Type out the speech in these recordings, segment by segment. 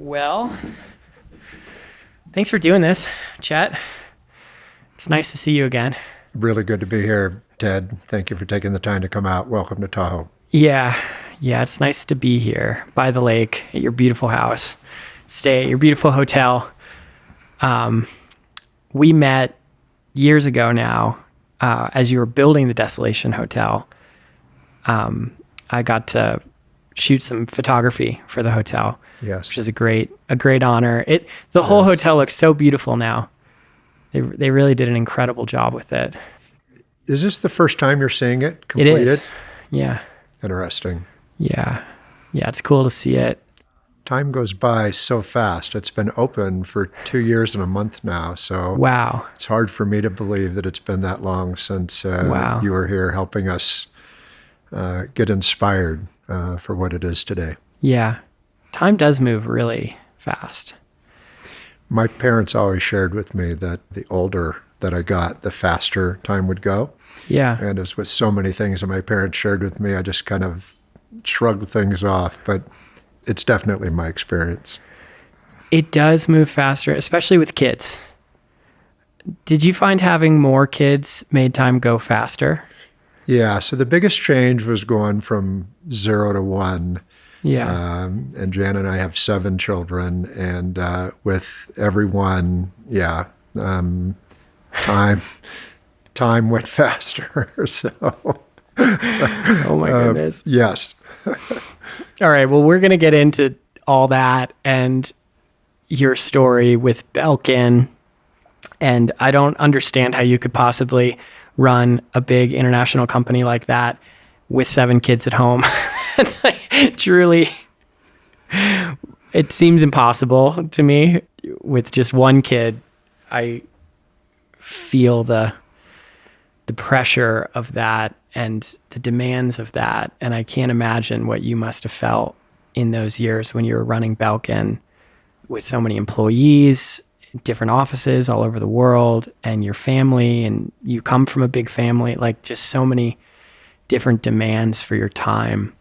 Well, thanks for doing this, Chet. It's nice to see you again. Really good to be here, Ted. Thank you for taking the time to come out. Welcome to Tahoe. Yeah, it's nice to be here by the lake at your beautiful house. Stay at your beautiful hotel. We met years ago now as you were building the Desolation Hotel. I got to shoot some photography for the hotel. Yes. Which is a great honor. The whole hotel looks so beautiful now. They really did an incredible job with it. Is this the first time you're seeing it completed? It is. Yeah. Interesting. Yeah. It's cool to see it. Time goes by so fast. It's been open for 2 years and a month now. So wow. It's hard for me to believe that it's been that long since you were here helping us get inspired for what it is today. Yeah. Time does move really fast. My parents always shared with me that the older that I got, the faster time would go. Yeah. And as with so many things that my parents shared with me, I just kind of shrugged things off. But it's definitely my experience. It does move faster, especially with kids. Did you find having more kids made time go faster? Yeah. So the biggest change was going from 0 to 1. Yeah. And Jan and I have 7 children, and with every one, time went faster. So, oh my goodness. Yes. All right. Well, we're gonna get into all that and your story with Belkin, and I don't understand how you could possibly run a big international company like that with 7 kids at home. It's like, truly, it seems impossible to me. With just one kid, I feel the pressure of that and the demands of that. And I can't imagine what you must have felt in those years when you were running Belkin with so many employees, different offices all over the world, and your family, and you come from a big family, like just so many different demands for your time.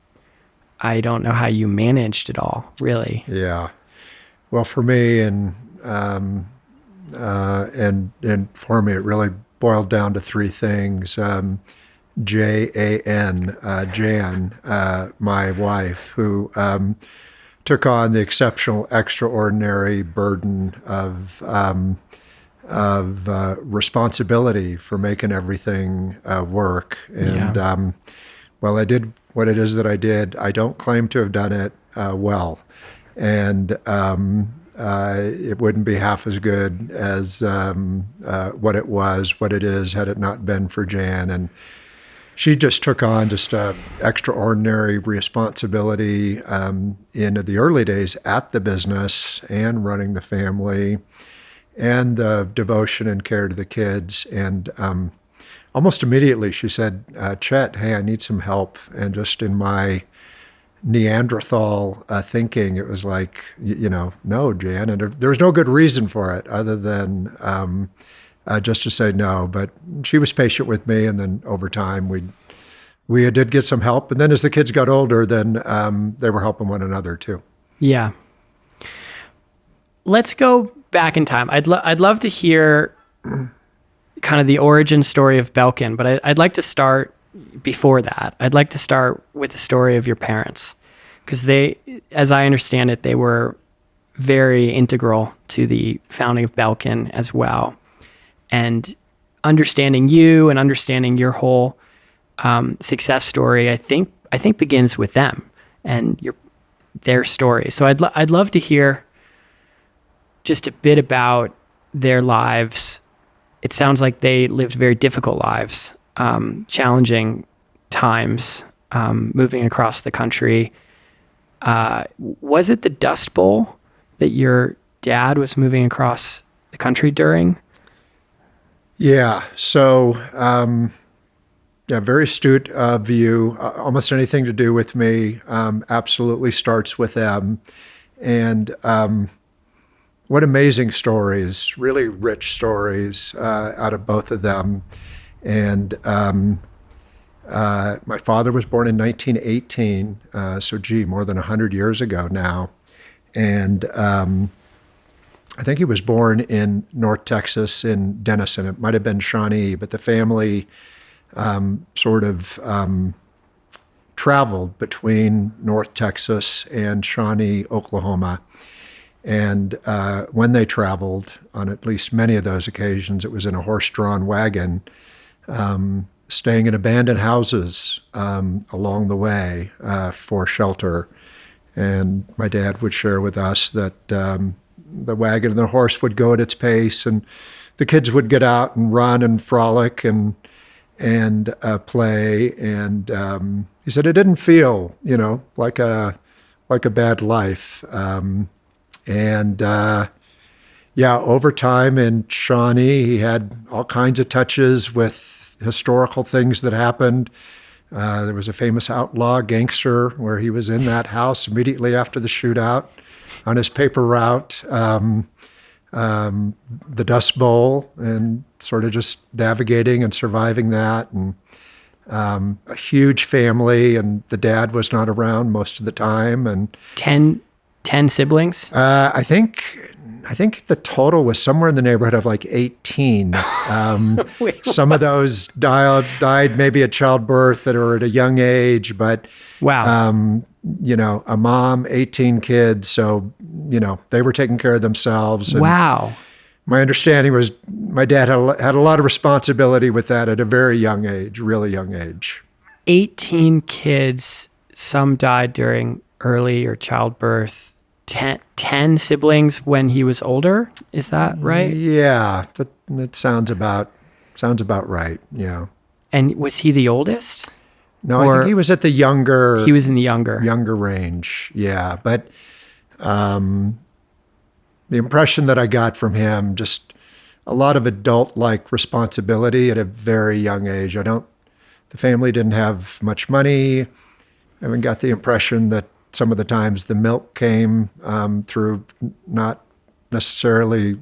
I don't know how you managed it all, really. Yeah. Well, for me and for me, it really boiled down to 3 things. Jan, my wife, who took on the exceptional, extraordinary burden of responsibility for making everything work. And well, I did what it is that I did. I don't claim to have done it well. And it wouldn't be half as good as what it is, had it not been for Jan. And she just took on just extraordinary responsibility in the early days at the business and running the family and the devotion and care to the kids. And almost immediately she said, Chet, hey, I need some help. And just in my Neanderthal thinking, it was like, no, Jan. And there was no good reason for it other than just to say no. But she was patient with me. And then over time, we did get some help. And then as the kids got older, then they were helping one another too. Yeah. Let's go back in time. I'd love to hear kind of the origin story of Belkin, but I'd like to start before that. I'd like to start with the story of your parents, because they, as I understand it, they were very integral to the founding of Belkin as well. And understanding you and understanding your whole success story, I think begins with them and their story. So I'd love to hear just a bit about their lives. It sounds like they lived very difficult lives, challenging times, moving across the country. Was it the Dust Bowl that your dad was moving across the country during? Yeah. So, very astute view. Almost anything to do with me absolutely starts with them. And what amazing stories, really rich stories out of both of them. And my father was born in 1918, more than 100 years ago now. And I think he was born in North Texas in Denison. It might have been Shawnee, but the family sort of traveled between North Texas and Shawnee, Oklahoma. And when they traveled, on at least many of those occasions, it was in a horse-drawn wagon, staying in abandoned houses along the way for shelter. And my dad would share with us that the wagon and the horse would go at its pace, and the kids would get out and run and frolic and play. And he said it didn't feel, like a bad life. Over time in Shawnee, he had all kinds of touches with historical things that happened. There was a famous outlaw gangster where he was in that house immediately after the shootout on his paper route, the Dust Bowl, and sort of just navigating and surviving that. And a huge family, and the dad was not around most of the time. And 10 siblings? I think the total was somewhere in the neighborhood of like 18. Wait, some of those died maybe at childbirth or at a young age, but wow. A mom, 18 kids, so they were taking care of themselves. And wow. my understanding was my dad had a lot of responsibility with that at a very young age, really young age. 18 kids, some died during early or childbirth. 10 siblings when he was older. Is that right? Yeah, that sounds about right. Yeah. And was he the oldest? No, I think he was at the younger. He was in the younger range. Yeah, but the impression that I got from him, just a lot of adult-like responsibility at a very young age. The family didn't have much money. I haven't got the impression that some of the times the milk came through not necessarily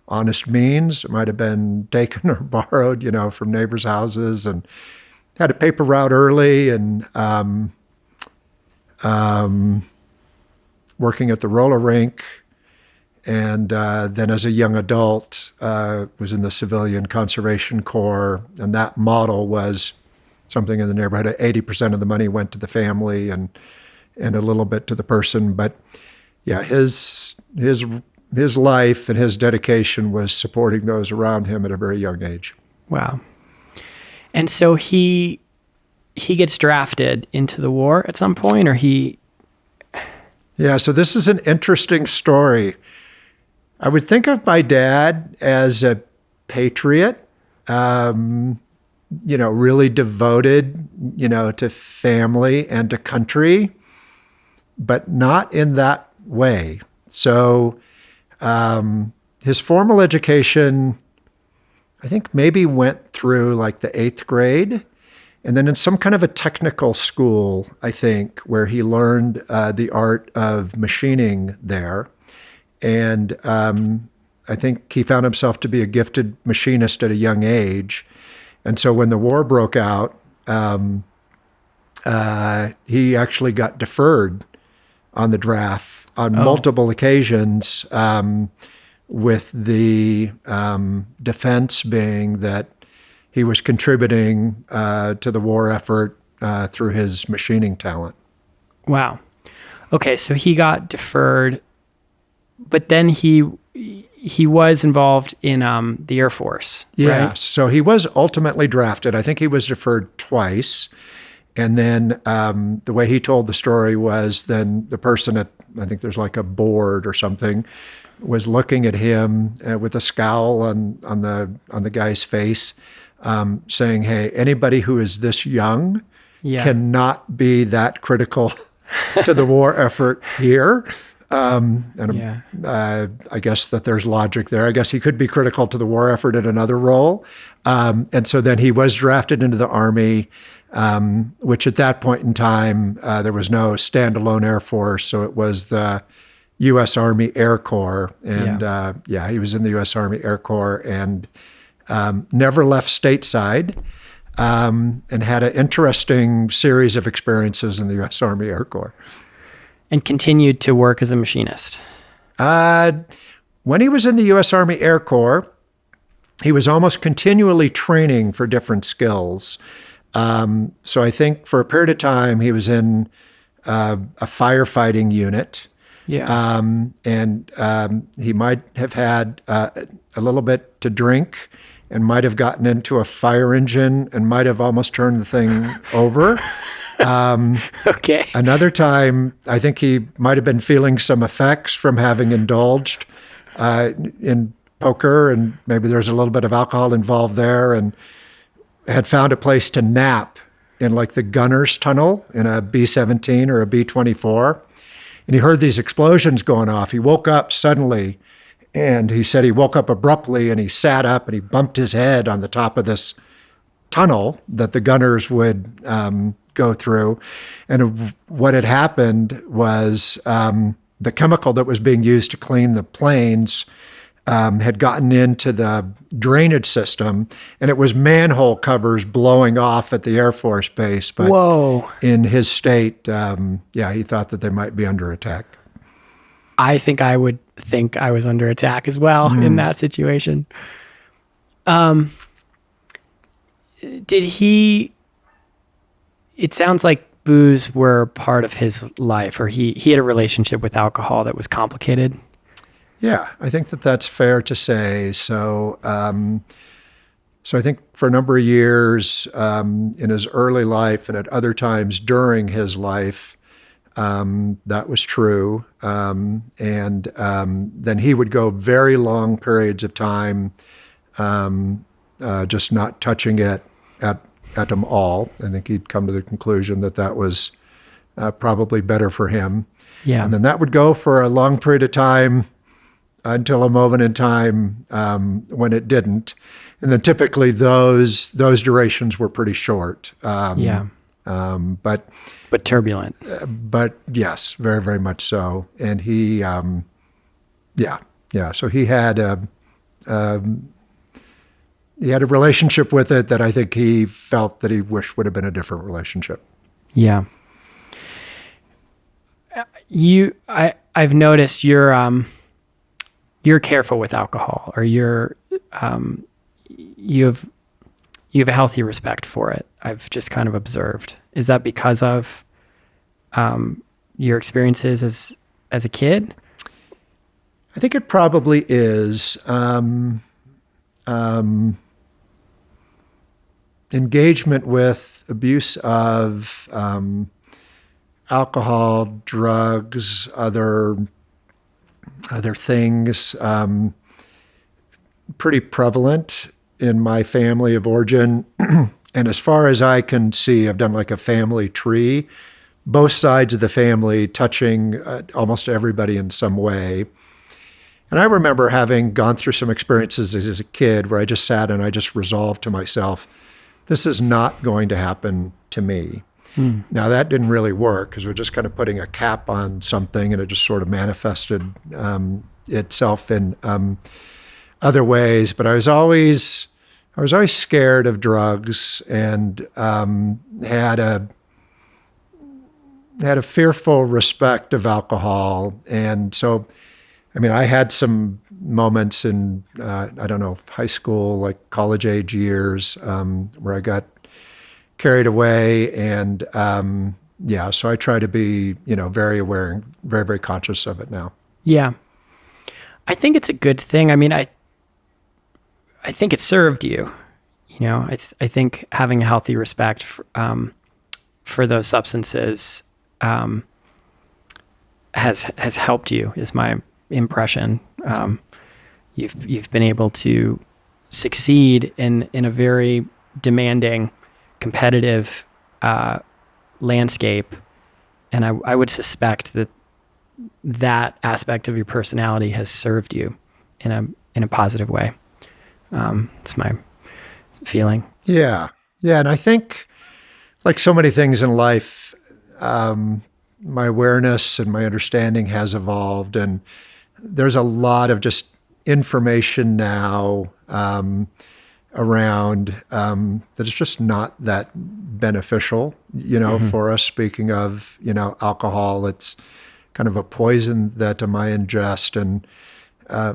honest means. It might have been taken or borrowed, from neighbors' houses, and had a paper route early, and working at the roller rink. And then as a young adult, was in the Civilian Conservation Corps, and that model was something in the neighborhood of 80% of the money went to the family and a little bit to the person. But yeah, his life and his dedication was supporting those around him at a very young age. Wow. And so he gets drafted into the war at some point, or he... Yeah, so this is an interesting story. I would think of my dad as a patriot, really devoted, to family and to country, but not in that way. So his formal education, I think, maybe went through like the 8th grade, and then in some kind of a technical school, I think, where he learned the art of machining there. And I think he found himself to be a gifted machinist at a young age. And so when the war broke out, he actually got deferred on the draft on multiple occasions, with the defense being that he was contributing to the war effort through his machining talent. Wow. Okay, so he got deferred, but then he was involved in the Air Force, yeah, right? So he was ultimately drafted. I think he was deferred twice. And then the way he told the story was then the person at, I think there's like a board or something, was looking at him with a scowl on the guy's face, saying, "Hey, anybody who is this young cannot be that critical to the war effort here." I guess that there's logic there. I guess he could be critical to the war effort in another role. And so then he was drafted into the Army, which at that point in time, there was no standalone Air Force. So it was the U.S. Army Air Corps. And he was in the U.S. Army Air Corps and never left stateside, and had an interesting series of experiences in the U.S. Army Air Corps. and continued to work as a machinist? When he was in the U.S. Army Air Corps, he was almost continually training for different skills. So I think for a period of time, he was in a firefighting unit. Yeah. He might have had a little bit to drink and might have gotten into a fire engine and might have almost turned the thing over. Okay. Another time, I think he might have been feeling some effects from having indulged in poker, and maybe there's a little bit of alcohol involved there, and had found a place to nap in like the gunner's tunnel in a B-17 or a B-24. And he heard these explosions going off. He woke up suddenly, and he said he woke up abruptly, and he sat up and he bumped his head on the top of this tunnel that the gunners would go through. And what had happened was the chemical that was being used to clean the planes had gotten into the drainage system, and it was manhole covers blowing off at the Air Force Base. But Whoa. in his state, he thought that they might be under attack. I think I would think I was under attack as well in that situation. Did he, it sounds like booze were part of his life, or he had a relationship with alcohol that was complicated. Yeah, I think that that's fair to say. So I think for a number of years in his early life and at other times during his life, that was true. Then he would go very long periods of time just not touching it at them all. I think he'd come to the conclusion that that was probably better for him. Yeah. And then that would go for a long period of time until a moment in time when it didn't. And then typically those durations were pretty short. But turbulent. But yes, very, very much so. And he, so he had a relationship with it that I think he felt that he wished would have been a different relationship. Yeah. I've noticed you're careful with alcohol, or you have a healthy respect for it. I've just kind of observed. Is that because of your experiences as a kid? I think it probably is. Engagement with abuse of alcohol, drugs, other things, pretty prevalent in my family of origin. And as far as I can see, I've done like a family tree, both sides of the family touching almost everybody in some way. And I remember having gone through some experiences as a kid where I just sat and I just resolved to myself, this is not going to happen to me. Now, that didn't really work because we're just kind of putting a cap on something, and it just sort of manifested itself in other ways. But I was always scared of drugs, and had a fearful respect of alcohol. And so, I mean, I had some moments in, high school, like college age years, where I got carried away. And so I try to be, very aware and very, very conscious of it now. Yeah. I think it's a good thing. I mean, I think it served you. I think having a healthy respect for those substances has helped you, is my impression. You've been able to succeed in a very demanding, competitive landscape, and I would suspect that aspect of your personality has served you in a positive way. It's my feeling. Yeah, and I think, like so many things in life, my awareness and my understanding has evolved, and there's a lot of just information now around that is just not that beneficial, for us. Speaking of, alcohol, it's kind of a poison that I ingest, and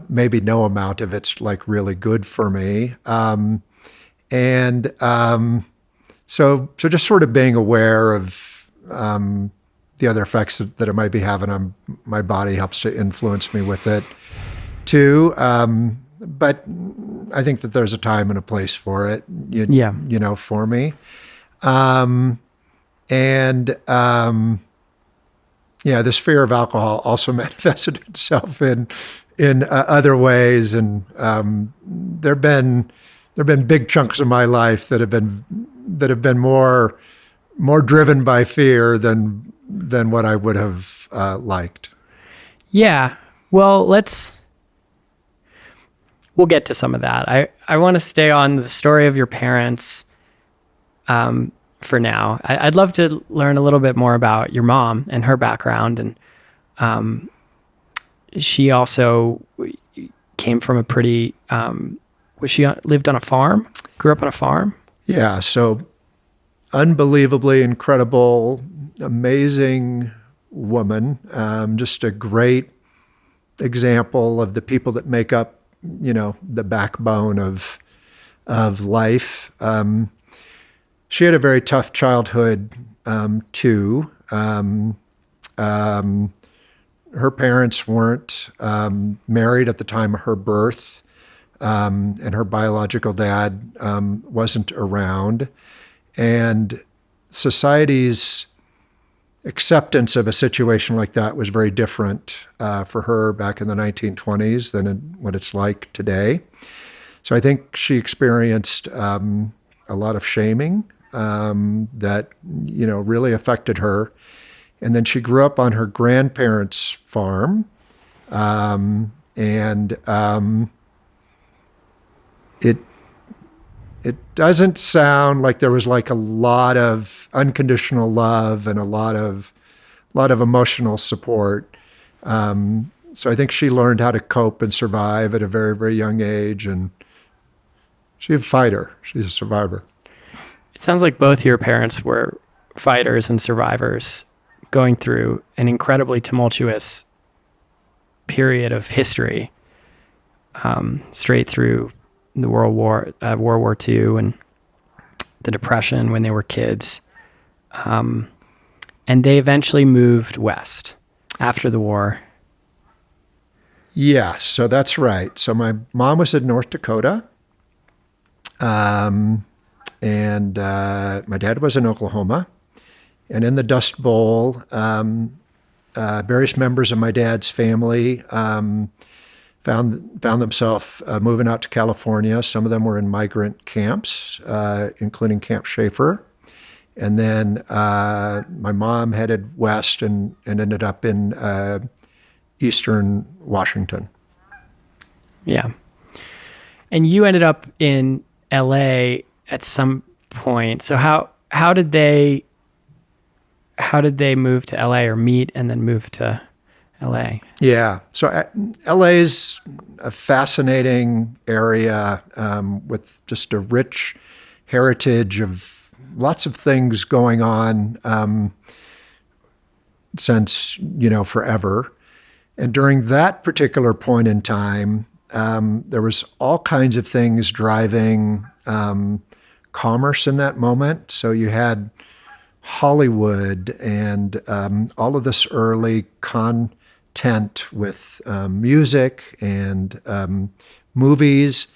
maybe no amount of it's like really good for me. And so just sort of being aware of the other effects that it might be having on my body helps to influence me with it too. But I think that there's a time and a place for it, for me. This fear of alcohol also manifested itself in other ways, and there've been big chunks of my life that have been more driven by fear than what I would have liked. Yeah. Well, we'll get to some of that. I want to stay on the story of your parents for now. I'd love to learn a little bit more about your mom and her background. And she also came from a pretty, lived on a farm, grew up on a farm? Yeah, so unbelievably incredible, amazing woman. Just a great example of the people that make up, the backbone of life. She had a very tough childhood too. Her parents weren't married at the time of her birth, and her biological dad wasn't around. And society's acceptance of a situation like that was very different for her back in the 1920s than what it's like today. So I think she experienced a lot of shaming that, really affected her. And then she grew up on her grandparents' farm. It doesn't sound like there was like a lot of unconditional love and a lot of emotional support. So I think she learned how to cope and survive at a very, very young age. And she's a fighter. She's a survivor. It sounds like both your parents were fighters and survivors going through an incredibly tumultuous period of history, straight through the World War II and the Depression when they were kids. And they eventually moved west after the war. Yeah, so that's right. So my mom was in North Dakota. And my dad was in Oklahoma. And in the Dust Bowl, various members of my dad's family found themselves moving out to California. Some of them were in migrant camps, including Camp Schaefer. And then my mom headed west and ended up in eastern Washington. Yeah. And you ended up in LA at some point. So how did they move to LA or meet and then move to LA? Yeah. So LA's a fascinating area with just a rich heritage of lots of things going on since, forever. And during that particular point in time, there was all kinds of things driving commerce in that moment. So you had Hollywood and all of this early content with music and movies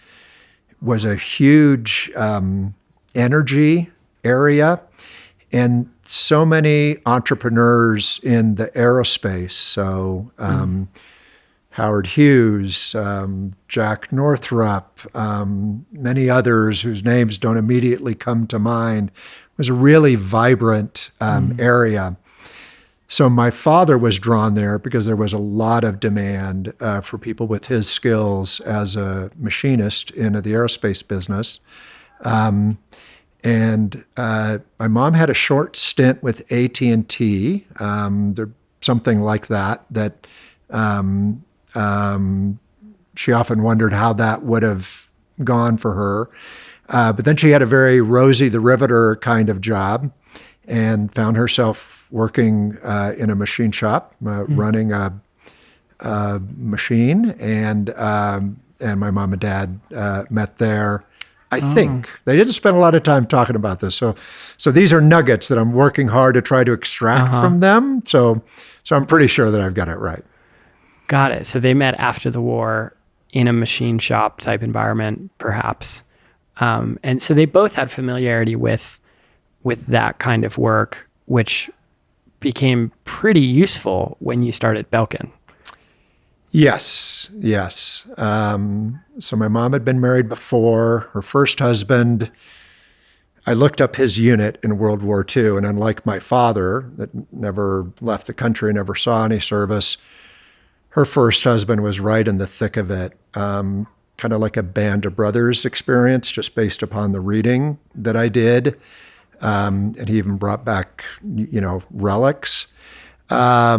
was a huge energy area, and so many entrepreneurs in the aerospace. So Howard Hughes, Jack Northrop, many others whose names don't immediately come to mind. It was a really vibrant area. So my father was drawn there because there was a lot of demand for people with his skills as a machinist in the aerospace business. And my mom had a short stint with AT&T, something like that she often wondered how that would have gone for her. But then she had a very Rosie the Riveter kind of job. and found herself working in a machine shop, running a machine, and my mom and dad met there. I think they didn't spend a lot of time talking about this, so these are nuggets that I'm working hard to try to extract from them. So I'm pretty sure that I've got it right. Got it. So they met after the war in a machine shop type environment, perhaps, and so they both had familiarity with that kind of work, which became pretty useful when you started Belkin. Yes. So my mom had been married before. Her first husband, I looked up his unit in World War II, and unlike my father, that never left the country, never saw any service, her first husband was right in the thick of it, kind of like a Band of Brothers experience, just based upon the reading that I did. And he even brought back, relics. My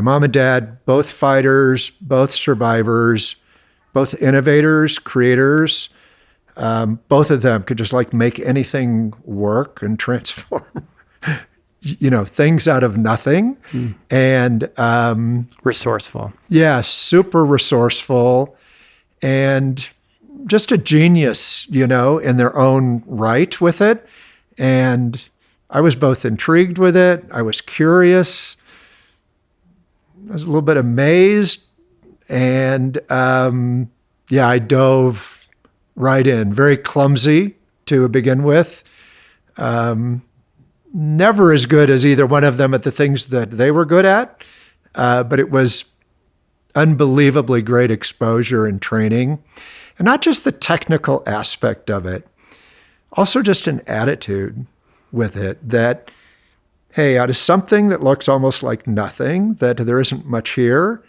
mom and dad, both fighters, both survivors, both innovators, creators. Both of them could just make anything work and transform, things out of nothing. And resourceful. Yeah, super resourceful, and just a genius, in their own right with it. And I was both intrigued with it. I was curious. I was a little bit amazed, and I dove right in. Very clumsy to begin with. Never as good as either one of them at the things that they were good at, but it was unbelievably great exposure and training, and not just the technical aspect of it, also just an attitude with it that, hey, out of something that looks almost like nothing, that there isn't much here,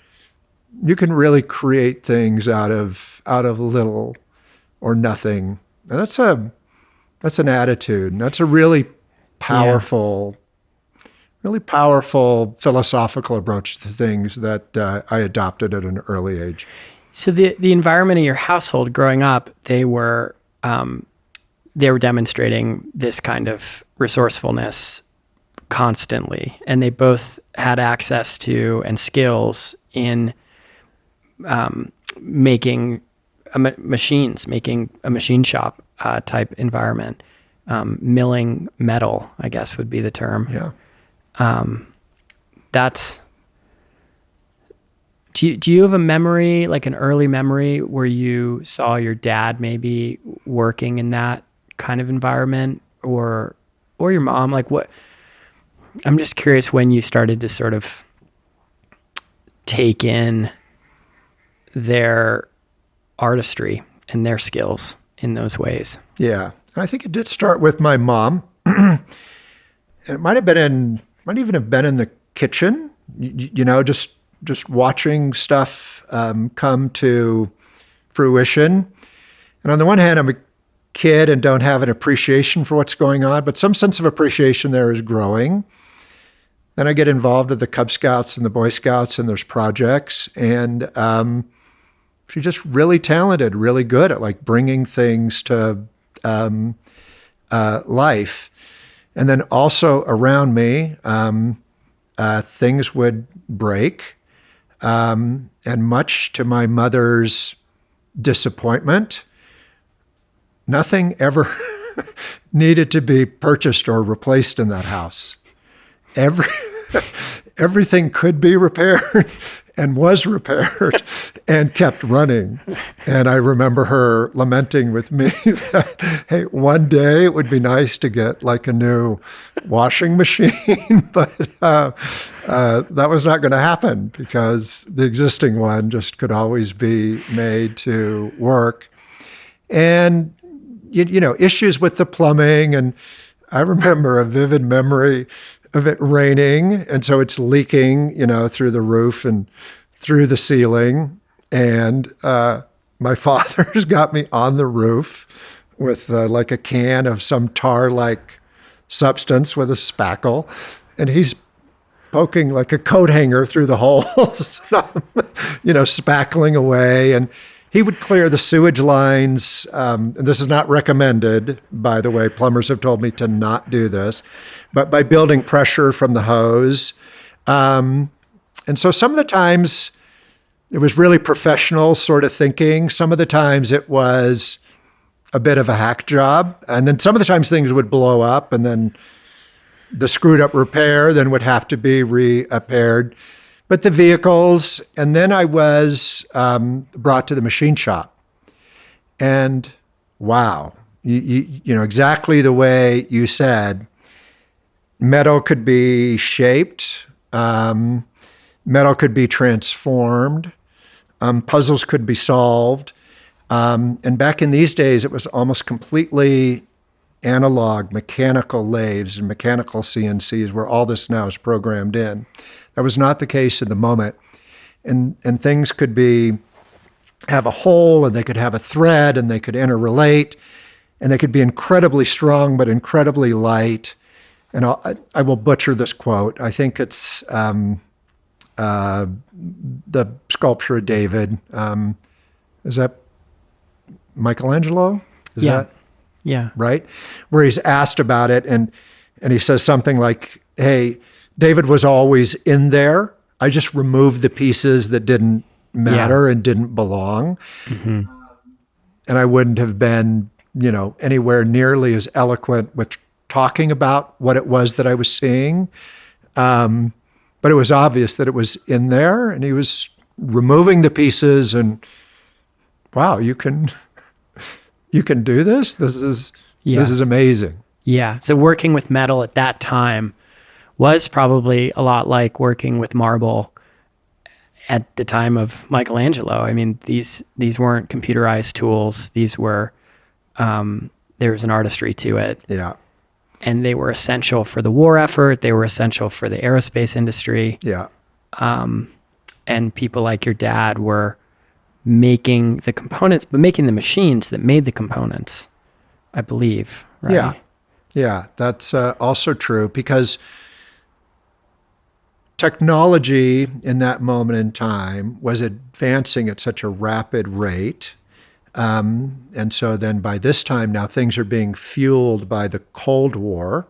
you can really create things out of little or nothing. And that's an attitude. And that's a really powerful philosophical approach to things that I adopted at an early age. So the environment in your household growing up, they were demonstrating this kind of resourcefulness constantly, and they both had access to and skills in making machines, making a machine shop type environment, milling metal, I guess would be the term. Yeah. Do you have a memory, like an early memory, where you saw your dad maybe working in that kind of environment, or your mom? Like, what? I'm just curious when you started to sort of take in their artistry and their skills in those ways. Yeah. And I think it did start with my mom. And it might even have been in the kitchen, just watching stuff come to fruition. And on the one hand, I'm a kid and don't have an appreciation for what's going on, but some sense of appreciation there is growing. Then I get involved with the Cub Scouts and the Boy Scouts, and there's projects. And she's just really talented, really good at bringing things to life. And then also around me, things would break. And much to my mother's disappointment, nothing ever needed to be purchased or replaced in that house. Everything could be repaired and was repaired and kept running. And I remember her lamenting with me that, hey, one day it would be nice to get a new washing machine, but that was not going to happen because the existing one just could always be made to work. And, issues with the plumbing. And I remember a vivid memory of it raining, and so it's leaking, through the roof and through the ceiling. And my father's got me on the roof with a can of some tar-like substance with a spackle, and he's poking like a coat hanger through the holes, spackling away. And he would clear the sewage lines. And this is not recommended, by the way. Plumbers have told me to not do this, but by building pressure from the hose. And so some of the times it was really professional sort of thinking. Some of the times it was a bit of a hack job. And then some of the times things would blow up, and then the screwed up repair then would have to be repaired. But the vehicles, and then I was brought to the machine shop. And wow, you know, exactly the way you said, metal could be shaped, metal could be transformed, puzzles could be solved. And back in these days, it was almost completely analog, mechanical lathes and mechanical CNCs where all this now is programmed in. That was not the case in the moment. And things could have a hole, and they could have a thread, and they could interrelate, and they could be incredibly strong but incredibly light. And I will butcher this quote. I think it's the sculpture of David. Is that Michelangelo? Is that right? Where he's asked about it, and he says something like, "Hey, David was always in there. I just removed the pieces that didn't matter and didn't belong." Mm-hmm. And I wouldn't have been, you know, anywhere nearly as eloquent with talking about what it was that I was seeing. But it was obvious that it was in there, and he was removing the pieces, and wow, you can do this? This is amazing. Yeah. So working with metal at that time was probably a lot like working with marble at the time of Michelangelo. I mean, these weren't computerized tools. These were, there was an artistry to it. Yeah. And they were essential for the war effort. They were essential for the aerospace industry. Yeah. And people like your dad were making the components, but making the machines that made the components, I believe. Right? Yeah. Yeah. That's also true, because technology in that moment in time was advancing at such a rapid rate. And so then by this time now things are being fueled by the Cold War.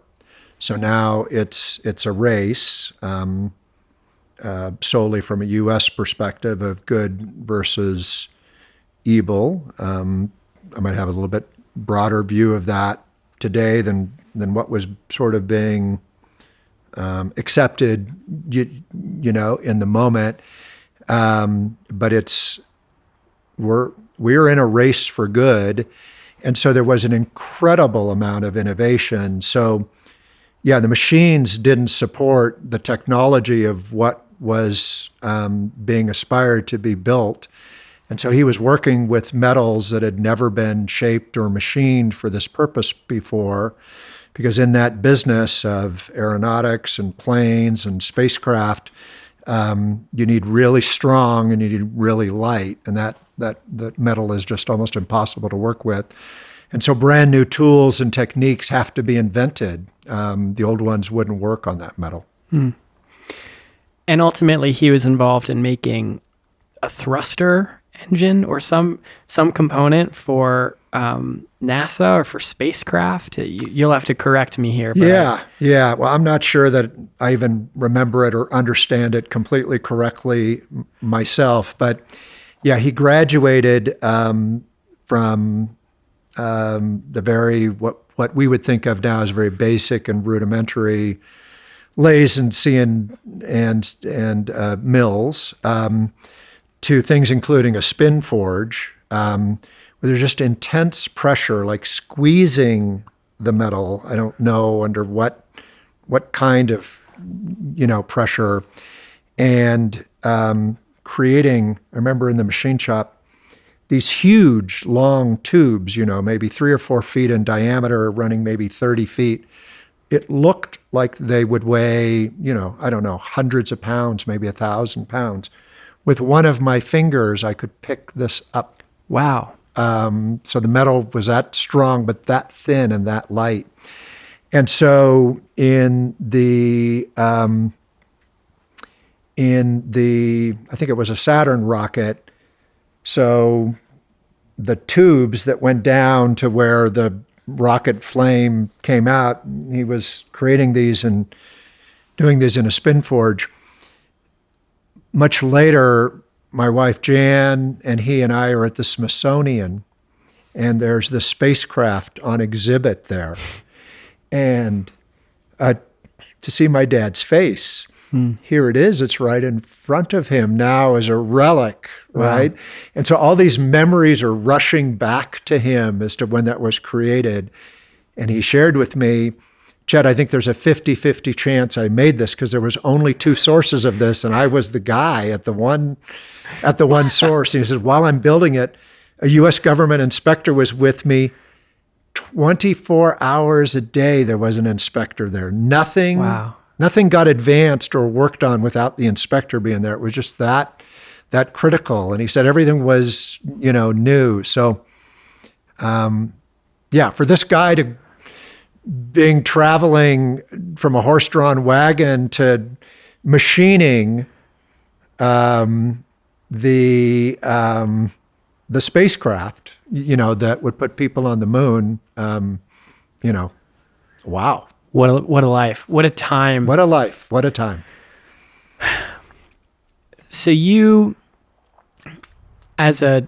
So now it's a race, solely from a U.S. perspective of good versus evil. I might have a little bit broader view of that today than what was sort of being accepted, you know, in the moment. But we're in a race for good. And so there was an incredible amount of innovation. So yeah, the machines didn't support the technology of what was being aspired to be built. And so he was working with metals that had never been shaped or machined for this purpose before, because in that business of aeronautics and planes and spacecraft, you need really strong and you need really light, and that metal is just almost impossible to work with. And so brand new tools and techniques have to be invented. The old ones wouldn't work on that metal. Hmm. And ultimately, he was involved in making a thruster engine or some component for NASA or for spacecraft. You'll have to correct me here. But yeah. Well, I'm not sure that I even remember it or understand it completely correctly myself. But yeah, he graduated from the very what we would think of now as very basic and rudimentary lathes and mills, to things including a spin forge, where there's just intense pressure, like squeezing the metal. I don't know under what kind of, you know, pressure, and creating. I remember in the machine shop, these huge long tubes, you know, maybe 3 or 4 feet in diameter, running maybe 30 feet. It looked like they would weigh, you know, I don't know, hundreds of pounds, maybe 1,000 pounds. With one of my fingers, I could pick this up. Wow. So the metal was that strong, but that thin and that light. And so in the I think it was a Saturn rocket. So the tubes that went down to where the rocket flame came out. He was creating these and doing these in a spin forge. Much later, my wife Jan and he and I are at the Smithsonian, and there's the spacecraft on exhibit there. And to see my dad's face, here it is, it's right in front of him now as a relic, right? Wow. And so all these memories are rushing back to him as to when that was created. And he shared with me, Chet, I think there's a 50-50 chance I made this because there was only two sources of this, and I was the guy at the one source. And he said, while I'm building it, a U.S. government inspector was with me 24 hours a day. There was an inspector there. Nothing got advanced or worked on without the inspector being there. It was just that critical. And he said everything was, new. So, for this guy to traveling from a horse-drawn wagon to machining the spacecraft, that would put people on the moon, wow. What a life. What a time. What a life. What a time. So you, as a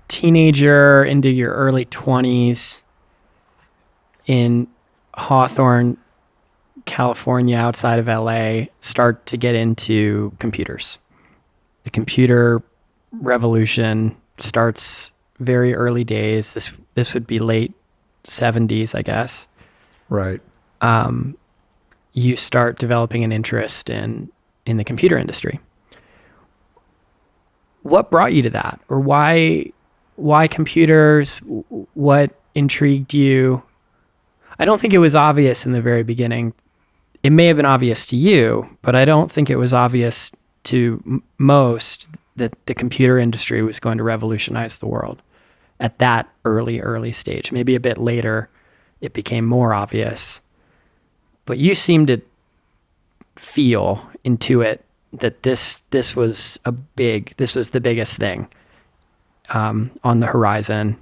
teenager into your early 20s in Hawthorne, California, outside of LA, start to get into computers. The computer revolution starts very early days. This would be late 70s, I guess. Right. You start developing an interest in the computer industry. What brought you to that? Or why computers? What intrigued you? I don't think it was obvious in the very beginning. It may have been obvious to you, but I don't think it was obvious to most that the computer industry was going to revolutionize the world at that early stage. Maybe a bit later, it became more obvious. But you seem to feel, intuit, that this was the biggest thing on the horizon.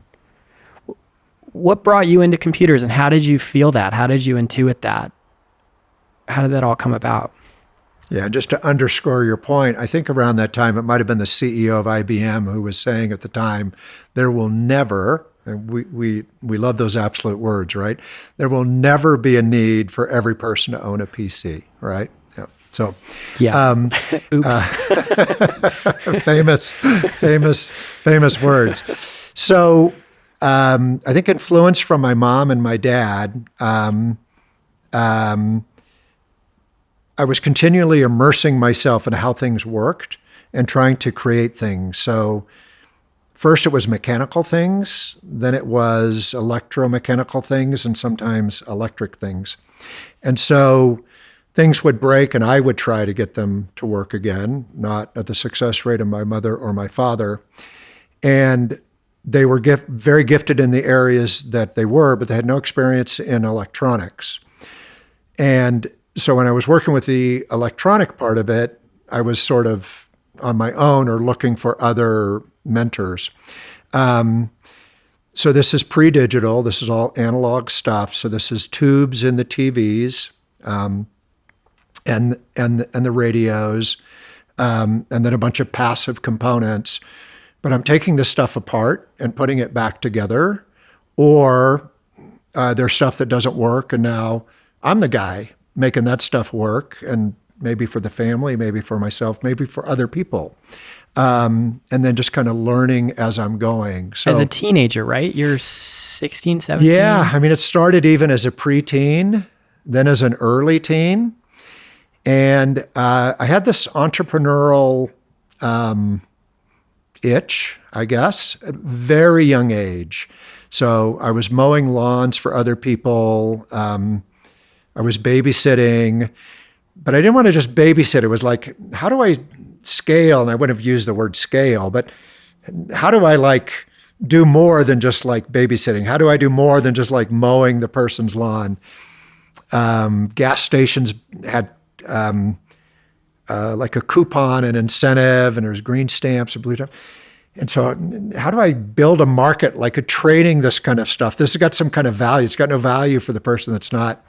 What brought you into computers, and how did you feel that? How did you intuit that? How did that all come about? Yeah, just to underscore your point, I think around that time, it might have been the CEO of IBM who was saying at the time, there will never, and we love those absolute words, right? There will never be a need for every person to own a PC, right? Yeah. So, oops. famous words. So, I think influenced from my mom and my dad, I was continually immersing myself in how things worked and trying to create things. So first it was mechanical things, then it was electromechanical things, and sometimes electric things. And so things would break and I would try to get them to work again, not at the success rate of my mother or my father. And they were very gifted in the areas that they were, but they had no experience in electronics. And so when I was working with the electronic part of it, I was sort of on my own or looking for other mentors. So this is pre-digital. This is all analog stuff. So this is tubes in the TVs and the radios, and then a bunch of passive components. But I'm taking this stuff apart and putting it back together, or there's stuff that doesn't work, and now I'm the guy making that stuff work, and maybe for the family, maybe for myself, maybe for other people. And then just kind of learning as I'm going. So, as a teenager, right? You're 16, 17? Yeah. I mean, it started even as a preteen, then as an early teen. And I had this entrepreneurial itch, I guess, at a very young age. So I was mowing lawns for other people. I was babysitting, but I didn't want to just babysit. It was like, how do I scale? And I wouldn't have used the word scale, but how do I do more than just babysitting? How do I do more than just mowing the person's lawn? Gas stations had a coupon, an incentive, and there was green stamps and blue stamps. And so how do I build a market like a trading this kind of stuff? This has got some kind of value. It's got no value for the person that's not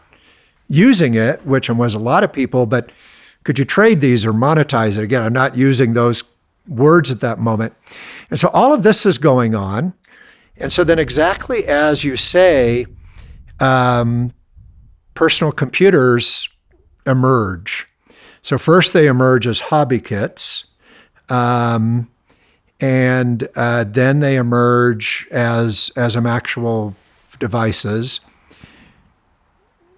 using it, which was a lot of people, but could you trade these or monetize it? Again, I'm not using those words at that moment. And so all of this is going on. And so then exactly as you say, personal computers emerge. So first they emerge as hobby kits, and then they emerge as actual devices.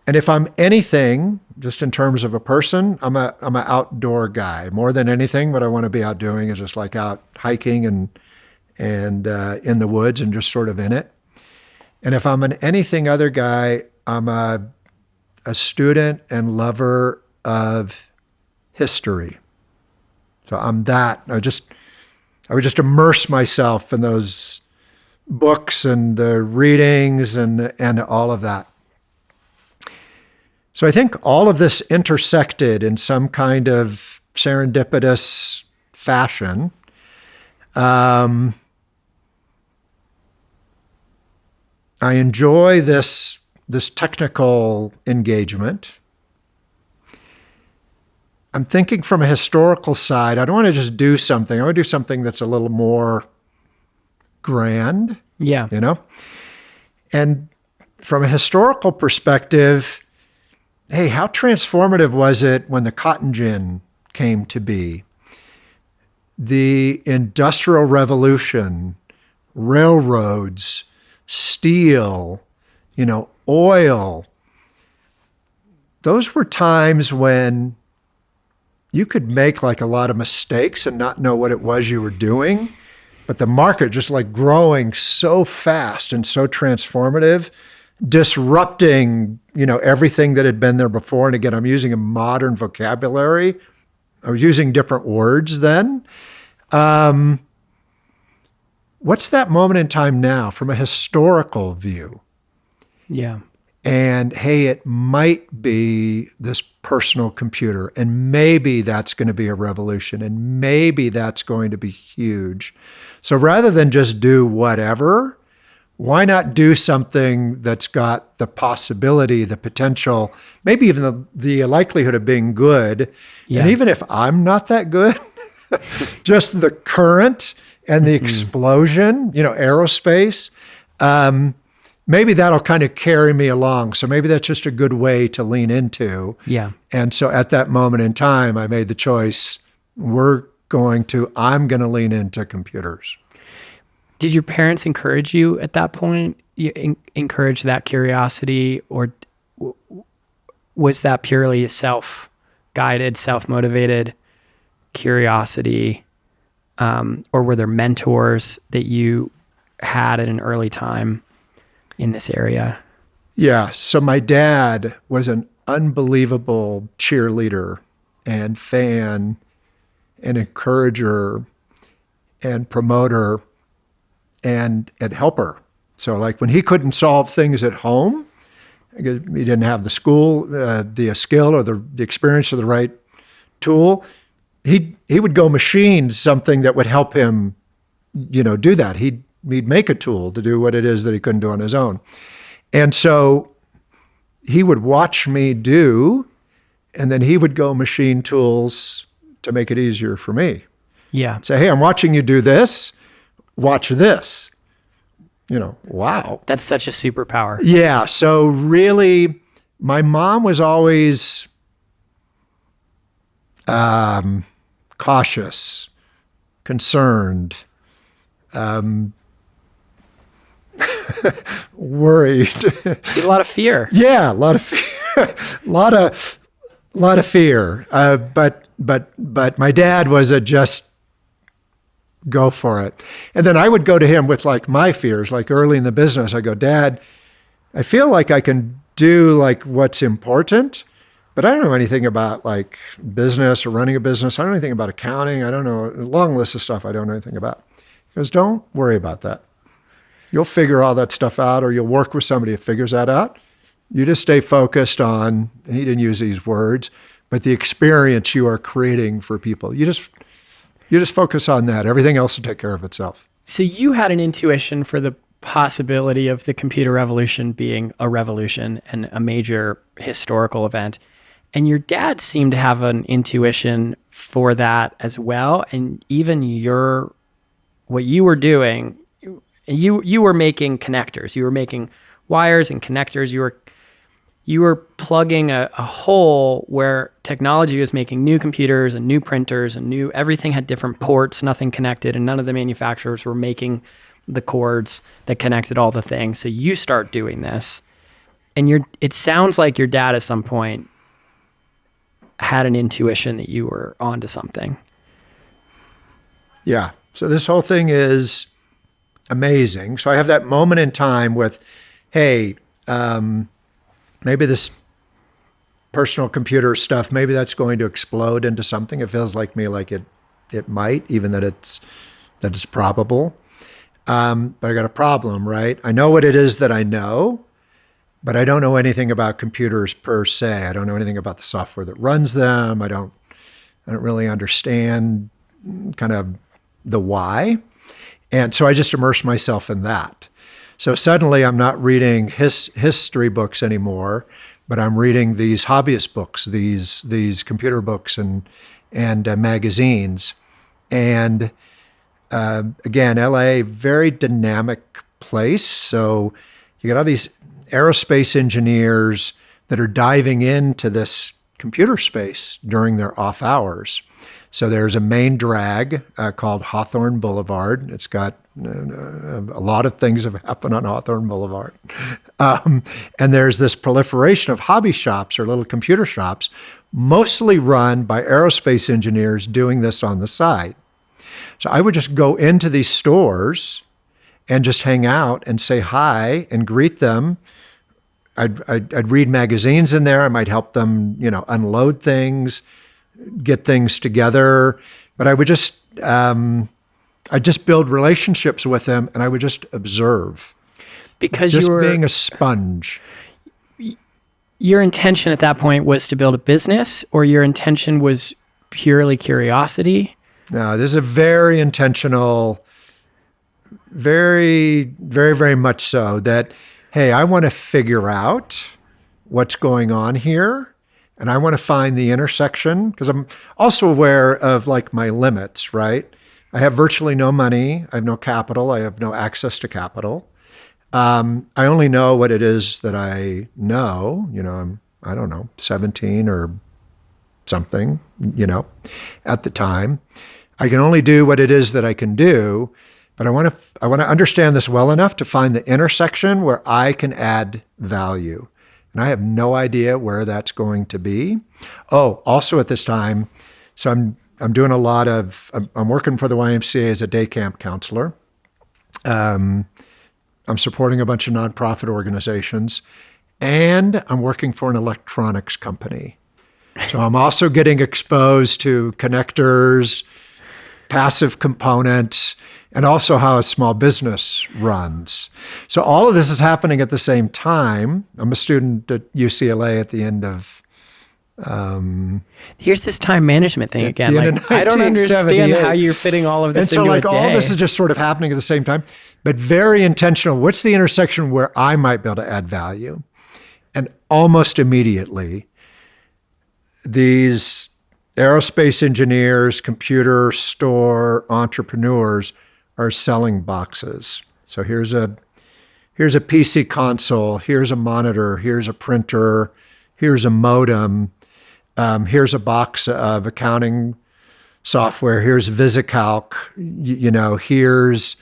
And if I'm anything, just in terms of a person, I'm an outdoor guy more than anything. What I want to be out doing is just like out hiking and in the woods and just sort of in it. And if I'm an anything other guy, I'm a student and lover of history. So I'm that. I would just immerse myself in those books and the readings and all of that. So I think all of this intersected in some kind of serendipitous fashion. I enjoy this technical engagement. I'm thinking from a historical side. I don't want to just do something. I want to do something that's a little more grand. Yeah. And from a historical perspective, hey, how transformative was it when the cotton gin came to be? The Industrial Revolution, railroads, steel, oil. Those were times when you could make like a lot of mistakes and not know what it was you were doing, but the market just like growing so fast and so transformative, disrupting, everything that had been there before. And again, I'm using a modern vocabulary. I was using different words then. What's that moment in time now from a historical view? Yeah. And hey, it might be this personal computer, and maybe that's going to be a revolution, and maybe that's going to be huge. So rather than just do whatever, why not do something that's got the possibility, the potential, maybe even the likelihood of being good? Yeah. And even if I'm not that good, just the current and the explosion, aerospace, maybe that'll kind of carry me along. So maybe that's just a good way to lean into. Yeah. And so at that moment in time, I made the choice, I'm going to lean into computers. Did your parents encourage you at that point? Encourage that curiosity, or was that purely a self-guided, self-motivated curiosity? Or were there mentors that you had at an early time in this area? Yeah. So my dad was an unbelievable cheerleader and fan and encourager and promoter and helper. So like when he couldn't solve things at home, because he didn't have the skill or the experience or the right tool, he would go machine something that would help him, do that. He'd make a tool to do what it is that he couldn't do on his own. And so he would watch me do, and then he would go machine tools to make it easier for me. Yeah. Say, hey, I'm watching you do this. Watch this. Wow. That's such a superpower. Yeah. So really, my mom was always cautious, concerned, worried. A lot of fear. Yeah, a lot of fear. a lot of fear. But my dad was just go for it. And then I would go to him with like my fears, like early in the business. I go, Dad, I feel like I can do like what's important, but I don't know anything about like business or running a business. I don't know anything about accounting. I don't know, a long list of stuff I don't know anything about. He goes, don't worry about that. You'll figure all that stuff out, or you'll work with somebody who figures that out. You just stay focused on, he didn't use these words, but the experience you are creating for people. You just You just focus on that. Everything else will take care of itself. So you had an intuition for the possibility of the computer revolution being a revolution and a major historical event. And your dad seemed to have an intuition for that as well. And even what you were doing, you were making connectors. You were making wires and connectors. You were plugging a hole where technology was making new computers and new printers and everything had different ports, nothing connected, and none of the manufacturers were making the cords that connected all the things. So you start doing this, and it sounds like your dad at some point had an intuition that you were onto something. Yeah. So this whole thing is amazing. So I have that moment in time with, hey, maybe this personal computer stuff, maybe that's going to explode into something. It feels like it might, even that it's probable. But I got a problem, right? I know what it is that I know, but I don't know anything about computers per se. I don't know anything about the software that runs them. I don't really understand kind of the why. And so I just immerse myself in that. So suddenly I'm not reading history books anymore, but I'm reading these hobbyist books, these computer books and magazines. And again, LA, very dynamic place. So you got all these aerospace engineers that are diving into this computer space during their off hours. So there's a main drag called Hawthorne Boulevard. It's got a lot of things have happened on Hawthorne Boulevard. And there's this proliferation of hobby shops or little computer shops, mostly run by aerospace engineers doing this on the side. So I would just go into these stores and just hang out and say hi and greet them. I'd read magazines in there. I might help them, unload things, get things together. But I would just build relationships with them, and I would just observe. Because just being a sponge. Your intention at that point was to build a business, or your intention was purely curiosity? No, this is a very intentional, very, very, very much so that, hey, I want to figure out what's going on here. And I want to find the intersection, because I'm also aware of my limits, right? I have virtually no money. I have no capital. I have no access to capital. I only know what it is that I know. I don't know, 17 or something, at the time. I can only do what it is that I can do, but I want to understand this well enough to find the intersection where I can add value. And I have no idea where that's going to be. Oh, also at this time, so I'm doing a lot of, I'm working for the YMCA as a day camp counselor. I'm supporting a bunch of nonprofit organizations, and I'm working for an electronics company. So I'm also getting exposed to connectors, passive components, and also how a small business runs. So all of this is happening at the same time. I'm a student at UCLA at the end of... Here's this time management thing again. I don't understand how you're fitting all of this into a day. All this is just sort of happening at the same time, but very intentional. What's the intersection where I might be able to add value? And almost immediately, these aerospace engineers, computer store entrepreneurs are selling boxes. So here's a PC console, here's a monitor, here's a printer, here's a modem, here's a box of accounting software, here's VisiCalc, here's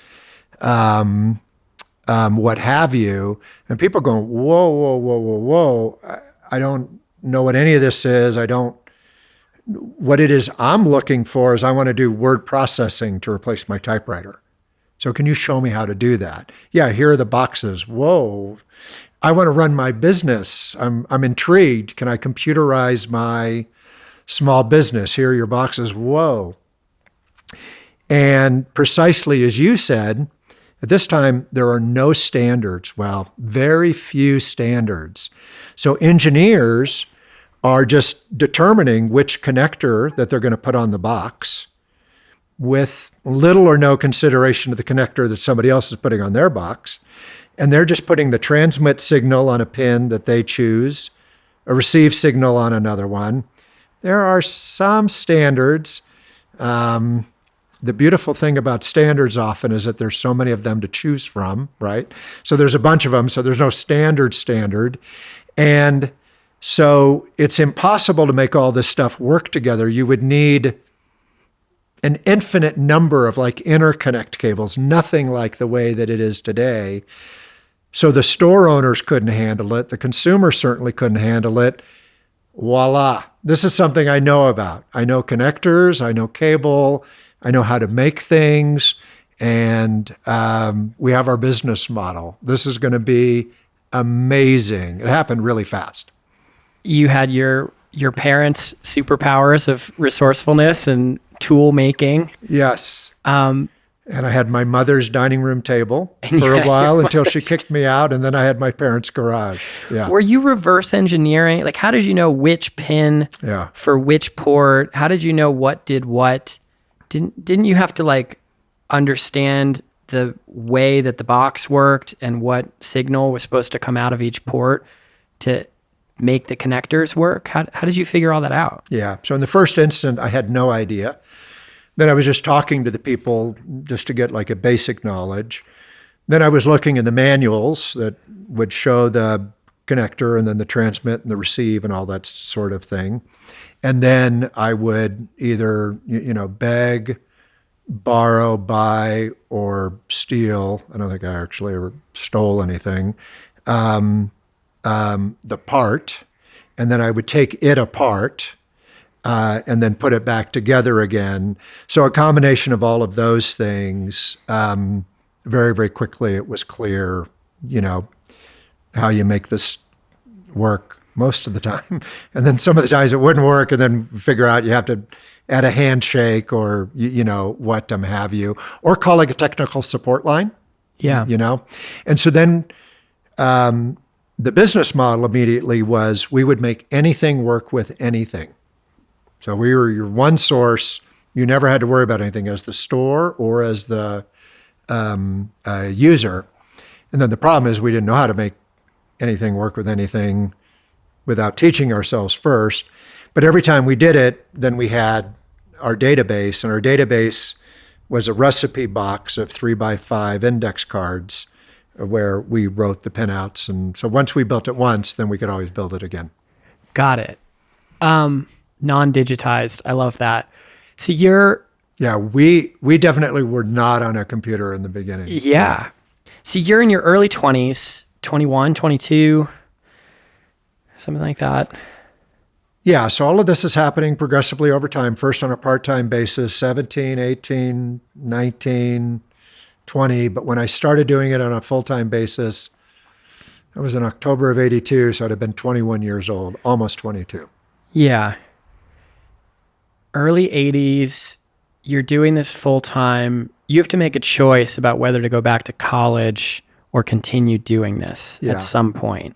what have you. And people are going, whoa, whoa, whoa, whoa, whoa. I don't know what any of this is. What it is I'm looking for is I want to do word processing to replace my typewriter. So can you show me how to do that? Yeah, here are the boxes. Whoa, I want to run my business. I'm intrigued. Can I computerize my small business? Here are your boxes. Whoa. And precisely as you said, at this time, there are no standards. Well, very few standards. So engineers are just determining which connector that they're going to put on the box. with little or no consideration of the connector that somebody else is putting on their box. And they're just putting the transmit signal on a pin that they choose, a receive signal on another one. There are some standards. The beautiful thing about standards often is that there's so many of them to choose from, right? So there's a bunch of them, so there's no standard. And so it's impossible to make all this stuff work together. You would need an infinite number of like interconnect cables, nothing like the way that it is today. So the store owners couldn't handle it. The consumer certainly couldn't handle it. Voila. This is something I know about. I know connectors, I know cable, I know how to make things, and we have our business model. This is going to be amazing. It happened really fast. You had your parents' superpowers of resourcefulness and tool making. Yes. And I had my mother's dining room table for a while until she kicked me out, and then I had my parents' garage. Yeah. Were you reverse engineering? Like, how did you know which pin for which port? How did you know what did what? Didn't you have to like understand the way that the box worked and what signal was supposed to come out of each port to make the connectors work? How did you figure all that out? Yeah. So in the first instant, I had no idea. Then I was just talking to the people just to get like a basic knowledge. Then I was looking in the manuals that would show the connector and then the transmit and the receive and all that sort of thing. And then I would either, beg, borrow, buy, or steal. I don't think I actually ever stole anything. The part, and then I would take it apart and then put it back together again. So a combination of all of those things, very, very quickly it was clear, how you make this work most of the time. And then some of the times it wouldn't work, and then figure out you have to add a handshake or, what have you, or calling a technical support line. Yeah. And so then the business model immediately was we would make anything work with anything. So we were your one source. You never had to worry about anything as the store or as the user. And then the problem is we didn't know how to make anything work with anything without teaching ourselves first. But every time we did it, then we had our database, and our database was a recipe box of 3x5 index cards where we wrote the pinouts. And so once we built it once, then we could always build it again. Got it. Non-digitized. I love that. So you're... Yeah, we definitely were not on a computer in the beginning. Yeah. So you're in your early 20s, 21, 22, something like that. Yeah, so all of this is happening progressively over time, first on a part-time basis, 17, 18, 19, 20. But when I started doing it on a full-time basis, it was in October of 82, so I'd have been 21 years old, almost 22. Yeah. Early 80s, you're doing this full-time. You have to make a choice about whether to go back to college or continue doing this at some point.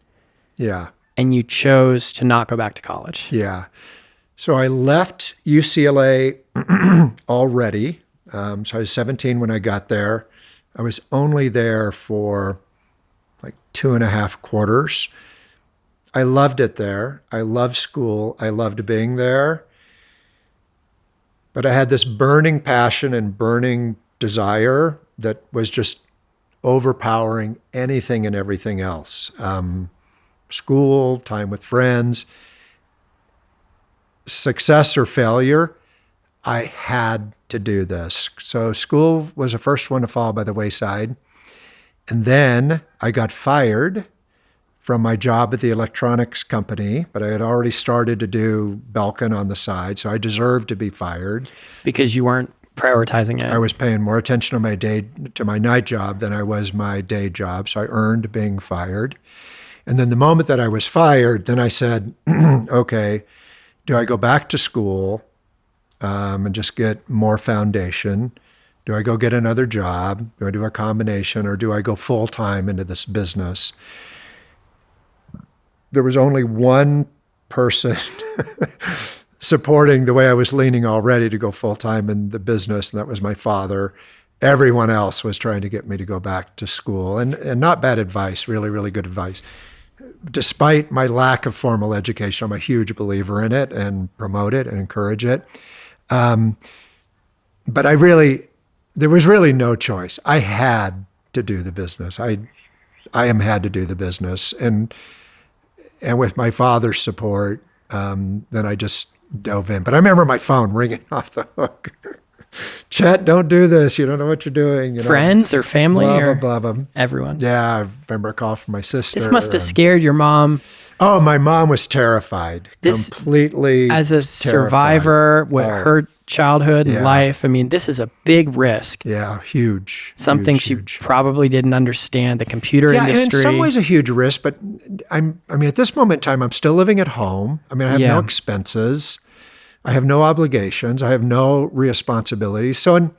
Yeah. And you chose to not go back to college. Yeah. So I left UCLA already. So I was 17 when I got there. I was only there for like 2.5 quarters. I loved it there. I loved school. I loved being there. But I had this burning passion and burning desire that was just overpowering anything and everything else. School, time with friends, success or failure, I had to do this. So school was the first one to fall by the wayside. And then I got fired from my job at the electronics company, but I had already started to do Belkin on the side, so I deserved to be fired. Because you weren't prioritizing it. I was paying more attention to my night job than I was my day job, so I earned being fired. And then the moment that I was fired, then I said, okay, do I go back to school and just get more foundation? Do I go get another job? Do I do a combination, or do I go full-time into this business? There was only one person supporting the way I was leaning already to go full-time in the business, and that was my father. Everyone else was trying to get me to go back to school, and not bad advice, really, really good advice. Despite my lack of formal education, I'm a huge believer in it and promote it and encourage it. But there was really no choice. I had to do the business. I had to do the business. And with my father's support, then I just dove in. But I remember my phone ringing off the hook. Chet, don't do this. You don't know what you're doing. You know? Friends or family blah, or blah, blah, blah. Everyone? Yeah, I remember a call from my sister. This must have scared your mom. Oh, my mom was terrified. Completely as a survivor, her childhood and life. I mean, this is a big risk. Yeah, huge. Something huge. she probably didn't understand, the computer industry. In some ways a huge risk, but I mean, at this moment in time, I'm still living at home. I mean, I have no expenses. I have no obligations. I have no responsibilities. So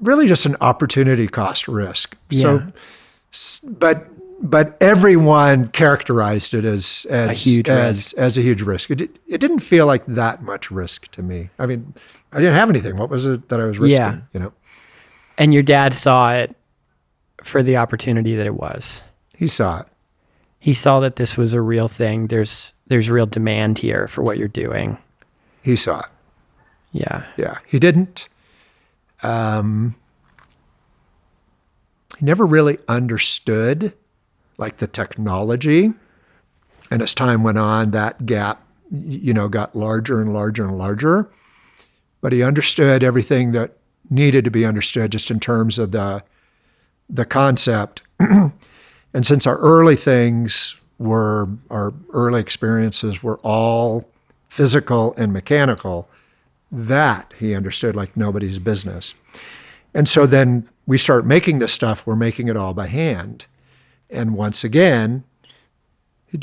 really just an opportunity cost risk. Yeah. So, but everyone characterized it as a huge risk. As a huge risk. It didn't feel like that much risk to me. I mean, I didn't have anything. What was it that I was risking? Yeah. You know. And your dad saw it for the opportunity that it was. He saw it. He saw that this was a real thing. There's real demand here for what you're doing. He saw it. Yeah. Yeah. He didn't. He never really understood like the technology. And as time went on, that gap, got larger and larger and larger. But he understood everything that needed to be understood just in terms of the concept. And since our early experiences were all physical and mechanical, that he understood like nobody's business. And so then we start making this stuff, we're making it all by hand. And once again, he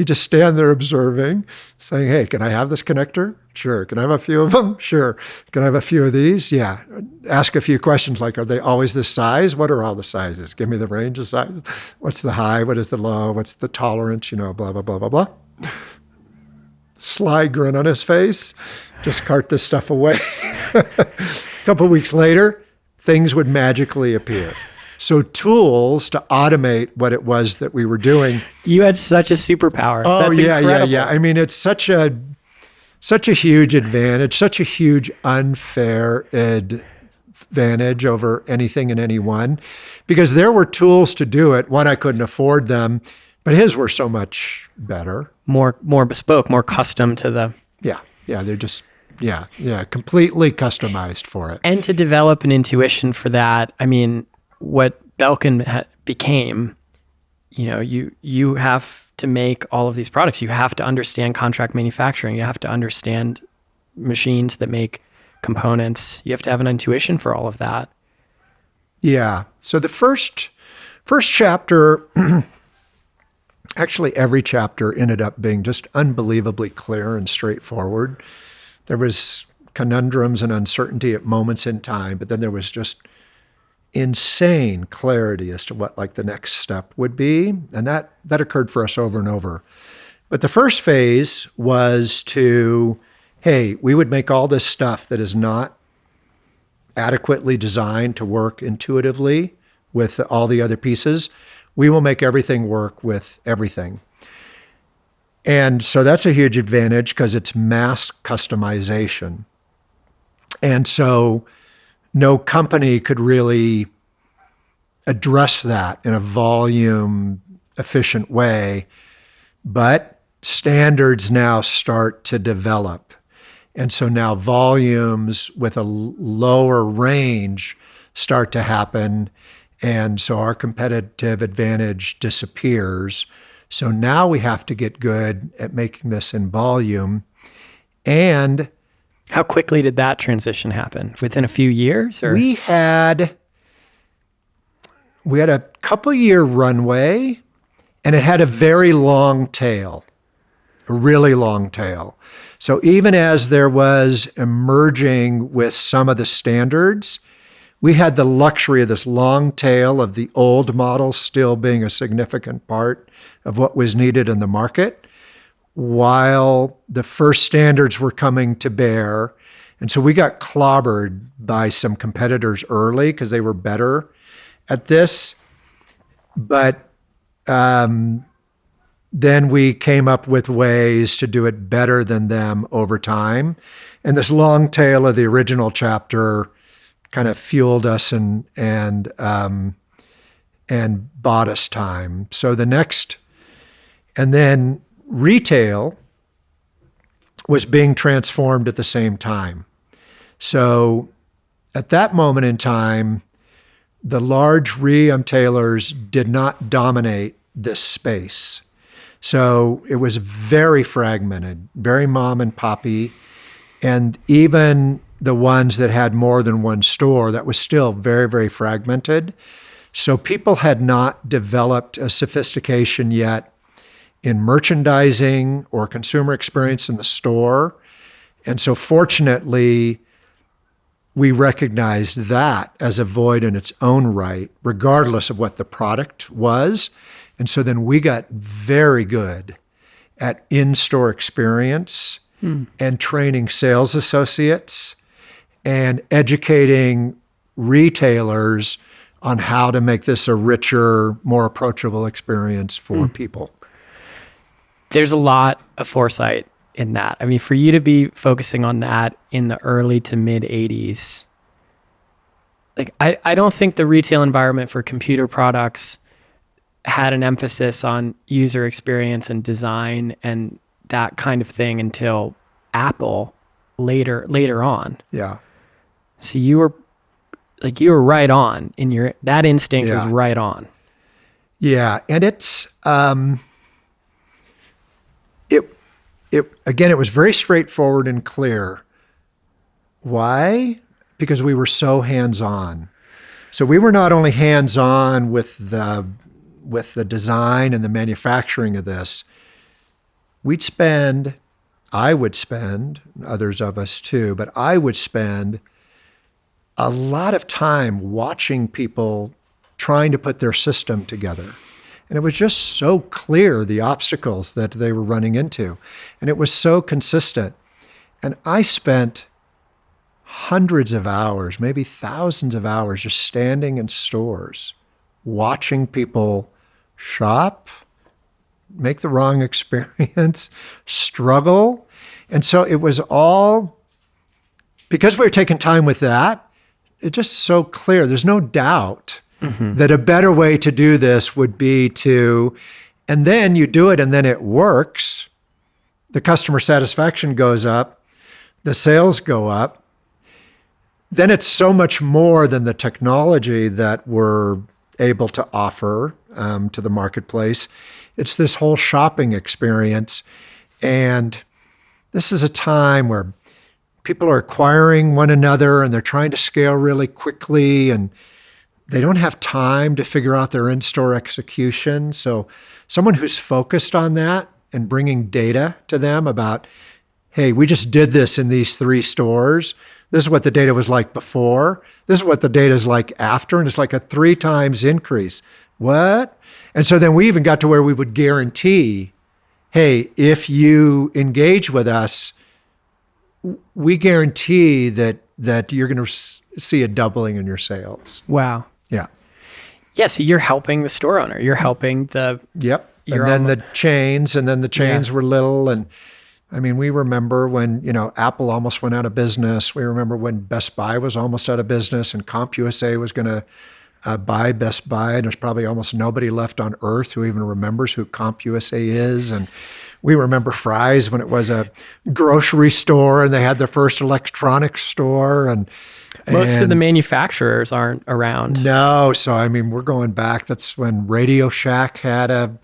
just stand there observing, saying, hey, can I have this connector? Sure. Can I have a few of them? Sure. Can I have a few of these? Yeah. Ask a few questions like, are they always this size? What are all the sizes? Give me the range of sizes. What's the high? What is the low? What's the tolerance? Blah, blah, blah, blah, blah. Sly grin on his face. Just cart this stuff away. A couple of weeks later, things would magically appear. So tools to automate what it was that we were doing. You had such a superpower. Oh, that's incredible. Yeah. I mean, it's such a huge advantage, such a huge unfair advantage over anything and anyone, because there were tools to do it. One, I couldn't afford them, but his were so much better. More bespoke, more custom to the... Yeah. They're just, completely customized for it. And to develop an intuition for that, I mean, what Belkin became, you have to make all of these products. You have to understand contract manufacturing. You have to understand machines that make components. You have to have an intuition for all of that. Yeah. So the first chapter, actually every chapter ended up being just unbelievably clear and straightforward. There was conundrums and uncertainty at moments in time, but then there was just insane clarity as to what like the next step would be. And that occurred for us over and over. But the first phase was to, hey, we would make all this stuff that is not adequately designed to work intuitively with all the other pieces. We will make everything work with everything. And so that's a huge advantage because it's mass customization. And so no company could really address that in a volume efficient way, but standards now start to develop. And so now volumes with a lower range start to happen. And so our competitive advantage disappears. So now we have to get good at making this in volume. And how quickly did that transition happen? Within a few years? Or? We had a couple-year runway, and it had a very long tail, a really long tail. So even as there was emerging with some of the standards, we had the luxury of this long tail of the old model still being a significant part of what was needed in the market, while the first standards were coming to bear. And so we got clobbered by some competitors early because they were better at this. But then we came up with ways to do it better than them over time. And this long tail of the original chapter kind of fueled us and bought us time. So and then retail was being transformed at the same time. So at that moment in time, the large retailers did not dominate this space. So it was very fragmented, very mom and poppy. And even the ones that had more than one store, that was still very, very fragmented. So people had not developed a sophistication yet in merchandising or consumer experience in the store. And so fortunately, we recognized that as a void in its own right, regardless of what the product was. And so then we got very good at in-store experience and training sales associates and educating retailers on how to make this a richer, more approachable experience for people. There's a lot of foresight in that. I mean, for you to be focusing on that in the early to mid 80s, like I don't think the retail environment for computer products had an emphasis on user experience and design and that kind of thing until Apple later on. Yeah. So you were right on in that instinct was right on. Yeah. And it's, again, it was very straightforward and clear. Why? Because we were so hands-on. So we were not only hands-on with the design and the manufacturing of this. I would spend, others of us too, but I would spend a lot of time watching people trying to put their system together. And it was just so clear, the obstacles that they were running into. And it was so consistent. And I spent hundreds of hours, maybe thousands of hours, just standing in stores, watching people shop, make the wrong experience, struggle. And so it was all, because we were taking time with that, it's just so clear. There's no doubt that a better way to do this would be and then you do it and then it works. The customer satisfaction goes up, the sales go up. Then it's so much more than the technology that we're able to offer to the marketplace. It's this whole shopping experience. And this is a time where people are acquiring one another and they're trying to scale really quickly and they don't have time to figure out their in-store execution. So someone who's focused on that and bringing data to them about, hey, we just did this in these 3 stores. This is what the data was like before. This is what the data is like after. And it's like a 3 times increase. What? And so then we even got to where we would guarantee, hey, if you engage with us, we guarantee that you're going to see a doubling in your sales. Wow. Yeah. Yeah, so you're helping the store owner. You're helping the... Yep. And then the chains were little. And I mean, we remember when, Apple almost went out of business. We remember when Best Buy was almost out of business and CompUSA was going to buy Best Buy. And there's probably almost nobody left on earth who even remembers who CompUSA is. And we remember Fry's when it was a grocery store and they had their first electronics store. And most of the manufacturers aren't around. No. So, I mean, we're going back. That's when Radio Shack had a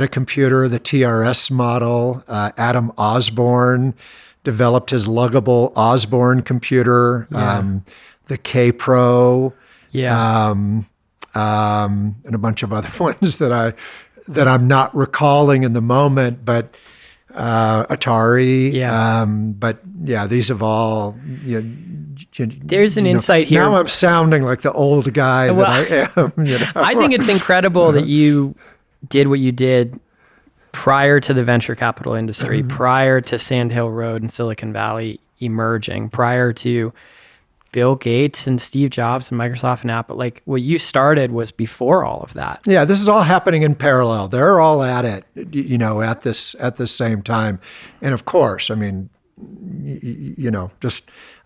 computer, the TRS model. Adam Osborne developed his luggable Osborne computer, the K Pro, and a bunch of other ones that I'm not recalling in the moment, but Atari. But yeah, these have all. There's an insight here. Now I'm sounding like the old guy that I am. I think it's incredible that you did what you did prior to the venture capital industry, prior to Sand Hill Road and Silicon Valley emerging, prior to Bill Gates and Steve Jobs and Microsoft and Apple. Like, what you started was before all of that. Yeah, this is all happening in parallel. They're all at it, at the same time. And of course, I mean, just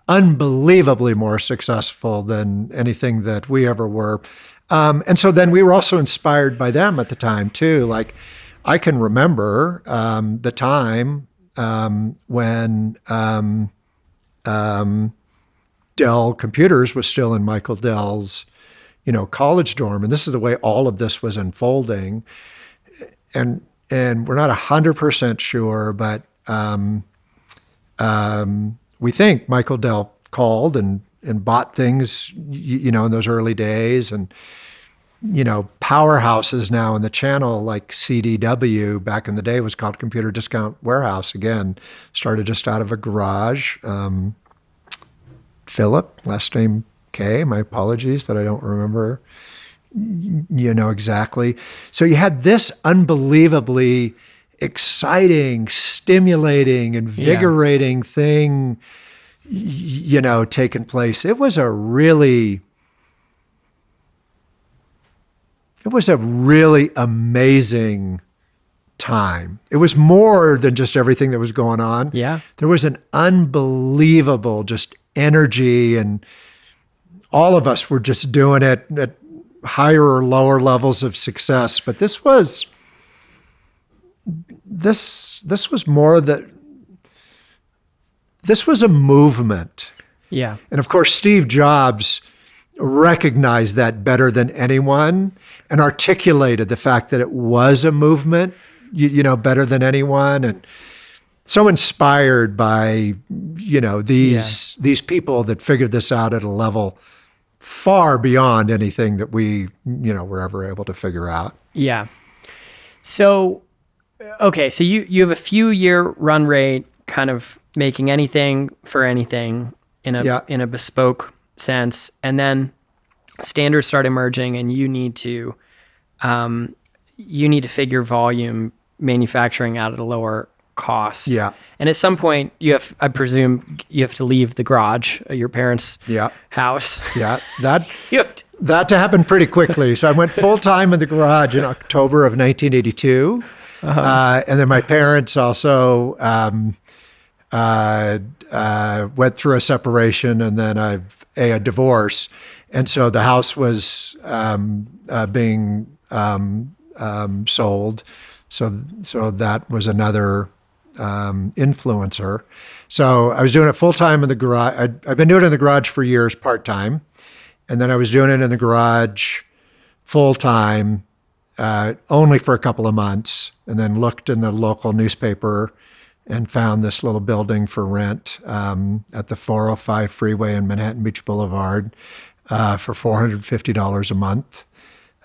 unbelievably more successful than anything that we ever were. And so then we were also inspired by them at the time too. Like, I can remember the time when Dell Computers was still in Michael Dell's, college dorm, and this is the way all of this was unfolding. And we're not 100% sure, but we think Michael Dell called and bought things, in those early days, and powerhouses now in the channel like CDW back in the day was called Computer Discount Warehouse. Again, started just out of a garage. Philip, last name K. My apologies that I don't remember, exactly. So you had this unbelievably exciting, stimulating, invigorating thing, taking place. It was a really amazing time. It was more than just everything that was going on. Yeah. There was an unbelievable just energy, and all of us were just doing it at higher or lower levels of success. But this was more that this was a movement. Yeah. And of course, Steve Jobs recognized that better than anyone and articulated the fact that it was a movement, better than anyone. And so inspired by, these people that figured this out at a level far beyond anything that we, were ever able to figure out. Yeah. So, okay. So you have a few year run rate, kind of making anything for anything in a bespoke sense. And then standards start emerging, and you need to figure volume manufacturing out at a lower cost. Yeah. And at some point I presume you have to leave the garage at your parents' house. Yeah. That to happen pretty quickly. So I went full time in the garage in October of 1982. And then my parents also went through a separation, and then a divorce. And so the house was being sold. So that was another influencer. So I was doing it full time in the garage. I've been doing it in the garage for years, part time, and then I was doing it in the garage full time, only for a couple of months, and then looked in the local newspaper and found this little building for rent at the 405 freeway in Manhattan Beach Boulevard for $450 a month.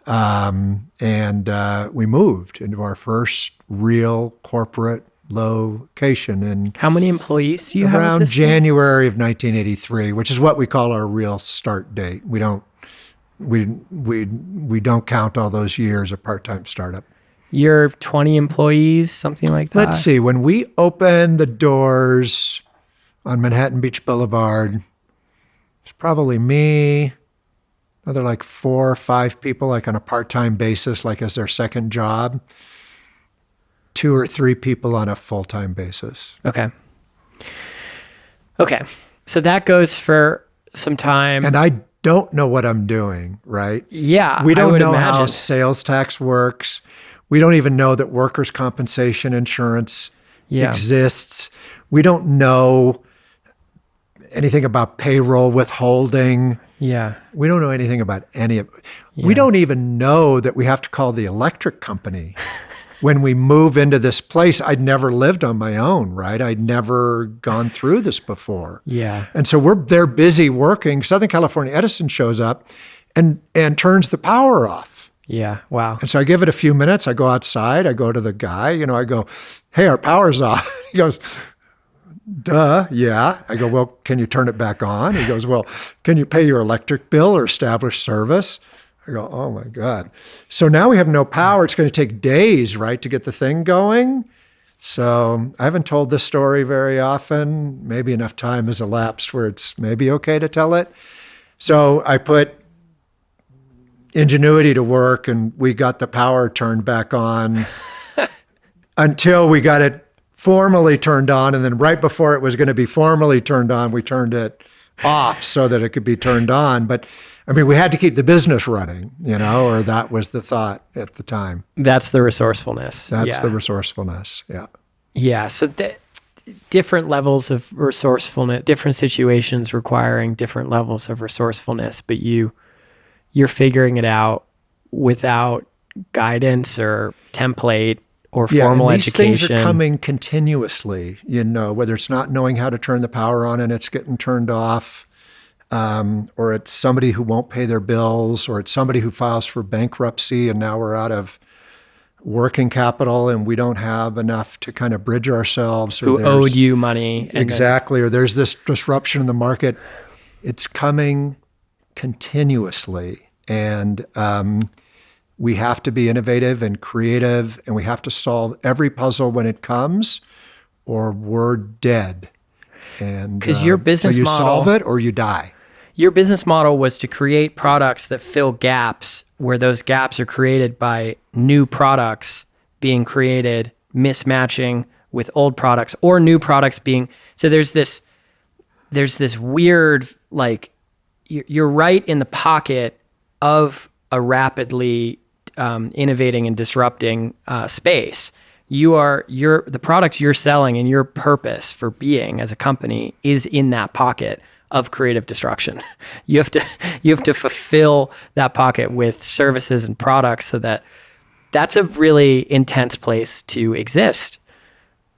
And we moved into our first real corporate location in How many employees do you have? around January of 1983, which is what we call our real start date. We don't count all those years a part-time startup. You're 20 employees, something like that? Let's see. When we opened the doors on Manhattan Beach Boulevard, it's probably me, another like 4 or 5 people, like on a part-time basis, like as their second job. 2 or 3 people on a full-time basis. Okay. So that goes for some time. And I don't know what I'm doing, right? Yeah. We I don't would know how imagine. sales tax works. We don't even know that workers' compensation insurance exists. We don't know anything about payroll withholding. Yeah. We don't know anything about any of it. Yeah. We don't even know that we have to call the electric company when we move into this place. I'd never lived on my own, right? I'd never gone through this before. Yeah. And so they're busy working. Southern California Edison shows up and turns the power off. Yeah. Wow. And so I give it a few minutes. I go outside. I go to the guy. I go, "Hey, our power's off." He goes, "Duh, yeah." I go, "Well, can you turn it back on?" He goes, "Well, can you pay your electric bill or establish service?" I go, oh my God. So now we have no power. It's going to take days, right, to get the thing going. So I haven't told this story very often. Maybe enough time has elapsed where it's maybe okay to tell it. So I put ingenuity to work and we got the power turned back on until we got it formally turned on. And then right before it was going to be formally turned on, we turned it off so that it could be turned on. But I mean, we had to keep the business running, or that was the thought at the time. That's the resourcefulness. That's the resourcefulness. Yeah. Yeah. So different levels of resourcefulness, different situations requiring different levels of resourcefulness, but you're figuring it out without guidance or template or formal and these education. Things are coming continuously, whether it's not knowing how to turn the power on and it's getting turned off, or it's somebody who won't pay their bills, or it's somebody who files for bankruptcy and now we're out of working capital and we don't have enough to kind of bridge ourselves. Or who owed you money. Exactly. Or there's this disruption in the market. It's coming continuously. And we have to be innovative and creative, and we have to solve every puzzle when it comes, or we're dead. And because your business so you model, solve it or you die. Your business model was to create products that fill gaps where those gaps are created by new products being created, mismatching with old products, or new products being. So there's this weird, like, you're right in the pocket of a rapidly innovating and disrupting space. The products you're selling and your purpose for being as a company is in that pocket of creative destruction. You have to fulfill that pocket with services and products, so that's a really intense place to exist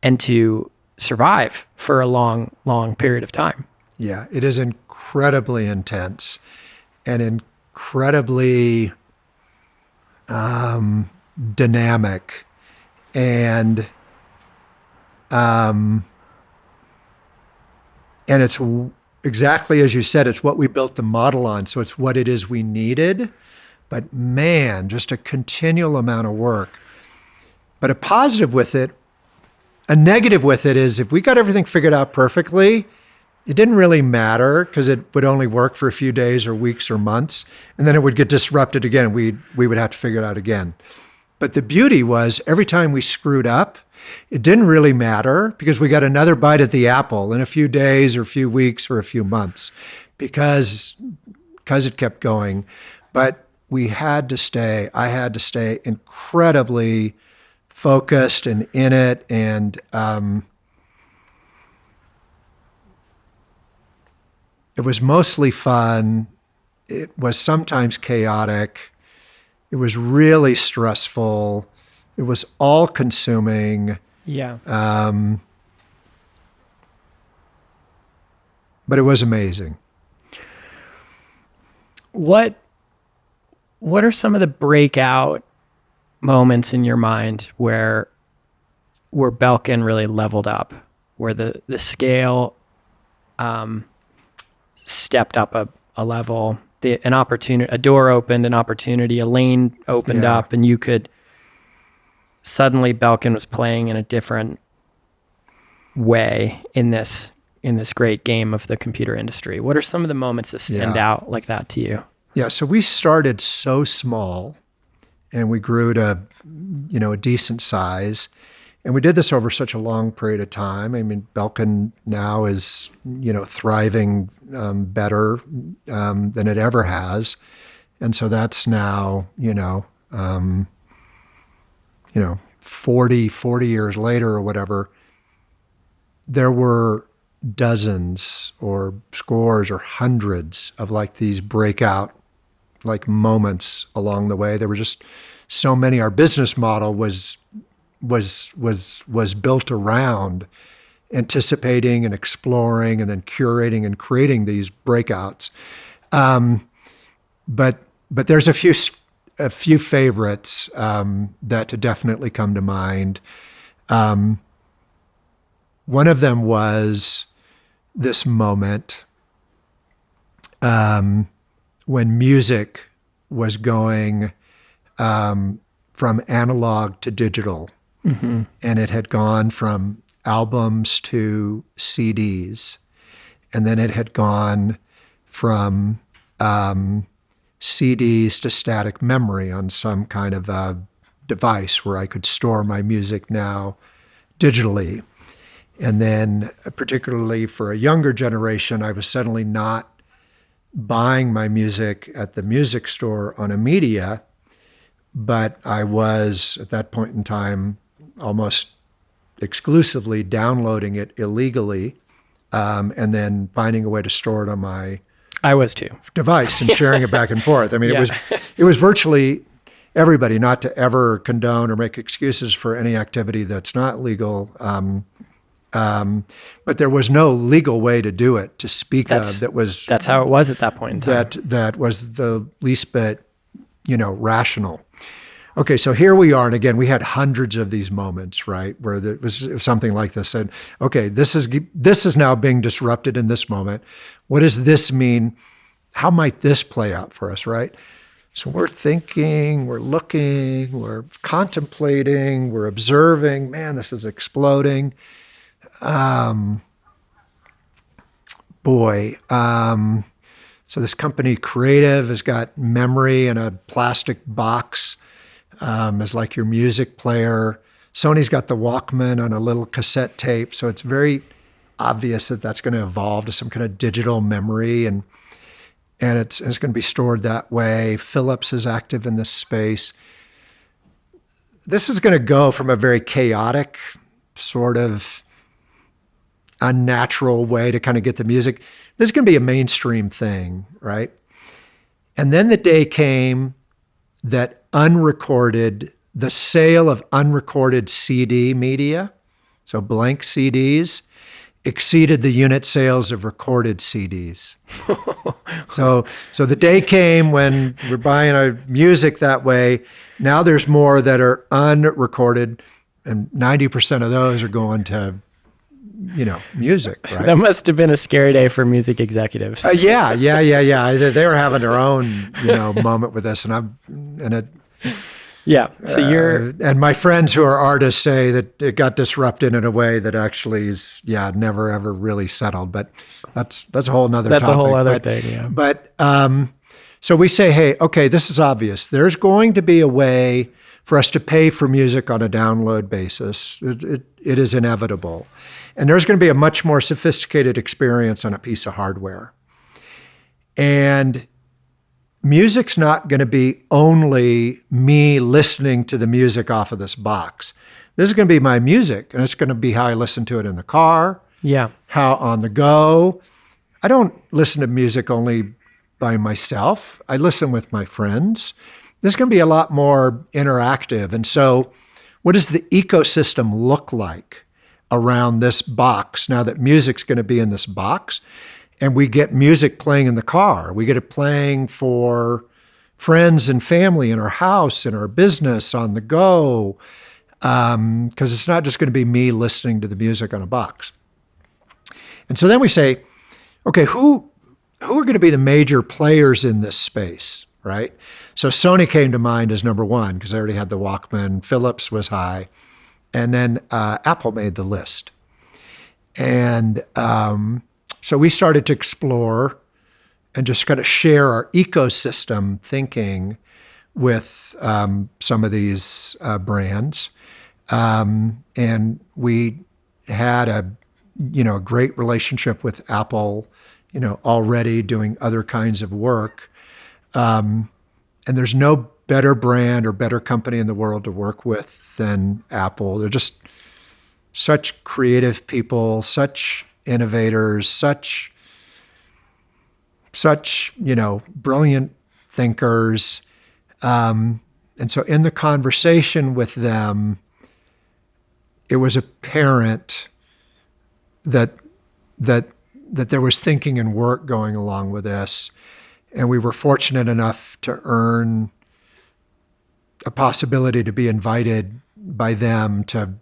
and to survive for a long, long period of time. Yeah, it is incredibly intense and incredibly dynamic, and it's exactly as you said. It's what we built the model on, so it's what it is we needed. But man, just a continual amount of work. But a positive with it, a negative with it is if we got everything figured out perfectly, it didn't really matter because it would only work for a few days or weeks or months, and then it would get disrupted again. We would have to figure it out again. But the beauty was every time we screwed up, it didn't really matter because we got another bite at the apple in a few days or a few weeks or a few months because it kept going. But I had to stay incredibly focused and in it. And it was mostly fun. It was sometimes chaotic. It was really stressful. It was all consuming. Yeah. But it was amazing. What are some of the breakout moments in your mind where Belkin really leveled up, where the scale stepped up a level, an opportunity, a door opened, an opportunity, a lane opened up, and you could suddenly Belkin was playing in a different way in this great game of the computer industry? What are some of the moments that stand out like that to you? Yeah, so we started so small and we grew to, a decent size. And we did this over such a long period of time. I mean, Belkin now is, thriving better than it ever has. And so that's now, 40 years later or whatever, there were dozens or scores or hundreds of like these breakout like moments along the way. There were just so many. Our business model was built around anticipating and exploring and then curating and creating these breakouts. But there's a few favorites that definitely come to mind. One of them was this moment when music was going from analog to digital. Mm-hmm. And it had gone from albums to CDs. And then it had gone from CDs to static memory on some kind of a device where I could store my music now digitally. And then, particularly for a younger generation, I was suddenly not buying my music at the music store on a media, but I was, at that point in time, almost exclusively downloading it illegally, and then finding a way to store it on my I was too. device and sharing it back and forth. I mean, Yeah. it was virtually everybody, not to ever condone or make excuses for any activity that's not legal. But there was no legal way to do it, to speak of, That's how it was at that point in time. that was the least bit, rational. Okay, so here we are, and again, we had hundreds of these moments, right, where it was something like this. And okay, this is now being disrupted in this moment. What does this mean? How might this play out for us, right? So we're thinking, we're looking, we're contemplating, we're observing. Man, this is exploding. So this company Creative has got memory in a plastic box as like your music player. Sony's got the Walkman on a little cassette tape. So it's very obvious that that's going to evolve to some kind of digital memory, and it's going to be stored that way. Philips is active in this space. This is going to go from a very chaotic, sort of unnatural way to kind of get the music. This is going to be a mainstream thing, right? And then the day came that the sale of unrecorded CD media, so blank CDs, exceeded the unit sales of recorded CDs. So the day came when we're buying our music that way. Now there's more that are unrecorded, and 90% of those are going to, music, right? That must have been a scary day for music executives. Yeah. They were having their own, moment with this, Yeah. So and my friends who are artists say that it got disrupted in a way that actually is, never ever really settled. But that's a whole nother topic. That's a whole other thing. Yeah. But so we say, hey, okay, this is obvious. There's going to be a way for us to pay for music on a download basis. It is inevitable. And there's going to be a much more sophisticated experience on a piece of hardware. And music's not going to be only me listening to the music off of this box. This is going to be my music, and it's going to be how I listen to it in the car, how on the go. I don't listen to music only by myself. I listen with my friends. This is going to be a lot more interactive. And so what does the ecosystem look like around this box now that music's going to be in this box? And we get music playing in the car. We get it playing for friends and family in our house, in our business, on the go, because it's not just going to be me listening to the music on a box. And so then we say, okay, who are going to be the major players in this space, right? So Sony came to mind as number one because I already had the Walkman. Philips was high. And then Apple made the list. And so we started to explore and just kind of share our ecosystem thinking with some of these brands. And we had a great relationship with Apple, already doing other kinds of work. And there's no better brand or better company in the world to work with than Apple. They're just such creative people, such innovators, such brilliant thinkers. And so in the conversation with them, it was apparent that there was thinking and work going along with this. And we were fortunate enough to earn a possibility to be invited by them to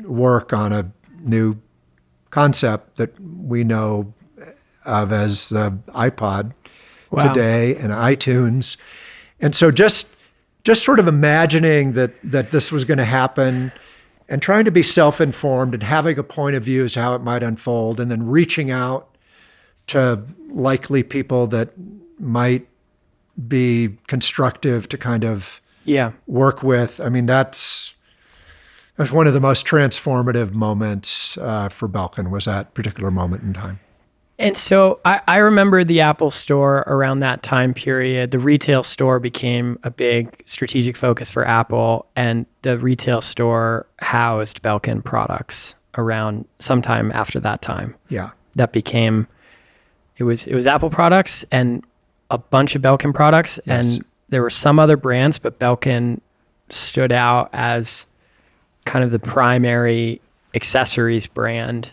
work on a new concept that we know of as the iPod today and iTunes. And so just sort of imagining that this was going to happen and trying to be self-informed and having a point of view as to how it might unfold, and then reaching out to likely people that might be constructive to kind of work with. I mean, that's one of the most transformative moments for Belkin, was that particular moment in time. And so I remember the Apple store around that time period. The retail store became a big strategic focus for Apple, and the retail store housed Belkin products around sometime after that time. Yeah. That became, it was Apple products and a bunch of Belkin products. Yes. And there were some other brands, but Belkin stood out as kind of the primary accessories brand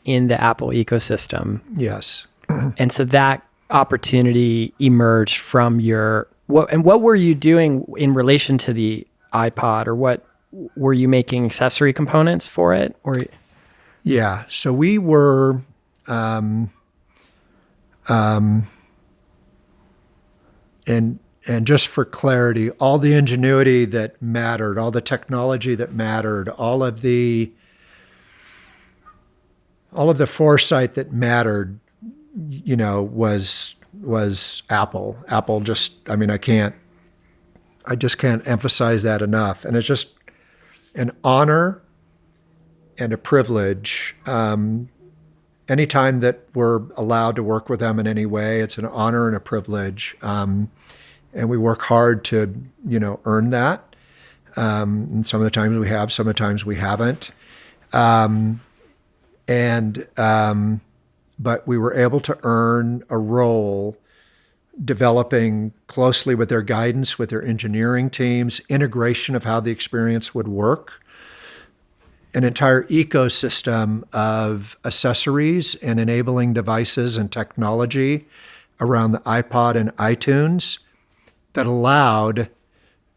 in the Apple ecosystem. Yes. And so that opportunity emerged from what were you doing in relation to the iPod, or what were you making accessory components for it? Or yeah, so we were and just for clarity, all the ingenuity that mattered, all the technology that mattered, all of the foresight that mattered, was Apple. Apple just, I just can't emphasize that enough. And it's just an honor and a privilege. Anytime that we're allowed to work with them in any way, it's an honor and a privilege. And we work hard to, earn that. And some of the times we have, some of the times we haven't. But we were able to earn a role developing closely with their guidance, with their engineering teams, integration of how the experience would work, an entire ecosystem of accessories and enabling devices and technology around the iPod and iTunes that allowed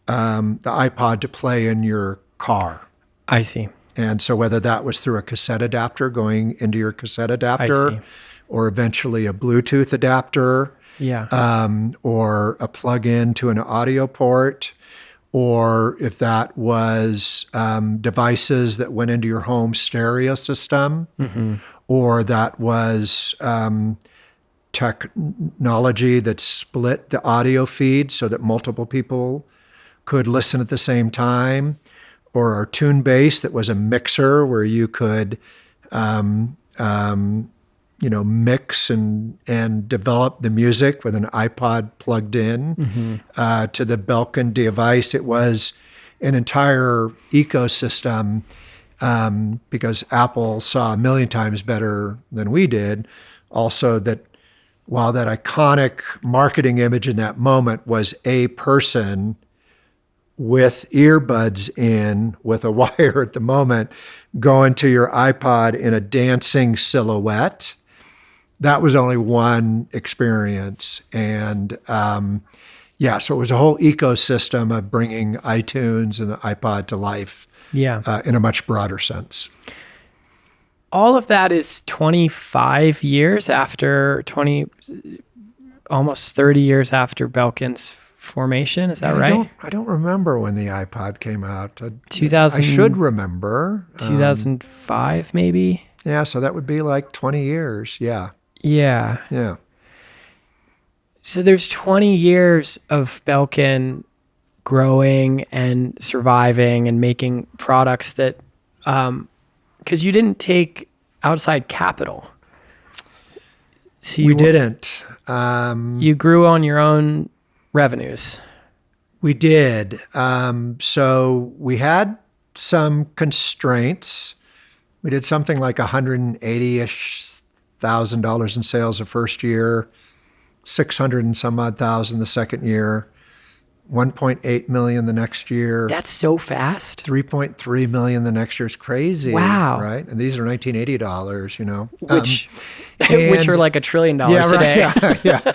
the iPod to play in your car. I see. And so whether that was through a cassette adapter going into your cassette adapter, or eventually a Bluetooth adapter, or a plug-in to an audio port, or if that was devices that went into your home stereo system, or that was technology that split the audio feed so that multiple people could listen at the same time, or our tune base that was a mixer where you could, mix and develop the music with an iPod plugged in to the Belkin device. It was an entire ecosystem because Apple saw a million times better than we did. Also, that while that iconic marketing image in that moment was a person with earbuds in, with a wire at the moment, going to your iPod in a dancing silhouette, that was only one experience. And so it was a whole ecosystem of bringing iTunes and the iPod to life in a much broader sense. All of that is 25 years after, almost 30 years after Belkin's formation. Is that right? I don't remember when the iPod came out. 2000. I should remember. 2005, maybe. Yeah, so that would be like 20 years. Yeah. Yeah. So there's 20 years of Belkin growing and surviving and making products that, because you didn't take outside capital. So we didn't. You grew on your own revenues. We did. So we had some constraints. We did something like $180,000 in sales the first year, 600 and some odd thousand the second year, 1.8 million the next year. That's so fast. 3.3 million the next year is crazy. Wow. Right? And these are $1980, Which are like $1 trillion today. Yeah.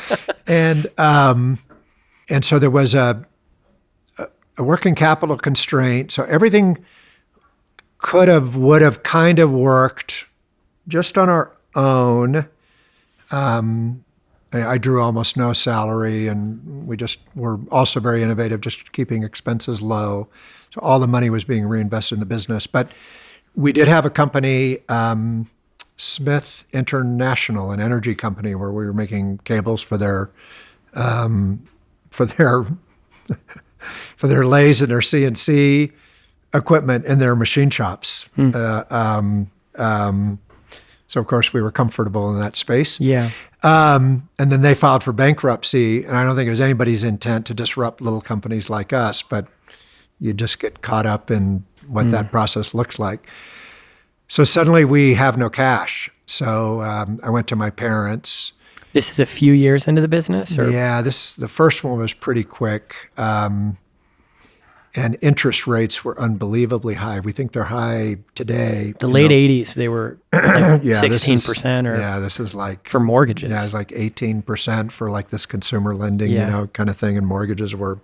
And so there was a working capital constraint. So everything would have kind of worked just on our own. I drew almost no salary, and we just were also very innovative, just keeping expenses low. So all the money was being reinvested in the business. But we did have a company, Smith International, an energy company, where we were making cables for their for their for their lathes and their CNC equipment in their machine shops. So of course we were comfortable in that space. Yeah. And then they filed for bankruptcy, and I don't think it was anybody's intent to disrupt little companies like us, but you just get caught up in what that process looks like. So suddenly we have no cash. So I went to my parents. This is a few years into the business? Or? Yeah, the first one was pretty quick. And interest rates were unbelievably high. We think they're high today. The late 80s, they were like 16% or yeah, this is like for mortgages. Yeah, it's like 18% for like this consumer lending, kind of thing. And mortgages were,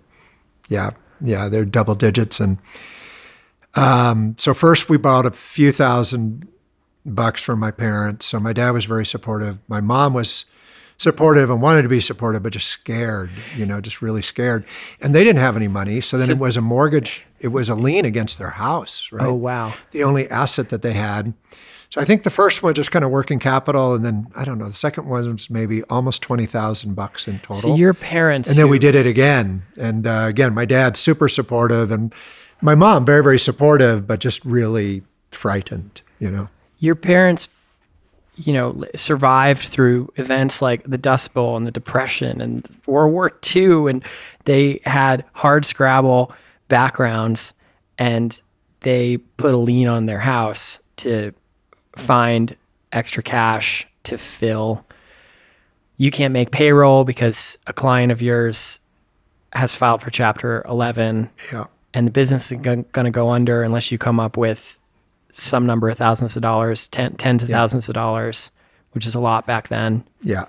they're double digits. And so first we borrowed a few $1,000 from my parents. So my dad was very supportive. My mom was supportive and wanted to be supportive, but just scared, just really scared. And they didn't have any money. So then it was a mortgage. It was a lien against their house, right? Oh, wow. The only asset that they had. So I think the first one just kind of working capital. And then, I don't know, the second one was maybe almost $20,000 in total. So your parents. And then we did it again. And again, my dad's super supportive and my mom very, very supportive, but just really frightened, Your parents survived through events like the Dust Bowl and the Depression and World War II, and they had hard scrabble backgrounds, and they put a lien on their house to find extra cash to fill. You can't make payroll because a client of yours has filed for Chapter 11, and the business is going to go under unless you come up with some number of thousands of dollars, tens of thousands of dollars, which is a lot back then. Yeah.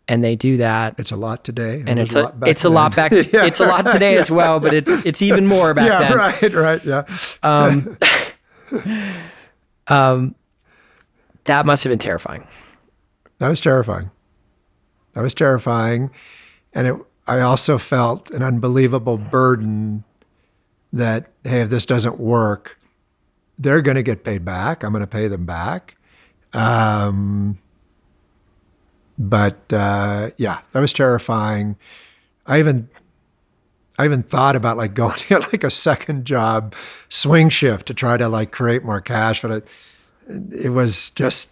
And they do that. It's a lot today. It's a lot back. It's a lot today as well, but it's even more back then. Right. Yeah. That must have been terrifying. That was terrifying. And I also felt an unbelievable burden that, hey, if this doesn't work, they're going to get paid back. I'm going to pay them back. That was terrifying. I even thought about like going to like a second job, swing shift to try to like create more cash, but it was just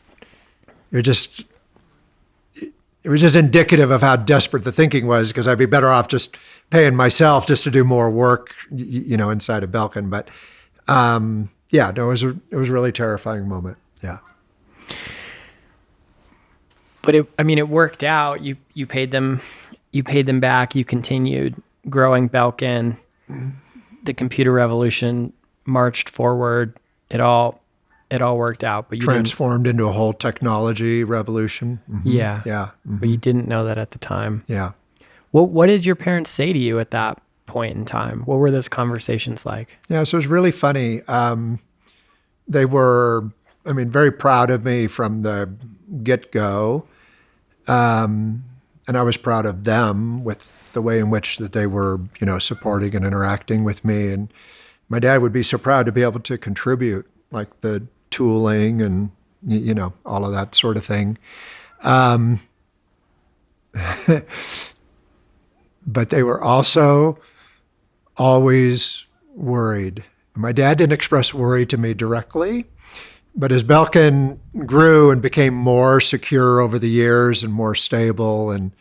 indicative of how desperate the thinking was, because I'd be better off just paying myself just to do more work, inside of Belkin. But it was a really terrifying moment. Yeah. But it worked out. You paid them back. You continued growing Belkin. The computer revolution marched forward. It all worked out. But you transformed into a whole technology revolution. Mm-hmm. Yeah. Yeah. Mm-hmm. But you didn't know that at the time. Yeah. What did your parents say to you at that point in time? What were those conversations like? Yeah, so it was really funny. They were, very proud of me from the get-go. And I was proud of them with the way in which that they were, supporting and interacting with me. And my dad would be so proud to be able to contribute, like the tooling and, all of that sort of thing. But they were also always worried. My dad didn't express worry to me directly, but as Belkin grew and became more secure over the years and more stable, and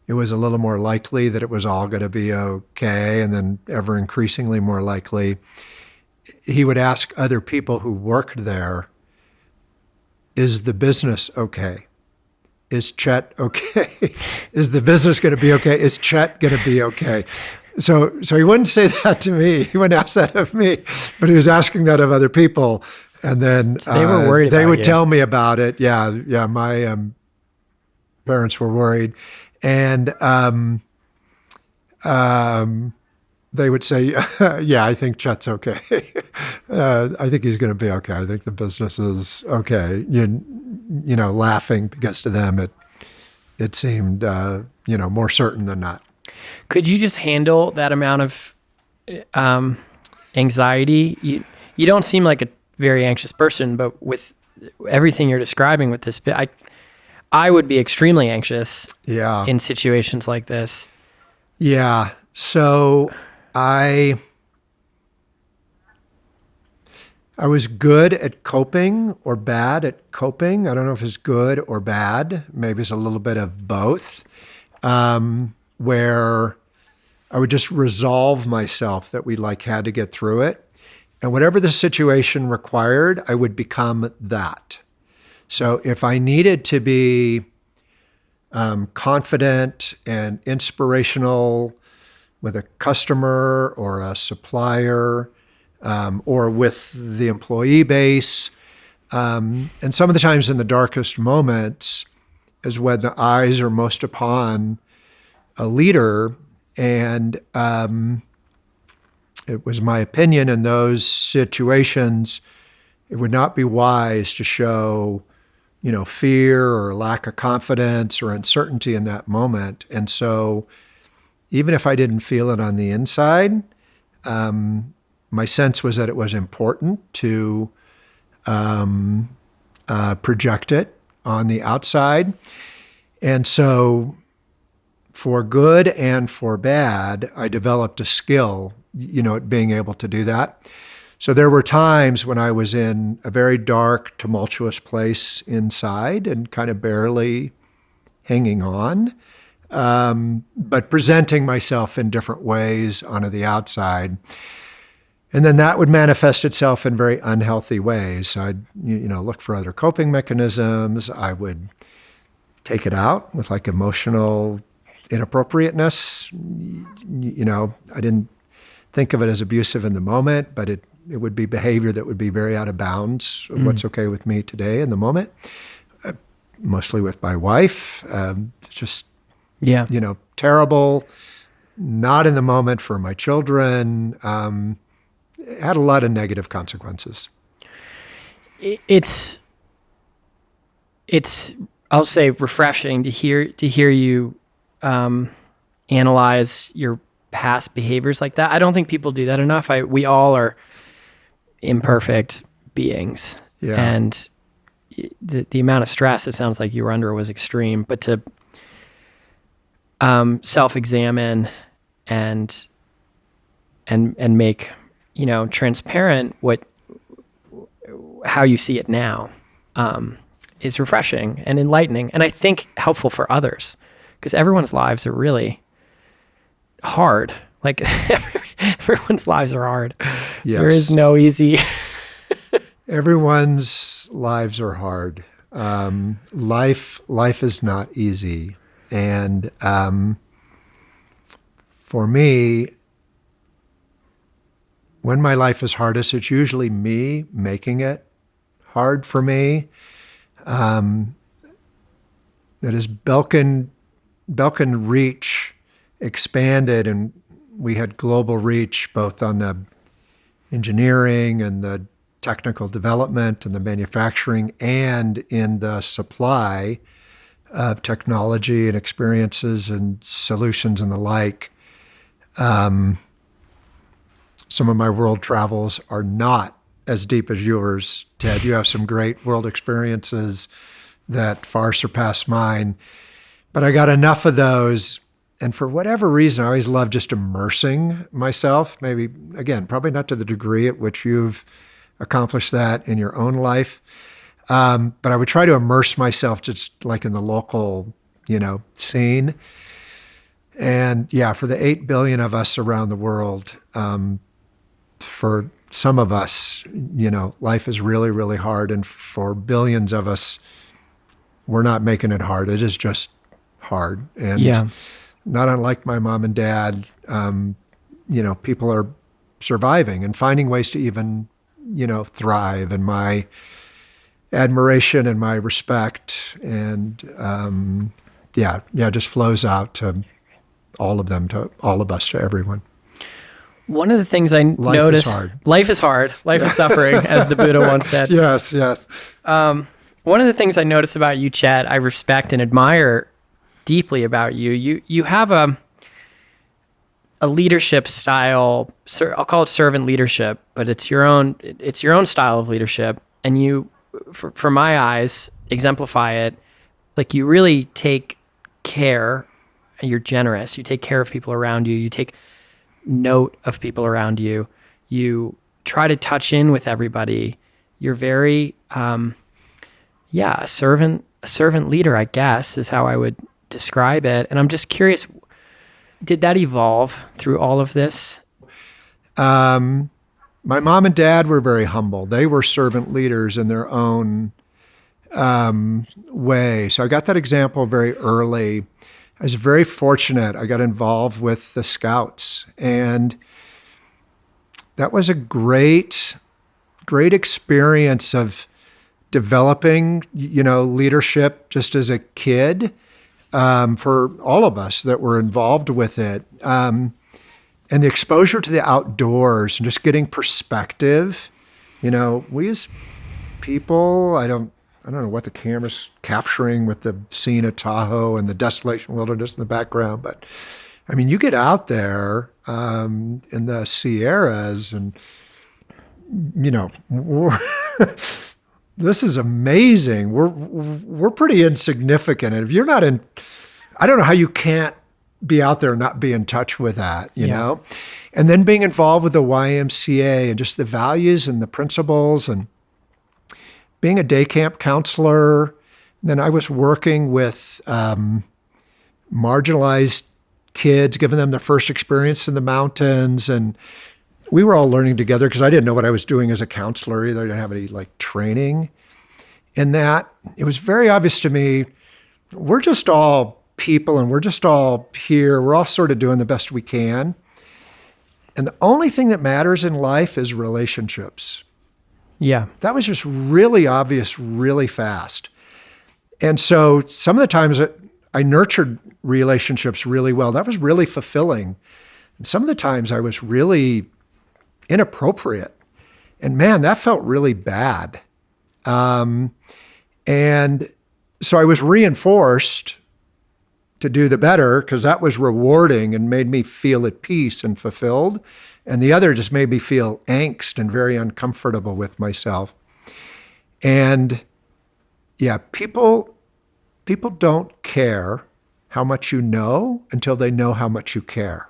it was a little more likely that it was all going to be okay, and then ever increasingly more likely, he would ask other people who worked there, is the business okay? Is Chet okay? Is the business going to be okay? Is Chet going to be okay? So he wouldn't say that to me. He wouldn't ask that of me, but he was asking that of other people. And then so they were worried. They would tell me about it. Yeah. My parents were worried, and they would say, "Yeah, I think Chet's okay. I think he's going to be okay. I think the business is okay." Laughing, because to them it seemed, more certain than not. Could you just handle that amount of anxiety? You don't seem like a very anxious person, but with everything you're describing with this, I would be extremely anxious in situations like this. Yeah. So I was good at coping or bad at coping. I don't know if it's good or bad. Maybe it's a little bit of both, where I would just resolve myself that we had to get through it. And whatever the situation required, I would become that. So if I needed to be confident and inspirational with a customer or a supplier, or with the employee base, and some of the times in the darkest moments is when the eyes are most upon a leader. And it was my opinion in those situations, it would not be wise to show, fear or lack of confidence or uncertainty in that moment. And so even if I didn't feel it on the inside, my sense was that it was important to project it on the outside. And so for good and for bad, I developed a skill, at being able to do that. So there were times when I was in a very dark, tumultuous place inside and kind of barely hanging on, but presenting myself in different ways on the outside. And then that would manifest itself in very unhealthy ways. So I'd, look for other coping mechanisms. I would take it out with emotional inappropriateness. I didn't think of it as abusive in the moment, but it would be behavior that would be very out of bounds of what's okay with me today in the moment, mostly with my wife. Terrible, not in the moment for my children. It had a lot of negative consequences. It's I'll say refreshing to hear you analyze your past behaviors like that. I don't think people do that enough. We all are imperfect beings, and the amount of stress it sounds like you were under was extreme. But to self-examine and make transparent how you see it now is refreshing and enlightening, and I think helpful for others, because everyone's lives are really hard. Everyone's lives are hard. Yes. There is no easy. Everyone's lives are hard. Life is not easy, and for me, when my life is hardest, it's usually me making it hard for me. That is, Belkin reach expanded, and we had global reach both on the engineering and the technical development and the manufacturing and in the supply of technology and experiences and solutions and the like. Some of my world travels are not as deep as yours, Ted. You have some great world experiences that far surpass mine. But I got enough of those. And for whatever reason, I always love just immersing myself. Maybe, again, probably not to the degree at which you've accomplished that in your own life. But I would try to immerse myself just like in the local, scene. And yeah, for the 8 billion of us around the world, for some of us, life is really, really hard. And for billions of us, we're not making it hard. It is just hard. And not unlike my mom and dad, people are surviving and finding ways to even, thrive. And my admiration and my respect and, just flows out to all of them, to all of us, to everyone. One of the things I noticed, life is hard, life is suffering, as the Buddha once said. Yes. One of the things I notice about you, Chet, I respect and admire deeply about you. You have a leadership style. I'll call it servant leadership, but it's your own style of leadership, and you, for my eyes, exemplify it. Like, you really take care, and you're generous. You take care of people around you. You take note of people around you. You try to touch in with everybody. You're very, a servant leader, I guess, is how I would describe it. And I'm just curious, did that evolve through all of this? My mom and dad were very humble. They were servant leaders in their own way. So I got that example very early. I was very fortunate. I got involved with the Scouts, and that was a great experience of developing, leadership just as a kid, for all of us that were involved with it. And the exposure to the outdoors and just getting perspective. We as people, I don't know what the camera's capturing with the scene of Tahoe and the desolation wilderness in the background, but I mean, you get out there in the Sierras and, this is amazing. We're pretty insignificant. And if you're not I don't know how you can't be out there and not be in touch with that, you know? And then being involved with the YMCA and just the values and the principles, and being a day camp counselor. Then I was working with marginalized kids, giving them their first experience in the mountains. And we were all learning together because I didn't know what I was doing as a counselor either. I didn't have any training in that. It was very obvious to me, we're just all people and we're just all here. We're all sort of doing the best we can. And the only thing that matters in life is relationships. Yeah. That was just really obvious really fast. And so some of the times I nurtured relationships really well. That was really fulfilling. And some of the times I was really inappropriate. And man, that felt really bad. And so I was reinforced to do the better because that was rewarding and made me feel at peace and fulfilled. And the other just made me feel angst and very uncomfortable with myself. And people don't care how much you know until they know how much you care.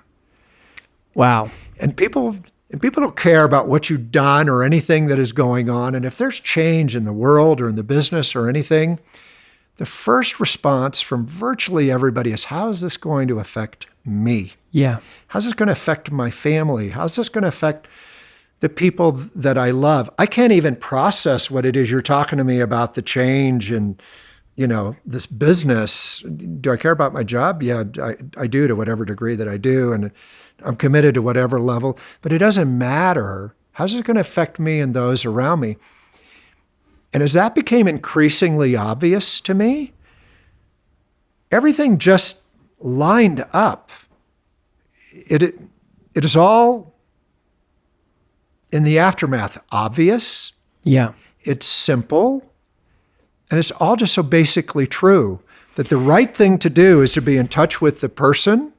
Wow. And people don't care about what you've done or anything that is going on. And if there's change in the world or in the business or anything, the first response from virtually everybody is, how is this going to affect me? Yeah. How's this going to affect my family? How's this going to affect the people that I love? I can't even process what it is you're talking to me about, the change and, this business. Do I care about my job? Yeah, I do, to whatever degree that I do. And I'm committed to whatever level, but it doesn't matter. How's it going to affect me and those around me? And as that became increasingly obvious to me, everything just lined up. It is all in the aftermath obvious. Yeah. It's simple. And it's all just so basically true that the right thing to do is to be in touch with the person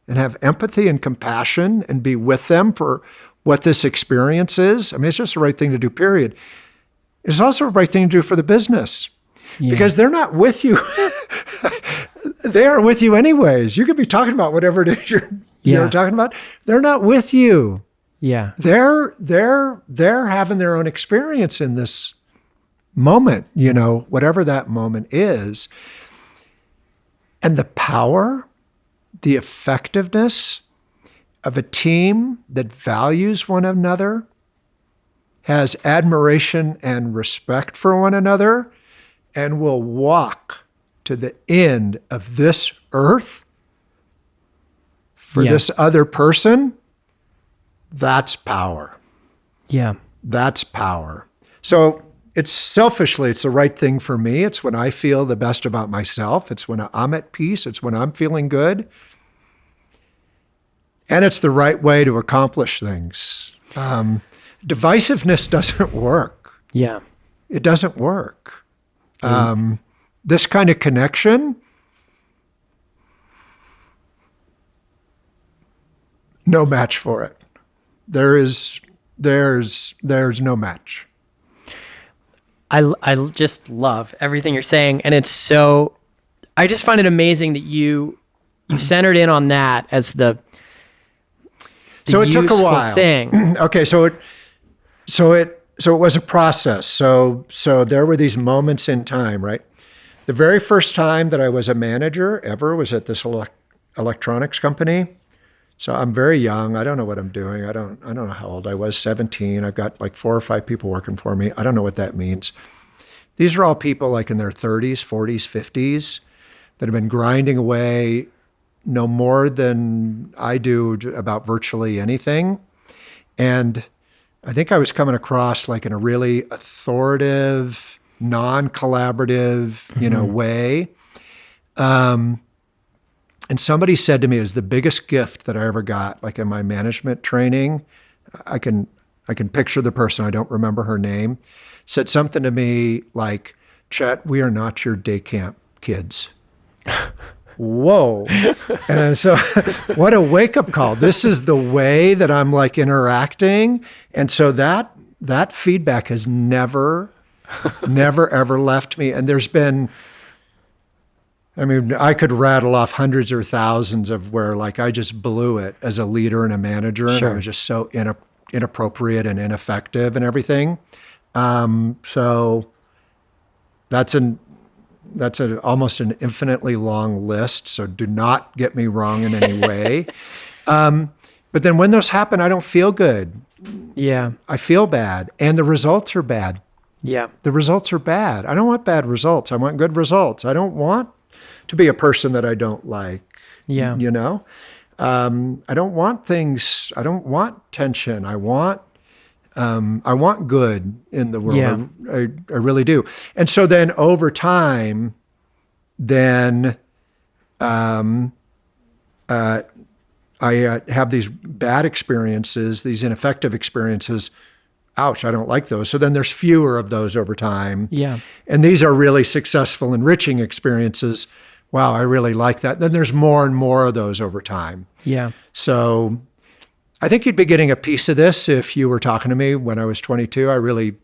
and have empathy and compassion and be with them for what this experience is. I mean, it's just the right thing to do, period. It's also the right thing to do for the business because they're not with you. They are with you anyways. You could be talking about whatever it is you're talking about. They're not with you. Yeah. They're having their own experience in this moment, whatever that moment is. And the power, the effectiveness of a team that values one another, has admiration and respect for one another, and will walk to the end of this earth for this other person, that's power. Yeah. That's power. So it's the right thing for me. It's when I feel the best about myself. It's when I'm at peace. It's when I'm feeling good. And it's the right way to accomplish things. Divisiveness doesn't work. Yeah. It doesn't work. This kind of connection, no match for it. There's no match. I just love everything you're saying, and it's so. I just find it amazing that you centered in on that as the so it took a while. Thing. Okay, so it was a process. So there were these moments in time, right? The very first time that I was a manager ever was at this electronics company. So I'm very young. I don't know what I'm doing. I don't know how old I was, 17. I've got like 4 or 5 people working for me. I don't know what that means. These are all people like in their 30s, 40s, 50s that have been grinding away, know more than I do about virtually anything. And I think I was coming across like in a really authoritative, non-collaborative, way. And somebody said to me, it was the biggest gift that I ever got, like in my management training. I can picture the person, I don't remember her name, said something to me like, Chet, we are not your day camp kids. Whoa. And so what a wake-up call. This is the way that I'm like interacting. And so that feedback has never, ever left me. And there's been, I could rattle off hundreds or thousands of where like I just blew it as a leader and a manager. Sure. And I was just so inappropriate and ineffective and everything. So that's almost an infinitely long list. So do not get me wrong in any way. But then when those happen, I don't feel good. Yeah. I feel bad. And the results are bad. Yeah. The results are bad. I don't want bad results. I want good results. I don't want to be a person that I don't like. Yeah. I don't want things, I don't want tension. I want good in the world. Yeah. I really do. And so then over time, I have these bad experiences, these ineffective experiences. Ouch, I don't like those. So then there's fewer of those over time. Yeah. And these are really successful, enriching experiences. Wow, I really like that. Then there's more and more of those over time. Yeah. So I think you'd be getting a piece of this if you were talking to me when I was 22. I really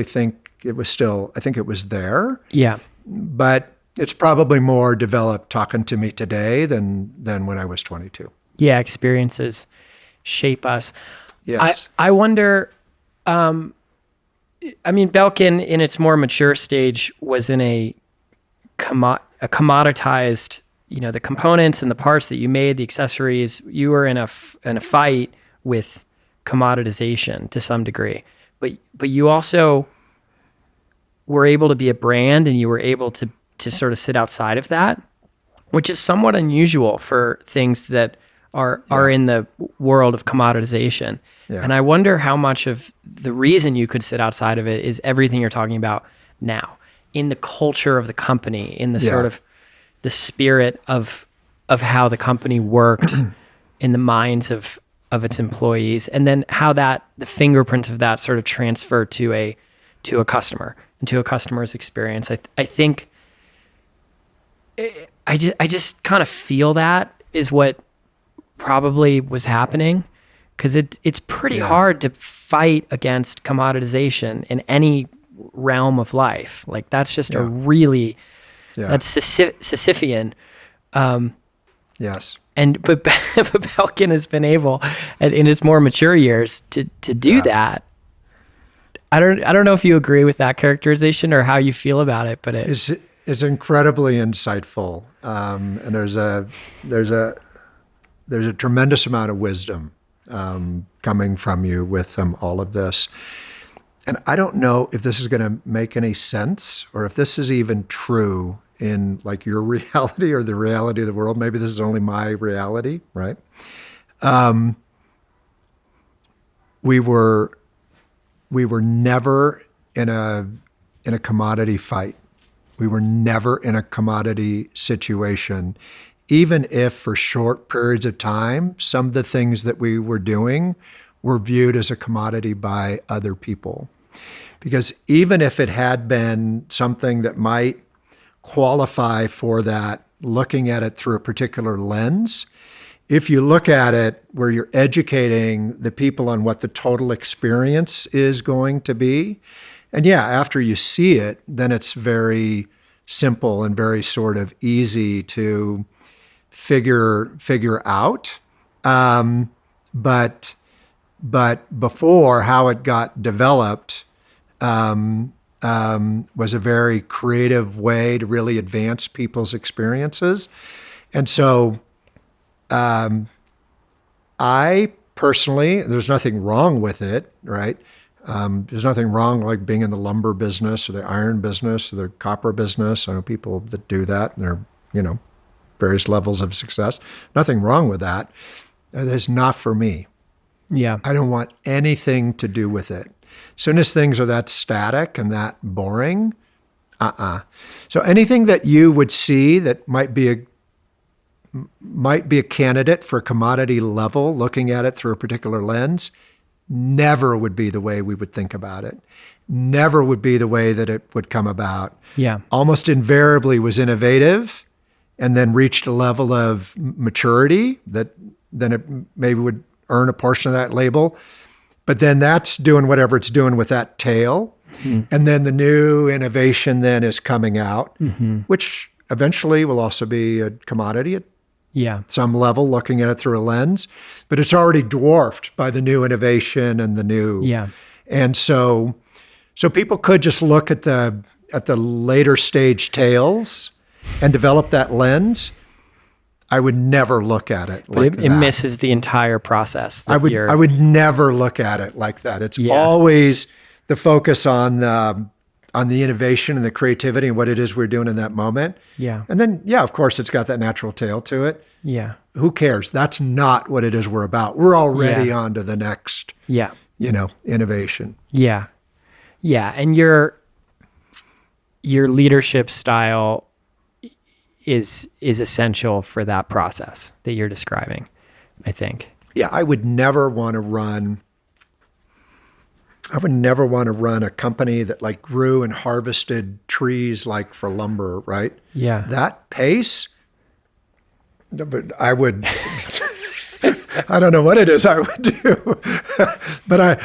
think it was I think it was there. Yeah. But it's probably more developed talking to me today than when I was 22. Yeah, experiences shape us. Yes. I wonder, Belkin in its more mature stage was in a commoditized, the components and the parts that you made, the accessories, you were in a fight with commoditization to some degree. But you also were able to be a brand, and you were able to sort of sit outside of that, which is somewhat unusual for things that are in the world of commoditization. Yeah. And I wonder how much of the reason you could sit outside of it is everything you're talking about now, in the culture of the company, in the sort of the spirit of how the company worked in the minds of its employees, and then how the fingerprints of that sort of transfer to a customer and to a customer's experience. I think I just kind of feel that is what probably was happening, because it's pretty hard to fight against commoditization in any realm of life. Like that's just a really that's Sisyphean. Yes. But Belkin has been able, in its more mature years, to do that. I don't know if you agree with that characterization or how you feel about it, but it's incredibly insightful, and there's a tremendous amount of wisdom coming from you with all of this. And I don't know if this is going to make any sense, or if this is even true in like your reality or the reality of the world. Maybe this is only my reality, right? We were never in a commodity fight. We were never in a commodity situation, even if for short periods of time, some of the things that we were doing were viewed as a commodity by other people. Because even if it had been something that might qualify for that, looking at it through a particular lens, if you look at it where you're educating the people on what the total experience is going to be, and yeah, after you see it, then it's very simple and very sort of easy to figure out. But before, how it got developed was a very creative way to really advance people's experiences. And so I personally, there's nothing wrong with it, right? There's nothing wrong like being in the lumber business or the iron business or the copper business. I know people that do that and they're, various levels of success. Nothing wrong with that. That is not for me. Yeah. I don't want anything to do with it. As soon as things are that static and that boring, So anything that you would see that might be a candidate for commodity level, looking at it through a particular lens, never would be the way we would think about it. Never would be the way that it would come about. Yeah. Almost invariably was innovative and then reached a level of maturity that then it maybe would earn a portion of that label. But then that's doing whatever it's doing with that tail. Mm-hmm. And then the new innovation then is coming out, which eventually will also be a commodity at some level, looking at it through a lens. But it's already dwarfed by the new innovation and the new. Yeah. And so people could just look at the later stage tails and develop that lens. I would never look at it like that. It misses the entire process. I would never look at it like that. It's always the focus on the innovation and the creativity and what it is we're doing in that moment. Yeah. And then, of course, it's got that natural tail to it. Yeah. Who cares? That's not what it is we're about. We're already on to the next, innovation. Yeah. Yeah. And your leadership style is essential for that process that you're describing, I think. Yeah, I would never want to run a company that like grew and harvested trees like for lumber, right? Yeah. That pace, but I would I don't know what it is I would do, but I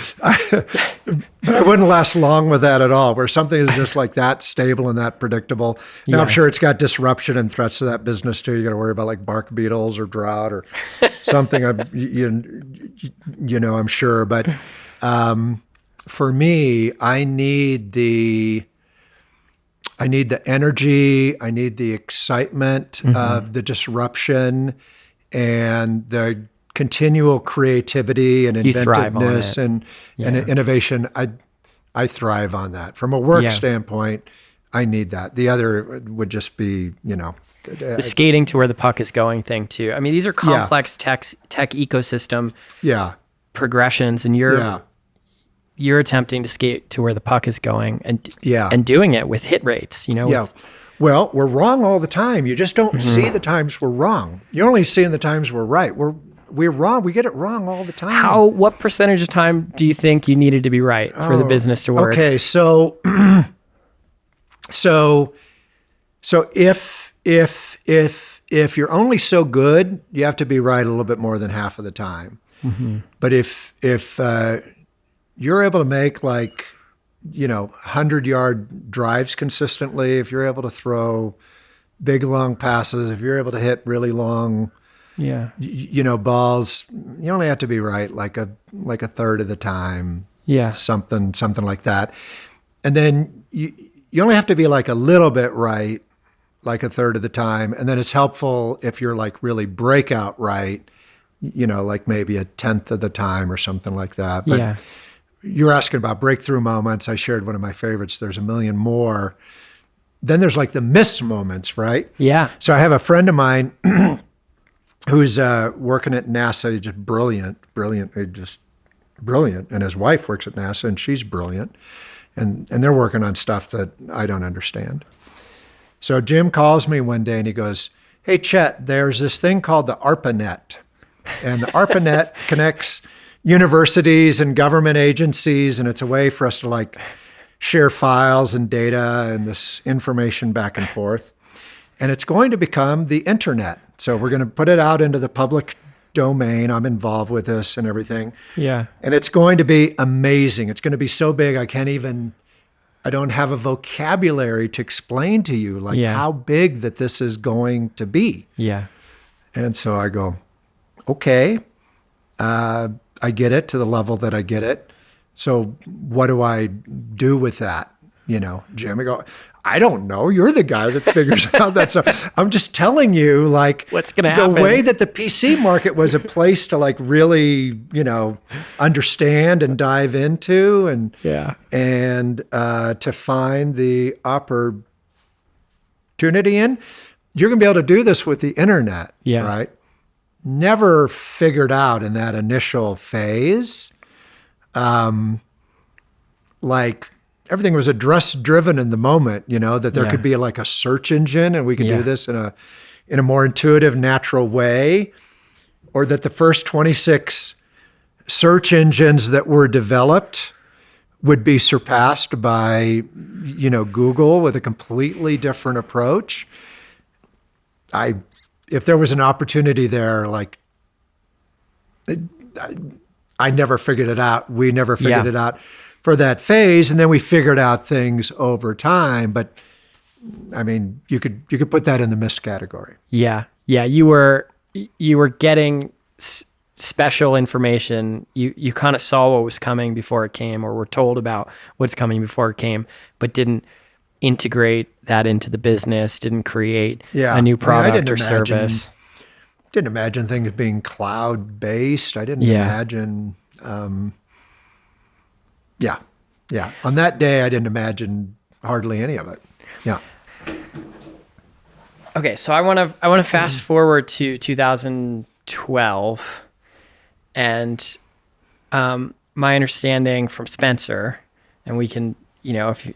wouldn't last long with that at all. Where something is just like that stable and that predictable. Now I'm sure it's got disruption and threats to that business too. You got to worry about like bark beetles or drought or something. I'm sure. But for me, I need the energy. I need the excitement of the disruption and the continual creativity and inventiveness and innovation. I thrive on that. From a work standpoint, I need that. The other would just be, the skating to where the puck is going thing too. I mean, these are complex tech ecosystem progressions, and you're attempting to skate to where the puck is going and doing it with hit rates, Well, we're wrong all the time. You just don't see the times we're wrong. You're only seeing the times we're right. We're wrong. We get it wrong all the time. What percentage of time do you think you needed to be right for the business to work? Okay, so if you're only so good, you have to be right a little bit more than half of the time. Mm-hmm. But if you're able to make 100-yard drives consistently, if you're able to throw big long passes, if you're able to hit really long balls, you only have to be right like a third of the time. Yeah. Something like that. And then you only have to be like a little bit right like a third of the time. And then it's helpful if you're like really breakout right, like maybe a tenth of the time or something like that. But you're asking about breakthrough moments. I shared one of my favorites. There's a million more. Then there's like the missed moments, right? Yeah. So I have a friend of mine who's working at NASA. He's just brilliant. And his wife works at NASA, and she's brilliant. And they're working on stuff that I don't understand. So Jim calls me one day and he goes, "Hey, Chet, there's this thing called the ARPANET. And the ARPANET connects universities and government agencies, and it's a way for us to like share files and data and this information back and forth. And it's going to become the internet. So we're going to put it out into the public domain. I'm involved with this and everything. Yeah. And it's going to be amazing. It's going to be so big, I don't have a vocabulary to explain to you like Yeah. how big that this is going to be. Yeah. And so I go, okay, I get it to the level that I get it. So what do I do with that? Jim, I go, I don't know. You're the guy that figures out that stuff. I'm just telling you, like, what's going to happen. The way that the PC market was a place to like really, understand and dive into and to find the opportunity in. You're going to be able to do this with the internet, right? Never figured out in that initial phase, like everything was address driven in the moment, that there could be like a search engine and we can do this in a more intuitive, natural way, or that the first 26 search engines that were developed would be surpassed by, Google with a completely different approach. If there was an opportunity there, like I never figured it out. We never figured it out for that phase. And then we figured out things over time. But I mean, you could put that in the missed category. Yeah. Yeah. You were getting special information. You kind of saw what was coming before it came, or were told about what's coming before it came, but didn't integrate that into the business, didn't create a new product or service. Didn't imagine things being cloud-based. I didn't imagine, on that day, I didn't imagine hardly any of it. Yeah. Okay, so I want to fast forward to 2012, and my understanding from Spencer, and we can, if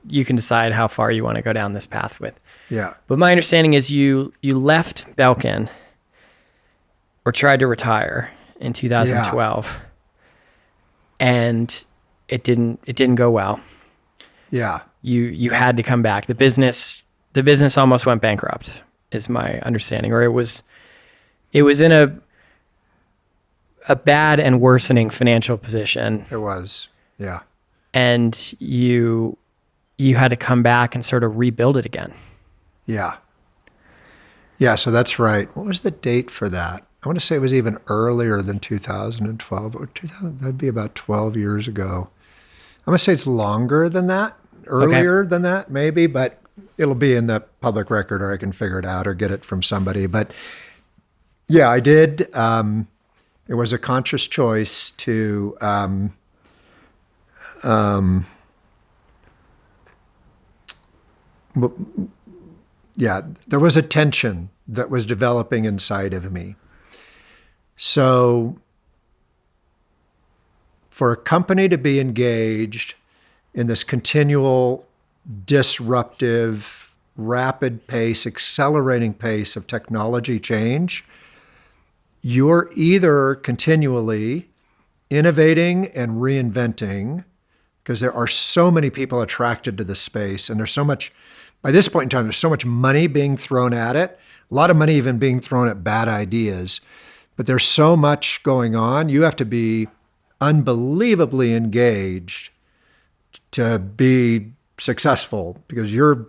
you can decide how far you want to go down this path with. Yeah. But my understanding is you left Belkin, or tried to retire in 2012, and it didn't go well. Yeah. You had to come back. The business almost went bankrupt, is my understanding, or it was in a bad and worsening financial position. It was. Yeah. And you had to come back and sort of rebuild it again. Yeah. Yeah, so that's right. What was the date for that? I want to say it was even earlier than 2012. That'd be about 12 years ago. I'm going to say it's longer than that, earlier than that, maybe, but it'll be in the public record, or I can figure it out or get it from somebody. But yeah, I did. It was a conscious choice to there was a tension that was developing inside of me. So for a company to be engaged in this continual disruptive, rapid pace, accelerating pace of technology change, you're either continually innovating and reinventing, because there are so many people attracted to this space, and there's so much, by this point in time, there's so much money being thrown at it, a lot of money even being thrown at bad ideas, but there's so much going on. You have to be unbelievably engaged to be successful, because your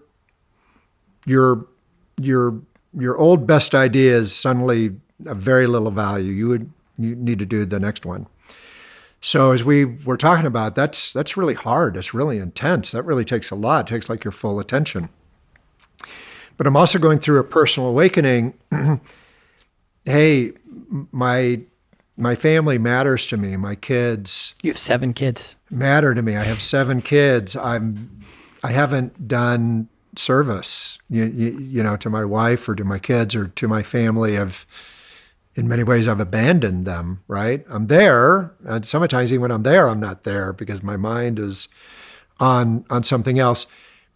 old best idea is suddenly of very little value. You need to do the next one. So as we were talking about, that's really hard. It's really intense. That really takes a lot. It takes like your full attention. But I'm also going through a personal awakening. Hey, my family matters to me. My kids. You have 7 kids. Matter to me. I have 7 kids. I haven't done service, to my wife or to my kids or to my family. In many ways, I've abandoned them, right? I'm there, and sometimes even when I'm there, I'm not there because my mind is on something else.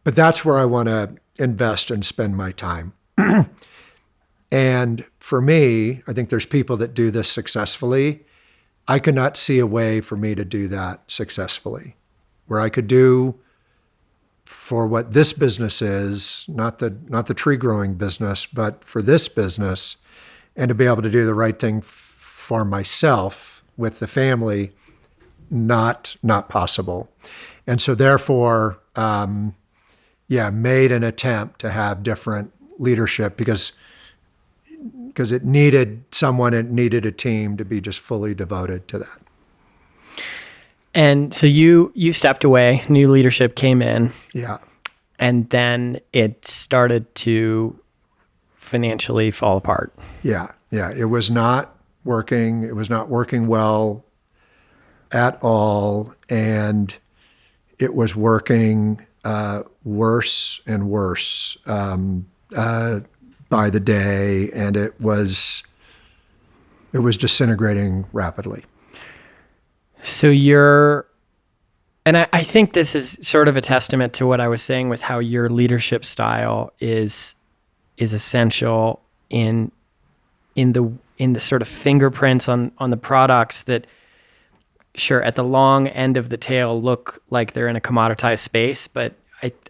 But that's where I want to invest and spend my time. And for me, I think there's people that do this successfully. I could not see a way for me to do that successfully, where I could do for what this business is, not the tree growing business, but for this business, and to be able to do the right thing for myself with the family, not possible. And so therefore, made an attempt to have different leadership because it needed a team to be just fully devoted to that. And so you stepped away, new leadership came in. Yeah. And then it started to financially fall apart. Yeah. It was not working. It was not working well at all. And it was working worse and worse by the day. And it was disintegrating rapidly. So and I think this is sort of a testament to what I was saying with how your leadership style is essential in the sort of fingerprints on the products that, sure, at the long end of the tail look like they're in a commoditized space, but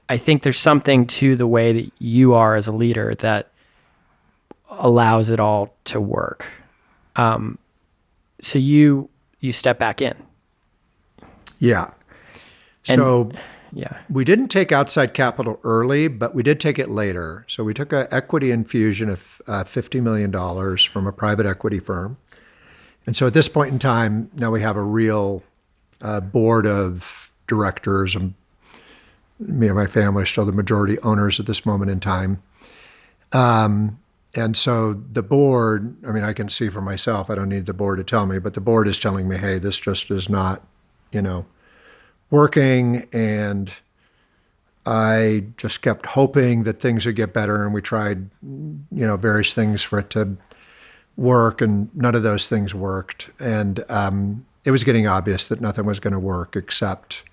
I think there's something to the way that you are as a leader that allows it all to work. So you step back in. Yeah. So yeah, we didn't take outside capital early, but we did take it later. So we took an equity infusion of $50 million from a private equity firm. And so at this point in time, now we have a real board of directors, and me and my family are still the majority owners at this moment in time. And so the board, I mean, I can see for myself, I don't need the board to tell me, but the board is telling me, hey, this just is not, working. And I just kept hoping that things would get better. And we tried, various things for it to work, and none of those things worked. And it was getting obvious that nothing was going to work except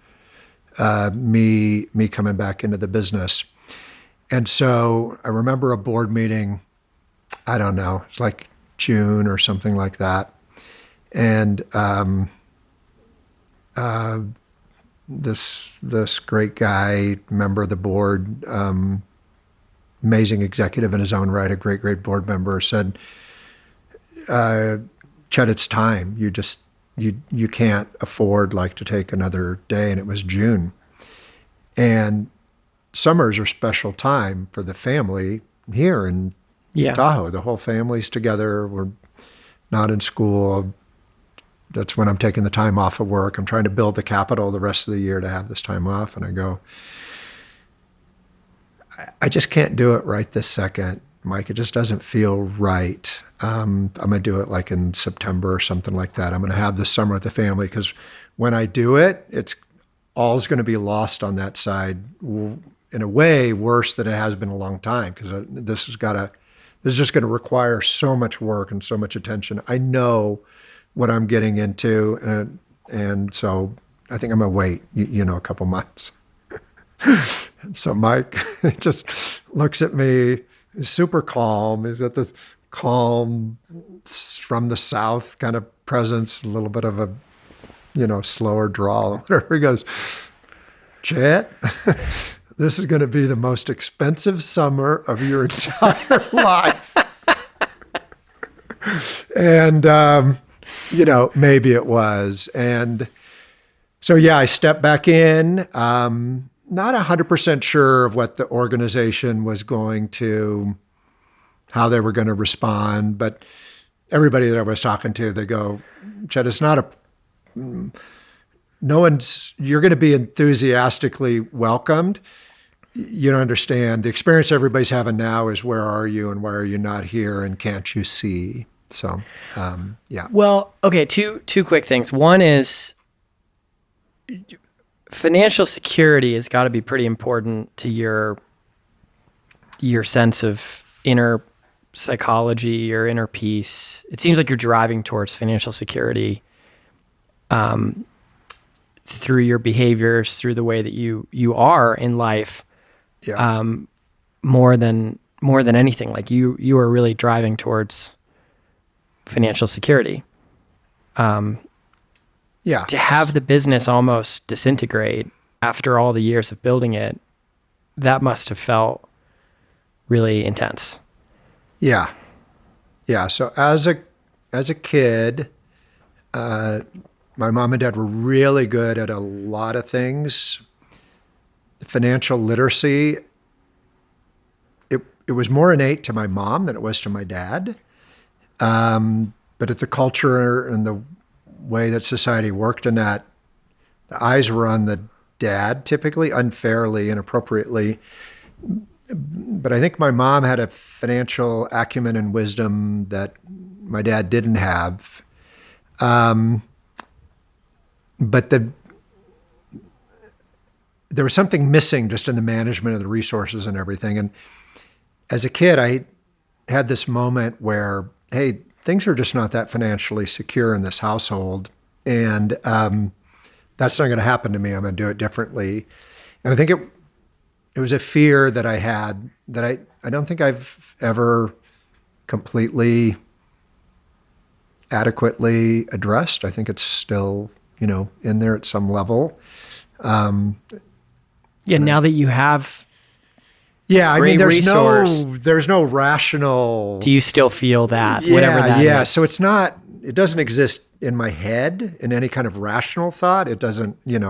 me coming back into the business. And so I remember a board meeting, I don't know, it's like June or something like that. And this great guy, member of the board, amazing executive in his own right, a great board member, said, Chet, it's time. You can't afford to take another day. And it was June. And summers are special time for the family here in Tahoe. The whole family's together. We're not in school. That's when I'm taking the time off of work. I'm trying to build the capital the rest of the year to have this time off. And I go, I just can't do it right this second, Mike. It just doesn't feel right. I'm going to do it in September or something like that. I'm going to have this summer with the family, because when I do it, it's all's going to be lost on that side in a way worse than it has been a long time, because this is just going to require so much work and so much attention. I know what I'm getting into, and so I think I'm gonna wait, a couple months. And so Mike just looks at me, he's super calm. He's got this calm from the South kind of presence, a little bit of a, slower drawl, whatever. He goes, Chet, this is going to be the most expensive summer of your entire life. And, maybe it was. And so, I stepped back in, not 100% sure of what the organization was how they were going to respond. But everybody that I was talking to, they go, Chet, it's not you're going to be enthusiastically welcomed. You don't understand. The experience everybody's having now is, where are you and why are you not here, and can't you see? So, yeah. Well, okay, two quick things. One is financial security has got to be pretty important to your sense of inner psychology, your inner peace. It seems like you're driving towards financial security through your behaviors, through the way that you are in life. Yeah. More than anything. You are really driving towards financial security. To have the business almost disintegrate after all the years of building it, that must have felt really intense. Yeah. So as as a kid, my mom and dad were really good at a lot of things. Financial literacy, it was more innate to my mom than it was to my dad. But at the culture and the way that society worked in that, the eyes were on the dad, typically unfairly, inappropriately. But I think my mom had a financial acumen and wisdom that my dad didn't have. But there was something missing just in the management of the resources and everything. And as a kid, I had this moment where, hey, things are just not that financially secure in this household. And that's not going to happen to me. I'm going to do it differently. And I think it was a fear that I had that I don't think I've ever completely adequately addressed. I think it's still, in there at some level. Now that you have I mean, resource, there's no rational. Do you still feel that? Whatever that is? So it doesn't exist in my head in any kind of rational thought. It doesn't, it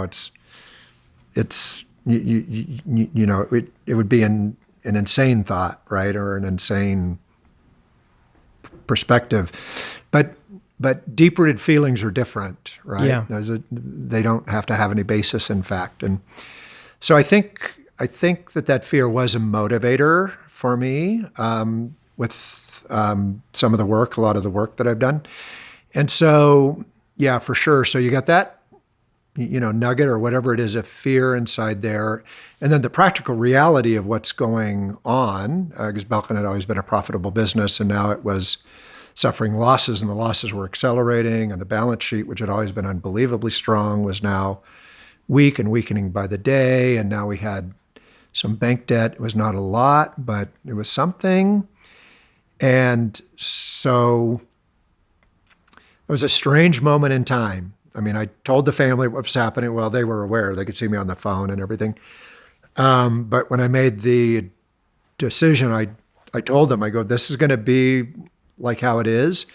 would be an insane thought, right? Or an insane perspective. But deep-rooted feelings are different, right? Yeah. They don't have to have any basis in fact. And so I think that fear was a motivator for me with some of the work, a lot of the work that I've done. And so, yeah, for sure. So you got that, nugget or whatever it is, of fear inside there. And then the practical reality of what's going on, because Belkin had always been a profitable business, and now it was suffering losses, and the losses were accelerating, and the balance sheet, which had always been unbelievably strong, was now weak and weakening by the day. And now we had some bank debt. It was not a lot, but it was something. And so it was a strange moment in time. I mean, I told the family what was happening. Well, they were aware. They could see me on the phone and everything. But when I made the decision, I told them, I go, this is going to be like how it is.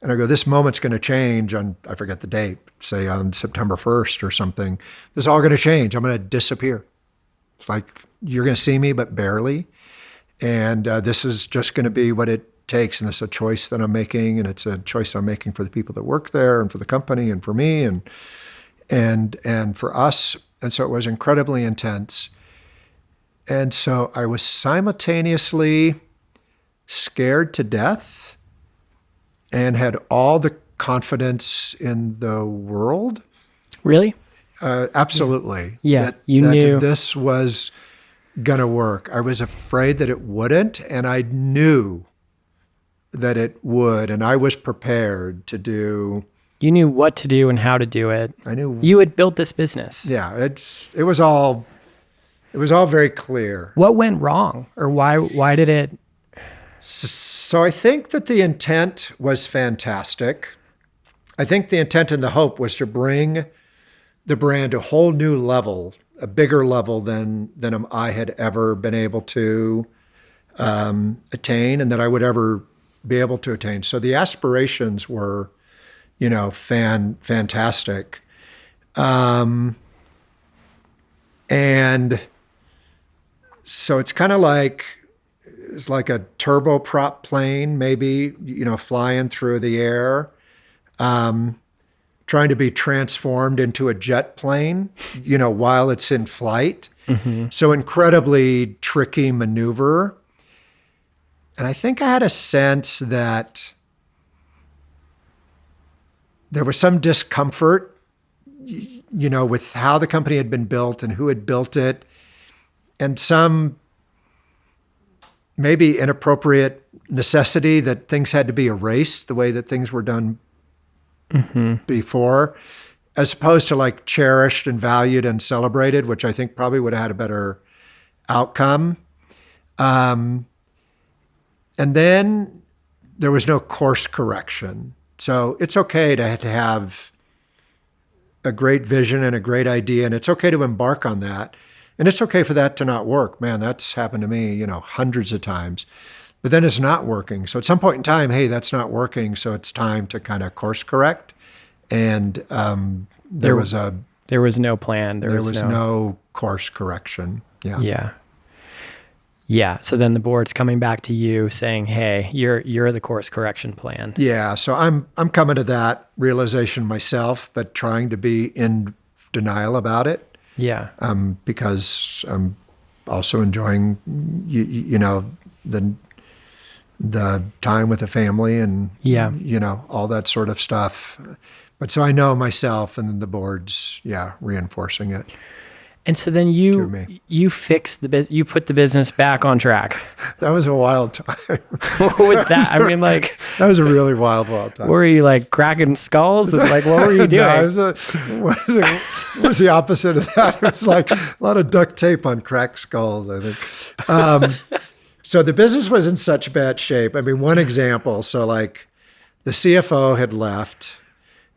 And I go, this moment's going to change on, I forget the date, say on September 1st or something. This is all going to change. I'm going to disappear. It's like, you're going to see me, but barely. And this is just going to be what it takes. And it's a choice that I'm making. And it's a choice I'm making for the people that work there and for the company and for me and for us. And so it was incredibly intense. And so I was simultaneously scared to death and had all the confidence in the world. Really? Absolutely. Yeah, that you knew this was going to work. I was afraid that it wouldn't, and I knew that it would, and I was prepared to do. You knew what to do and how to do it. I knew. You had built this business. Yeah, it was all very clear. What went wrong, or why did it? So I think that the intent was fantastic. I think the intent and the hope was to bring the brand to a whole new level, a bigger level than I had ever been able to attain and that I would ever be able to attain. So the aspirations were, fantastic. And so it's kind of like, it's like a turboprop plane, maybe, flying through the air, trying to be transformed into a jet plane, while it's in flight. Mm-hmm. So incredibly tricky maneuver. And I think I had a sense that there was some discomfort, with how the company had been built and who had built it, and some maybe inappropriate necessity that things had to be erased the way that things were done before, as opposed to like cherished and valued and celebrated, which I think probably would have had a better outcome. And then there was no course correction. So it's okay to have a great vision and a great idea, and it's okay to embark on that. And it's okay for that to not work. Man, that's happened to me, hundreds of times. but then it's not working. So at some point in time, hey, that's not working. So it's time to kind of course correct. And there was no plan. There was no course correction. Yeah. Yeah. Yeah. So then the board's coming back to you saying, hey, you're the course correction plan. Yeah. So I'm coming to that realization myself, but trying to be in denial about it. Yeah. Because I'm also enjoying, you know, the time with the family and, you know, all that sort of stuff. But so I know myself, and then the board's, reinforcing it. And so then you fixed you put the business back on track. That was a wild time. What was that? I mean, like, that was a really wild time. Were you like cracking skulls? Like, what were you doing? No, it was the opposite of that. It was like a lot of duct tape on cracked skulls, I think. So the business was in such bad shape. I mean, one example, so like the CFO had left,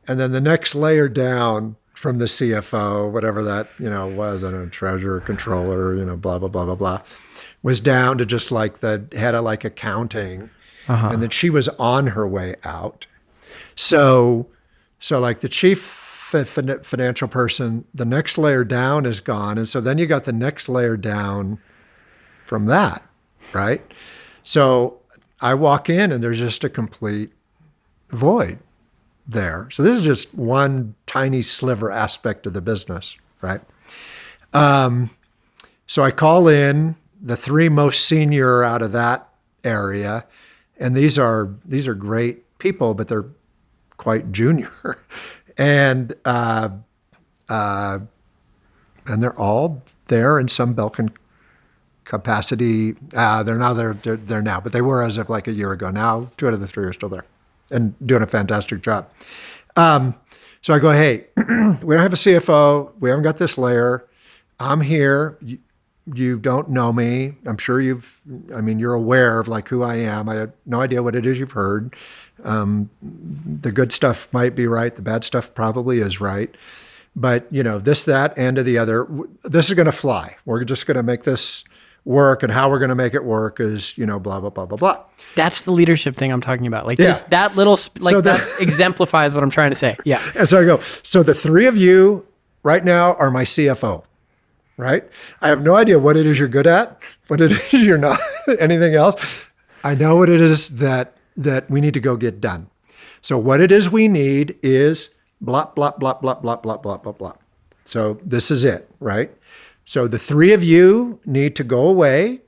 and then the next layer down from the CFO, whatever that, you know, was, I don't know, treasurer, controller, you know, blah, blah, blah, blah, blah, was down to just like the head of like accounting. And then she was on her way out. So like the chief financial person, the next layer down is gone. And so then you got the next layer down from that, right? So I walk in and there's just a complete void there. So this is just one tiny sliver aspect of the business, right? So I call in the three most senior out of that area, and these are great people, but they're quite junior, and they're all there in some Belkin capacity. They're now there now, but they were as of like a year ago. Now 2 out of the 3 are still there and doing a fantastic job. So I go, hey, we don't have a CFO. We haven't got this layer. I'm here. You don't know me. I'm sure you're aware of like who I am. I have no idea what it is you've heard. The good stuff might be right. The bad stuff probably is right. But, you know, this, that, and to the other, this is going to fly. We're just going to make this work, and how we're going to make it work is, you know, blah, blah, blah, blah, blah. That's the leadership thing I'm talking about. Like just that little, that exemplifies what I'm trying to say. Yeah. And so I go, so the 3 of you right now are my CFO, right? I have no idea what it is you're good at, what it is you're not, anything else. I know what it is that we need to go get done. So what it is we need is blah, blah, blah, blah, blah, blah, blah, blah, blah. So this is it, right? So the 3 of you need to go away,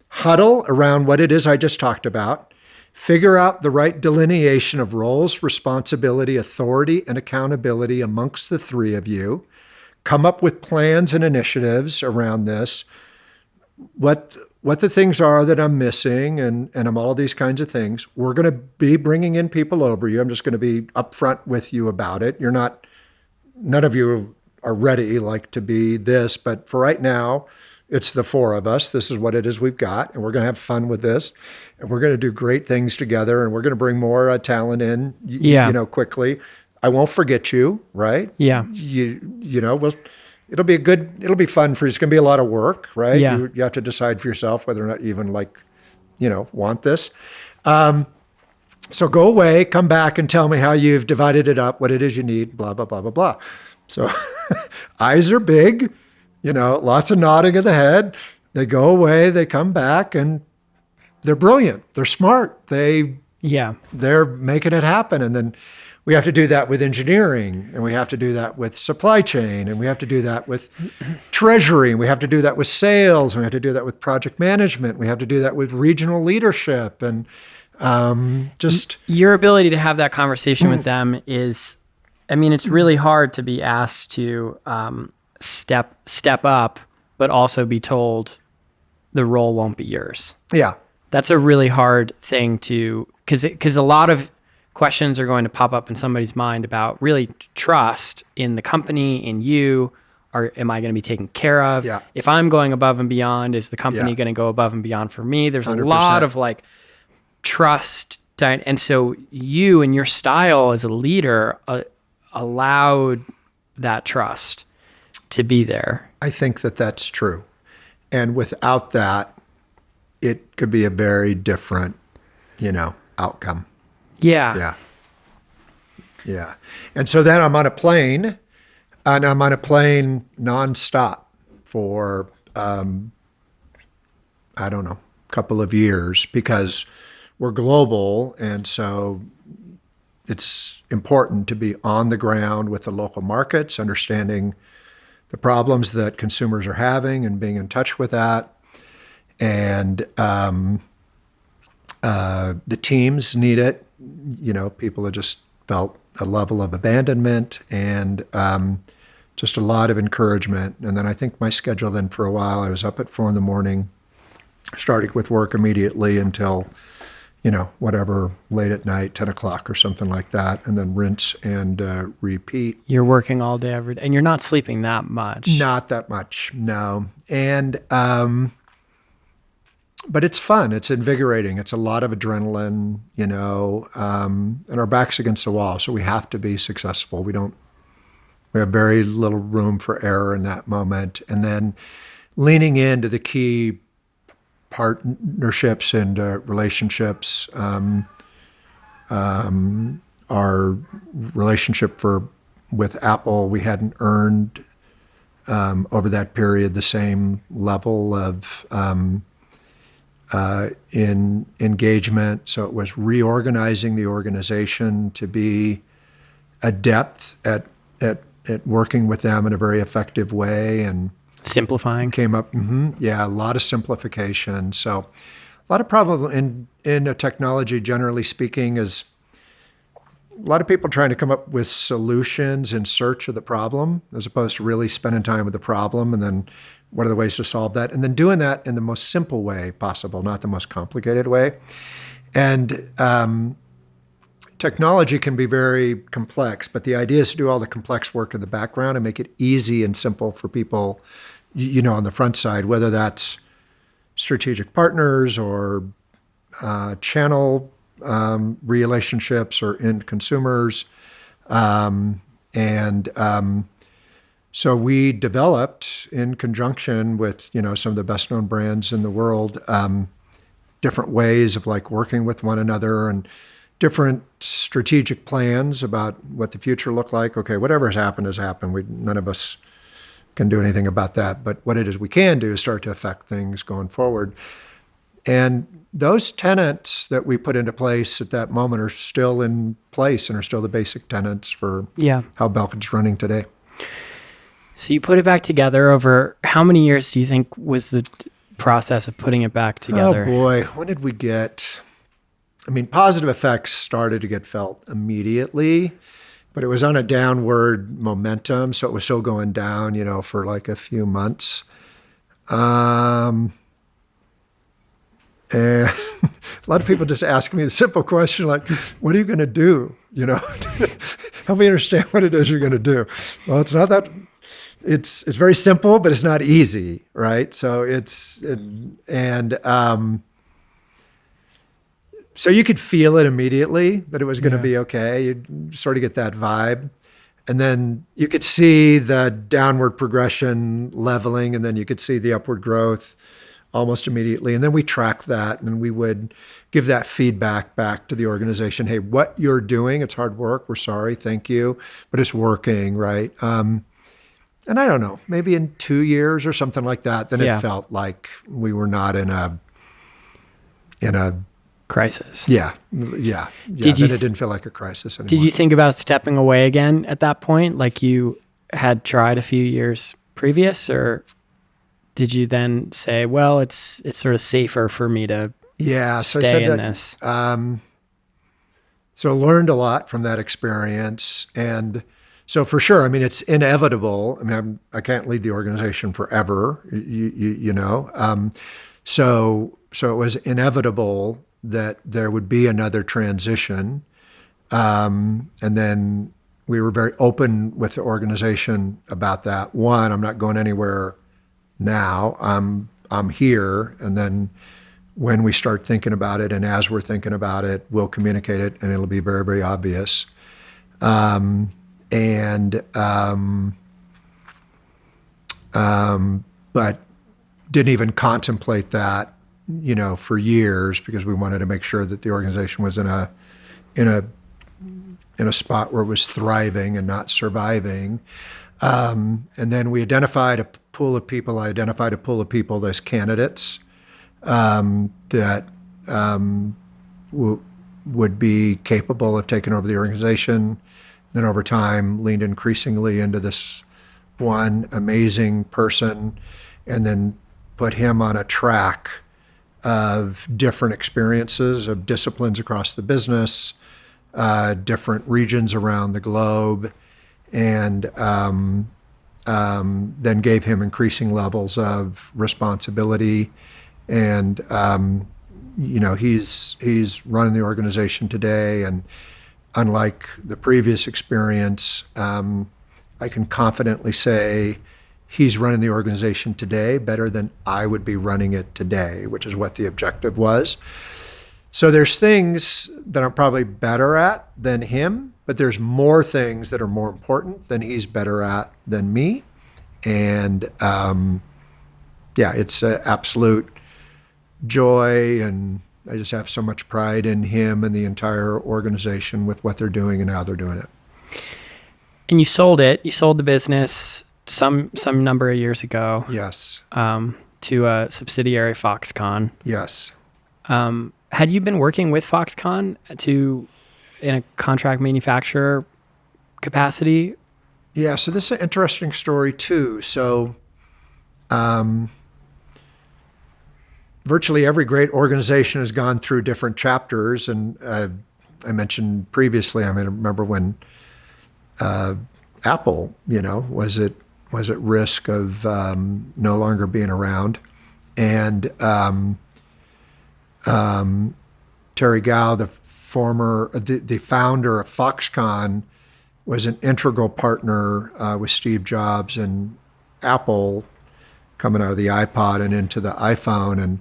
huddle around what it is I just talked about, figure out the right delineation of roles, responsibility, authority, and accountability amongst the 3 of you, come up with plans and initiatives around this, what the things are that I'm missing, and I'm all these kinds of things. We're going to be bringing in people over you. I'm just going to be upfront with you about it. None of you are ready like to be this, but for right now, it's the 4 of us. This is what it is we've got, and we're going to have fun with this, and we're going to do great things together, and we're going to bring more talent in, you know, quickly. I won't forget you, right? Yeah. You know, it'll be fun for you. It's going to be a lot of work, right? Yeah. You have to decide for yourself whether or not you even like, you know, want this. So go away, come back and tell me how you've divided it up, what it is you need, blah, blah, blah, blah, blah. So eyes are big, you know, lots of nodding of the head. They go away, they come back, and they're brilliant. They're smart. They're making it happen. And then we have to do that with engineering, and we have to do that with supply chain, and we have to do that with treasury, and we have to do that with sales, and we have to do that with project management. We have to do that with regional leadership, and just your ability to have that conversation with them is, I mean, it's really hard to be asked to step up, but also be told the role won't be yours. Yeah. That's a really hard thing to, because a lot of questions are going to pop up in somebody's mind about really trust in the company, in you, or am I going to be taken care of? Yeah. If I'm going above and beyond, is the company going to go above and beyond for me? There's 100%. A lot of like trust. And so you and your style as a leader allowed that trust to be there. I think that that's true. And without that, it could be a very different, outcome. Yeah. Yeah. Yeah. And so then I'm on a plane, and I'm on a plane nonstop for, I don't know, a couple of years because we're global. And so it's important to be on the ground with the local markets, understanding the problems that consumers are having and being in touch with that. And the teams need it. People have just felt a level of abandonment and just a lot of encouragement. And then I think my schedule then for a while, I was up at 4 a.m, starting with work immediately until, whatever, late at night, 10 o'clock or something like that, and then rinse and repeat. You're working all day every day, and you're not sleeping that much. Not that much, no. And, but it's fun. It's invigorating. It's a lot of adrenaline, and our back's against the wall. So we have to be successful. We have very little room for error in that moment. And then leaning into the key partnerships and relationships, our relationship with Apple, we hadn't earned over that period the same level of in engagement. So it was reorganizing the organization to be adept at working with them in a very effective way, and simplifying. Came up, a lot of simplification. So a lot of problem in a technology, generally speaking, is a lot of people trying to come up with solutions in search of the problem, as opposed to really spending time with the problem and then what are the ways to solve that, and then doing that in the most simple way possible, not the most complicated way. And technology can be very complex, but the idea is to do all the complex work in the background and make it easy and simple for people, on the front side, whether that's strategic partners or channel relationships or end consumers. So we developed, in conjunction with some of the best known brands in the world, different ways of working with one another and different strategic plans about what the future looked like. Okay, whatever has happened has happened. None of us can do anything about that. But what it is we can do is start to affect things going forward. And those tenets that we put into place at that moment are still in place and are still the basic tenets for how Belkin's running today. So you put it back together over how many years do you think was the process of putting it back together? Oh boy, when did we get? Positive effects started to get felt immediately, but it was on a downward momentum, so it was still going down, for a few months. And a lot of people just ask me the simple question, what are you going to do? Help me understand what it is you're going to do. Well, it's not that. It's very simple, but it's not easy, right? So so you could feel it immediately that it was going to be okay. You'd sort of get that vibe. And then you could see the downward progression leveling, and then you could see the upward growth almost immediately. And then we tracked that, and we would give that feedback back to the organization. Hey, what you're doing, it's hard work. We're sorry. Thank you. But it's working, right? And I don't know, maybe in 2 years or something like that, then it felt like we were not in a crisis. Yeah. It didn't feel like a crisis anymore. Did you think about stepping away again at that point, like you had tried a few years previous, or did you then say, well, it's sort of safer for me to stay in this? So I learned a lot from that experience, and so for sure, it's inevitable. I can't lead the organization forever, So it was inevitable that there would be another transition. And then we were very open with the organization about that. One, I'm not going anywhere now. I'm here. And then when we start thinking about it, and as we're thinking about it, we'll communicate it, and it'll be very, very obvious. But didn't even contemplate that for years because we wanted to make sure that the organization was in a in a spot where it was thriving and not surviving. And then we identified a pool of people. I identified a pool of people as candidates that would be capable of taking over the organization. Then over time, leaned increasingly into this one amazing person, and then put him on a track of different experiences of disciplines across the business, different regions around the globe, and then gave him increasing levels of responsibility. And he's running the organization today, and unlike the previous experience, I can confidently say he's running the organization today better than I would be running it today, which is what the objective was. So there's things that I'm probably better at than him, but there's more things that are more important than he's better at than me. And it's an absolute joy, and I just have so much pride in him and the entire organization with what they're doing and how they're doing it. And you sold it. You sold the business some number of years ago. Yes. To a subsidiary, Foxconn. Yes. Had you been working with Foxconn in a contract manufacturer capacity? Yeah. So this is an interesting story too. So, virtually every great organization has gone through different chapters, and I mentioned previously. I remember when Apple, was at risk of no longer being around, and Terry Gao, the founder of Foxconn, was an integral partner with Steve Jobs and Apple coming out of the iPod and into the iPhone,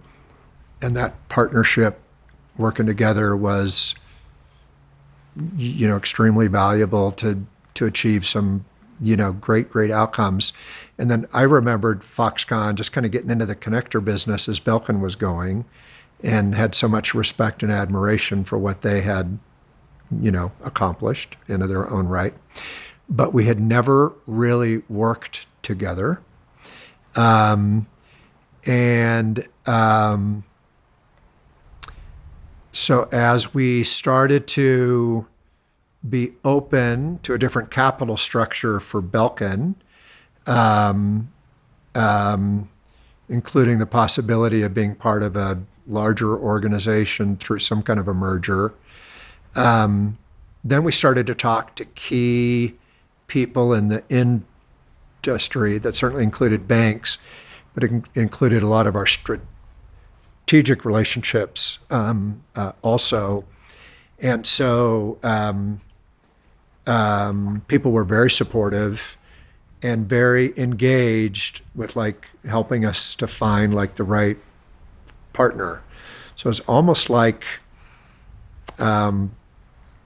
and that partnership working together was extremely valuable to achieve some great outcomes. And then I remembered Foxconn just kind of getting into the connector business as Belkin was going, and had so much respect and admiration for what they had accomplished in their own right. But we had never really worked together. So as we started to be open to a different capital structure for Belkin, including the possibility of being part of a larger organization through some kind of a merger, then we started to talk to key people in the industry that certainly included banks, but it included a lot of our strategic relationships also. And so people were very supportive and very engaged with helping us to find the right partner. So it's almost like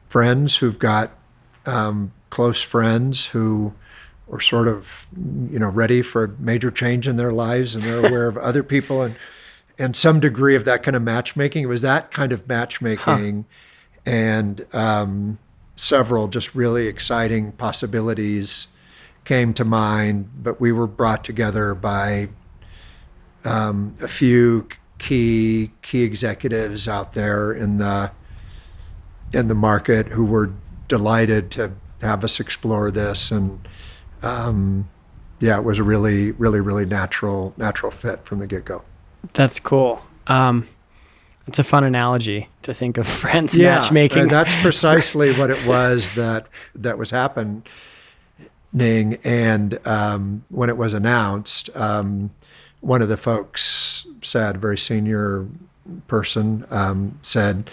friends who've got close friends who are sort of ready for a major change in their lives, and they're aware of other people, and some degree of that kind of matchmaking. It was that kind of matchmaking. And several just really exciting possibilities came to mind, but we were brought together by a few key executives out there in the market who were delighted to have us explore this. And it was a really natural fit from the get-go. That's cool. It's a fun analogy to think of friends matchmaking. And that's precisely what it was that was happening. And when it was announced, one of the folks said, a very senior person, said,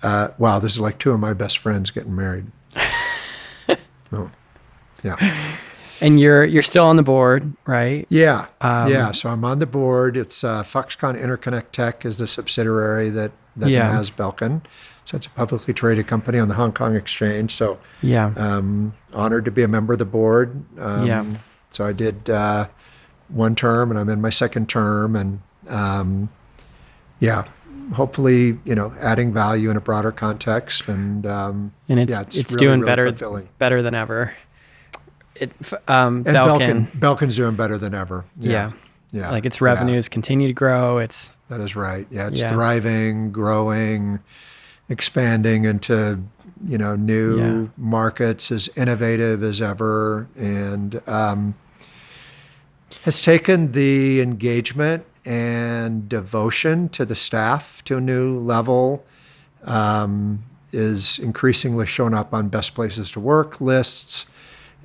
wow, this is like two of my best friends getting married. Oh, yeah. And you're still on the board, right? Yeah. So I'm on the board. It's Foxconn Interconnect Tech is the subsidiary that has Belkin. So it's a publicly traded company on the Hong Kong Exchange. So honored to be a member of the board. So I did one term, and I'm in my second term, and yeah, hopefully, adding value in a broader context, and And yeah, it's really, doing really fulfilling. better than ever. And Belkin, Belkin's doing better than ever. Yeah, yeah, yeah, like its yeah. revenues continue to grow. It's That is right. Yeah, it's yeah, thriving, growing, expanding into yeah, new markets, as innovative as ever, and has taken the engagement and devotion to the staff to a new level. Is increasingly shown up on best places to work lists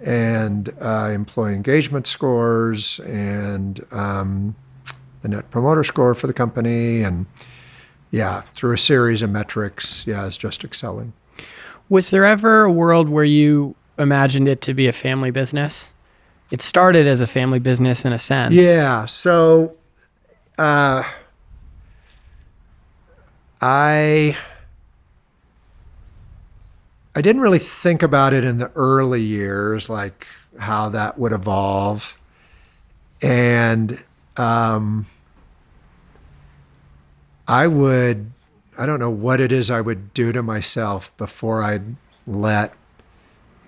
and employee engagement scores and the net promoter score for the company, and yeah, through a series of metrics, yeah, it's just excelling. Was there ever a world where you imagined it to be a family business? It started as a family business in a sense. Yeah, so uh, I I didn't really think about it in the early years, like how that would evolve, and um, I would I don't know what it is I would do to myself before I'd let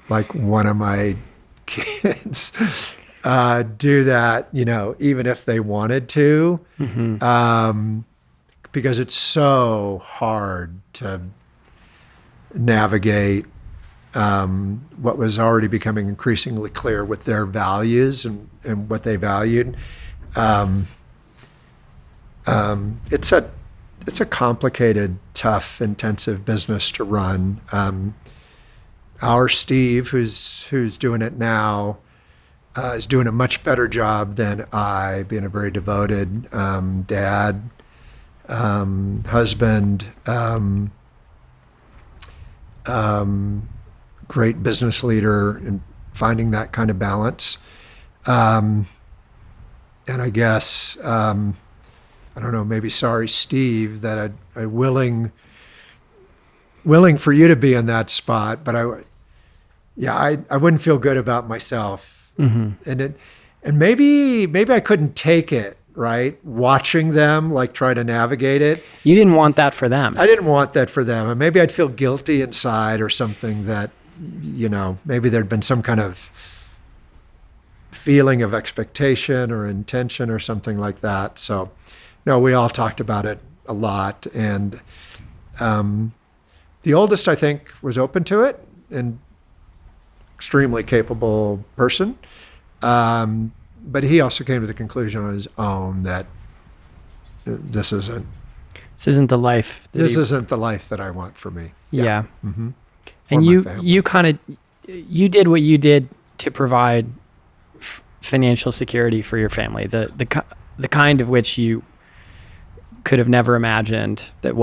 like one of my kids do that, even if they wanted to, Hmm. um, because it's so hard to navigate what was already becoming increasingly clear with their values and what they valued. Um, it's a complicated, tough, intensive business to run. Our Steve, who's doing it now, is doing a much better job than I, being a very devoted dad, husband, great business leader, and finding that kind of balance. Um, and I guess I don't know, maybe sorry, Steve, that I willing for you to be in that spot, but I wouldn't feel good about myself, Hmm. and maybe I couldn't take it, right, watching them like try to navigate it. You didn't want that for them. I didn't want that for them, and maybe I'd feel guilty inside or something, that maybe there'd been some kind of feeling of expectation or intention or something like that. So no, we all talked about it a lot, and um, the oldest, I think, was open to it, and extremely capable person. But he also came to the conclusion on his own that this isn't This isn't the life that this isn't the life that I want for me. yeah. Hmm. For And my you family. kind of you did what you did to provide financial security for your family, the kind of which you could have never imagined, that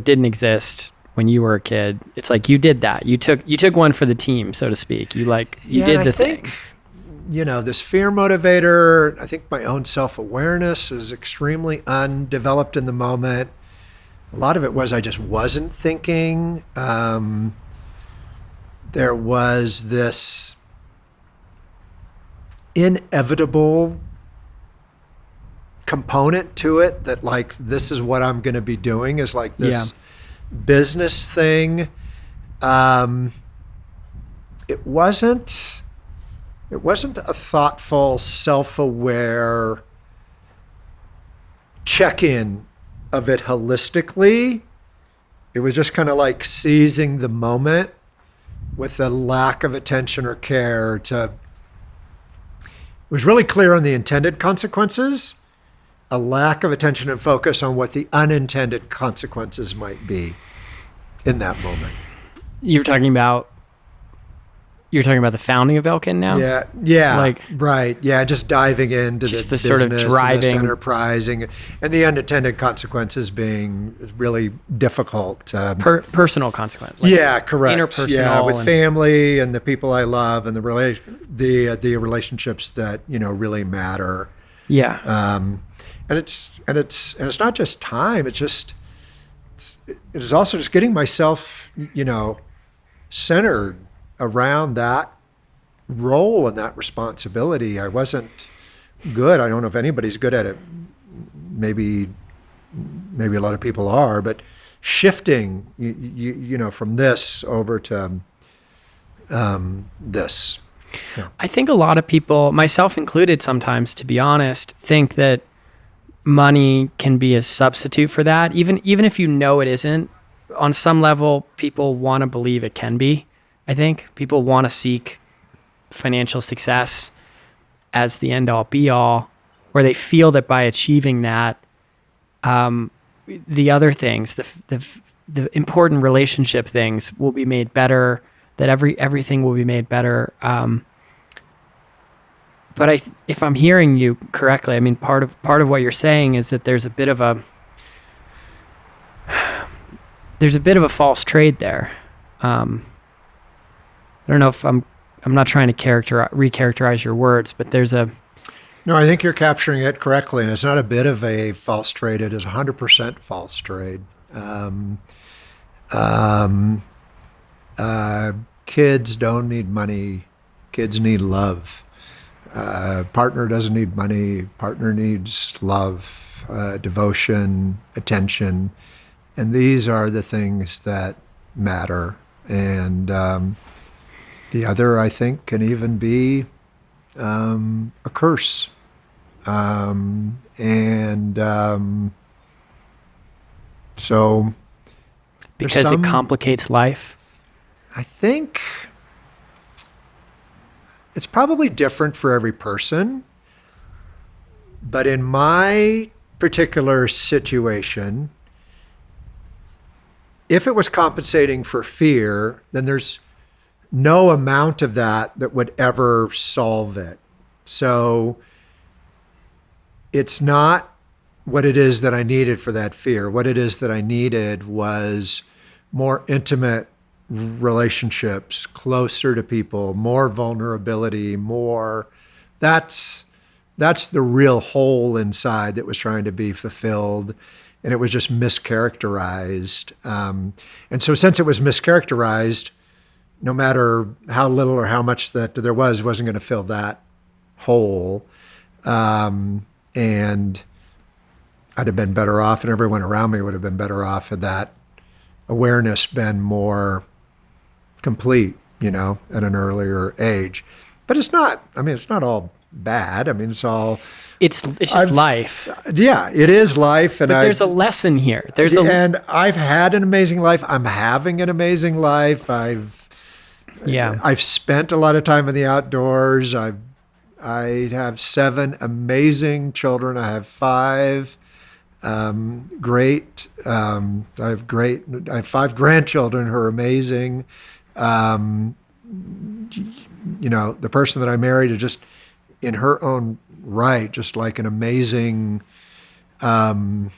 didn't exist when you were a kid. It's like you did that. You took one for the team, so to speak. You Yeah, did and the I think, thing. this fear motivator, I think my own self-awareness is extremely undeveloped in the moment. A lot of it was I just wasn't thinking. There was this inevitable component to it that, like, this is what I'm going to be doing, is like Yeah. this business thing. Um, it wasn't a thoughtful, self-aware check-in of it holistically. It was just kind of like seizing the moment with a lack of attention or care to. It was really clear on the intended consequences, a lack of attention and focus on what the unintended consequences might be in that moment. You're talking about the founding of Belkin now? Yeah, yeah, Like right. Yeah, just diving into just the the sort of business and this driving. enterprising, and the unintended consequences being really difficult. Personal consequence. Like Yeah, correct. interpersonal Yeah, with and family and the people I love and the relationships that really matter. yeah. And it's not just time. It is also just getting myself centered around that role and that responsibility. I wasn't good. I don't know if anybody's good at it. Maybe maybe a lot of people are, but shifting, from this over to this. Yeah. I think a lot of people, myself included sometimes, to be honest, think that money can be a substitute for that. Even if you know it isn't, on some level, people want to believe it can be. I think people want to seek financial success as the end all be all, or they feel that by achieving that, the other things, the important relationship things will be made better, that everything will be made better. But if I'm hearing you correctly, I mean, part of what you're saying is that there's a bit of a false trade there. I don't know if I'm not trying to recharacterize your words, but there's a... No, I think you're capturing it correctly, and it's not a bit of a false trade. It is 100% false trade. Kids don't need money. Kids need love. Partner doesn't need money. Partner needs love, devotion, attention. And these are the things that matter. And the other, I think, can even be a curse. So... Because it complicates life? I think it's probably different for every person. But in my particular situation, if it was compensating for fear, then there's no amount of that would ever solve it. So it's not what it is that I needed for that fear. What it is that I needed was more intimate relationships, closer to people, more vulnerability, more. That's the real hole inside that was trying to be fulfilled, and it was just mischaracterized. And so since it was mischaracterized, no matter how little or how much that there wasn't going to fill that hole. And I'd have been better off, and everyone around me would have been better off had that awareness been more complete, at an earlier age. But it's not all bad. I mean, it's just life. Yeah, it is life. And but there's a lesson here. And I've had an amazing life. I'm having an amazing life. I've spent a lot of time in the outdoors. I have 7 amazing children. I have 5 great. I have 5 grandchildren who are amazing. The person that I married is just in her own right, just like an amazing person.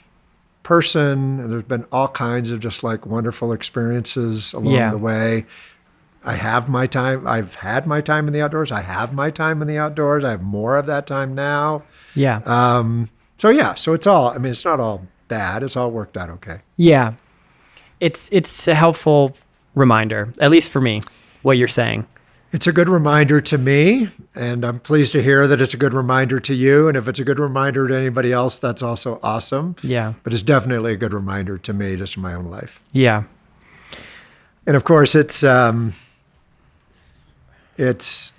And there's been all kinds of just like wonderful experiences along the way. I have my time. I've had my time in the outdoors. I have my time in the outdoors. I have more of that time now. Yeah. So it's all, I mean, it's not all bad. It's all worked out okay. Yeah. It's a helpful reminder, at least for me, what you're saying. It's a good reminder to me, and I'm pleased to hear that it's a good reminder to you. And if it's a good reminder to anybody else, that's also awesome. Yeah. But it's definitely a good reminder to me, just in my own life. Yeah. And of course, it's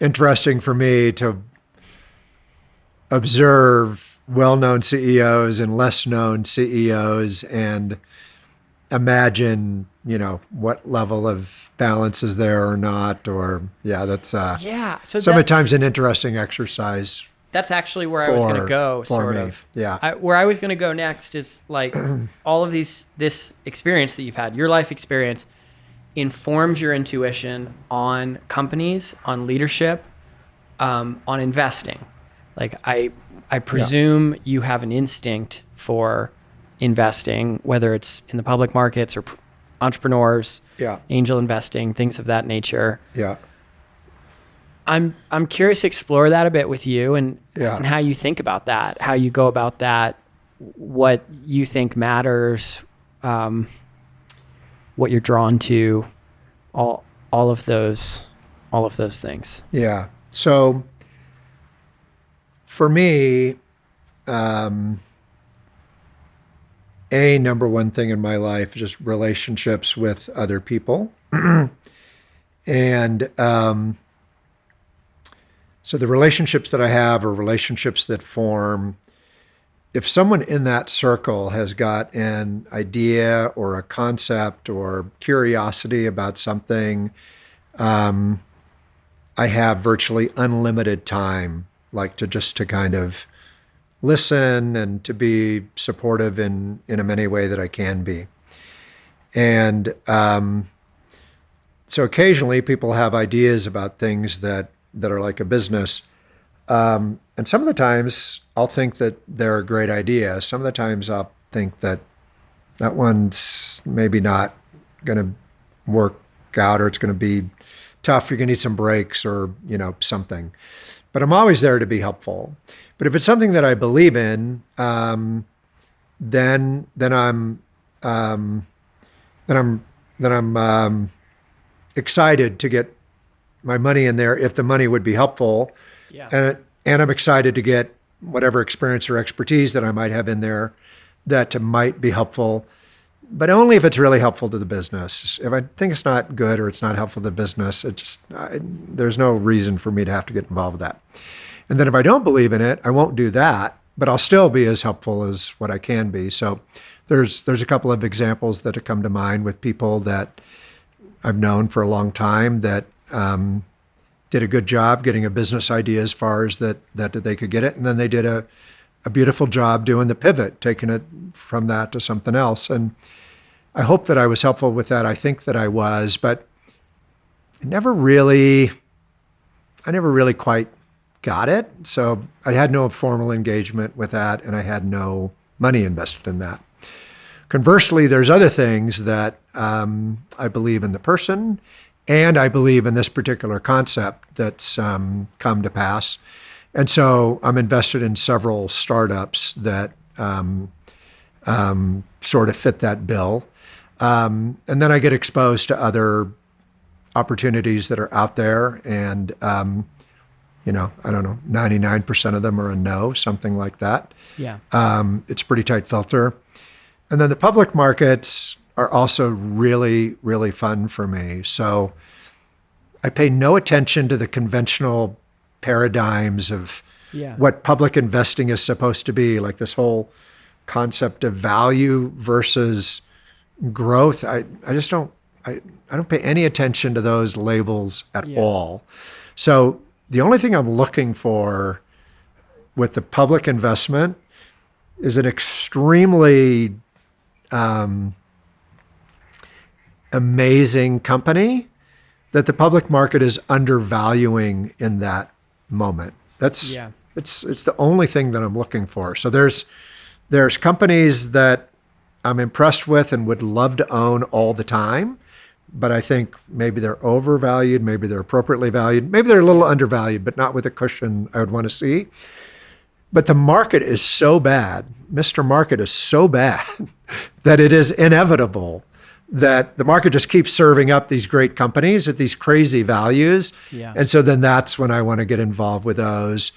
interesting for me to observe well-known CEOs and less-known CEOs and imagine, what level of balance is there or not, or that's So sometimes an interesting exercise. That's actually where I was going to go, sort of. Yeah. Where I was going to go next is like all of this experience that you've had, your life experience, informs your intuition on companies, on leadership, on investing. Like I presume you have an instinct for investing, whether it's in the public markets or entrepreneurs, angel investing, things of that nature. Yeah. I'm curious to explore that a bit with you and how you think about that, how you go about that, what you think matters, what you're drawn to, all of those things. Yeah. So for me, a number one thing in my life, just relationships with other people. And so the relationships that I have are relationships that form. If someone in that circle has got an idea or a concept or curiosity about something, I have virtually unlimited time, like to kind of listen and to be supportive in a many way that I can be. And so occasionally people have ideas about things that are like a business. And some of the times I'll think that they're a great idea. Some of the times I'll think that that one's maybe not going to work out, or it's going to be tough. You're going to need some breaks or, something. But I'm always there to be helpful. But if it's something that I believe in, then I'm excited to get my money in there if the money would be helpful. Yeah. And I'm excited to get whatever experience or expertise that I might have in there that might be helpful, but only if it's really helpful to the business. If I think it's not good or it's not helpful to the business, there's no reason for me to have to get involved with that. And then if I don't believe in it, I won't do that, but I'll still be as helpful as what I can be. So there's a couple of examples that have come to mind with people that I've known for a long time that did a good job getting a business idea as far as that they could get it. And then they did a beautiful job doing the pivot, taking it from that to something else. And I hope that I was helpful with that. I think that I was, but I never really quite got it. So I had no formal engagement with that, and I had no money invested in that. Conversely, there's other things that I believe in the person, and I believe in this particular concept that's come to pass. And so I'm invested in several startups that sort of fit that bill. And then I get exposed to other opportunities that are out there. And, I don't know, 99% of them are a no, something like that. Yeah. It's a pretty tight filter. And then the public markets are also really, really fun for me. So I pay no attention to the conventional paradigms of what public investing is supposed to be, like this whole concept of value versus growth. I don't pay any attention to those labels at all. So the only thing I'm looking for with the public investment is an extremely amazing company that the public market is undervaluing in that moment. It's the only thing that I'm looking for. So there's companies that I'm impressed with and would love to own all the time, but I think maybe they're overvalued, maybe they're appropriately valued, maybe they're a little undervalued, but not with the cushion I would want to see. But the market is so bad, Mr. Market is so bad that it is inevitable that the market just keeps serving up these great companies at these crazy values. Yeah. And so then that's when I want to get involved with those.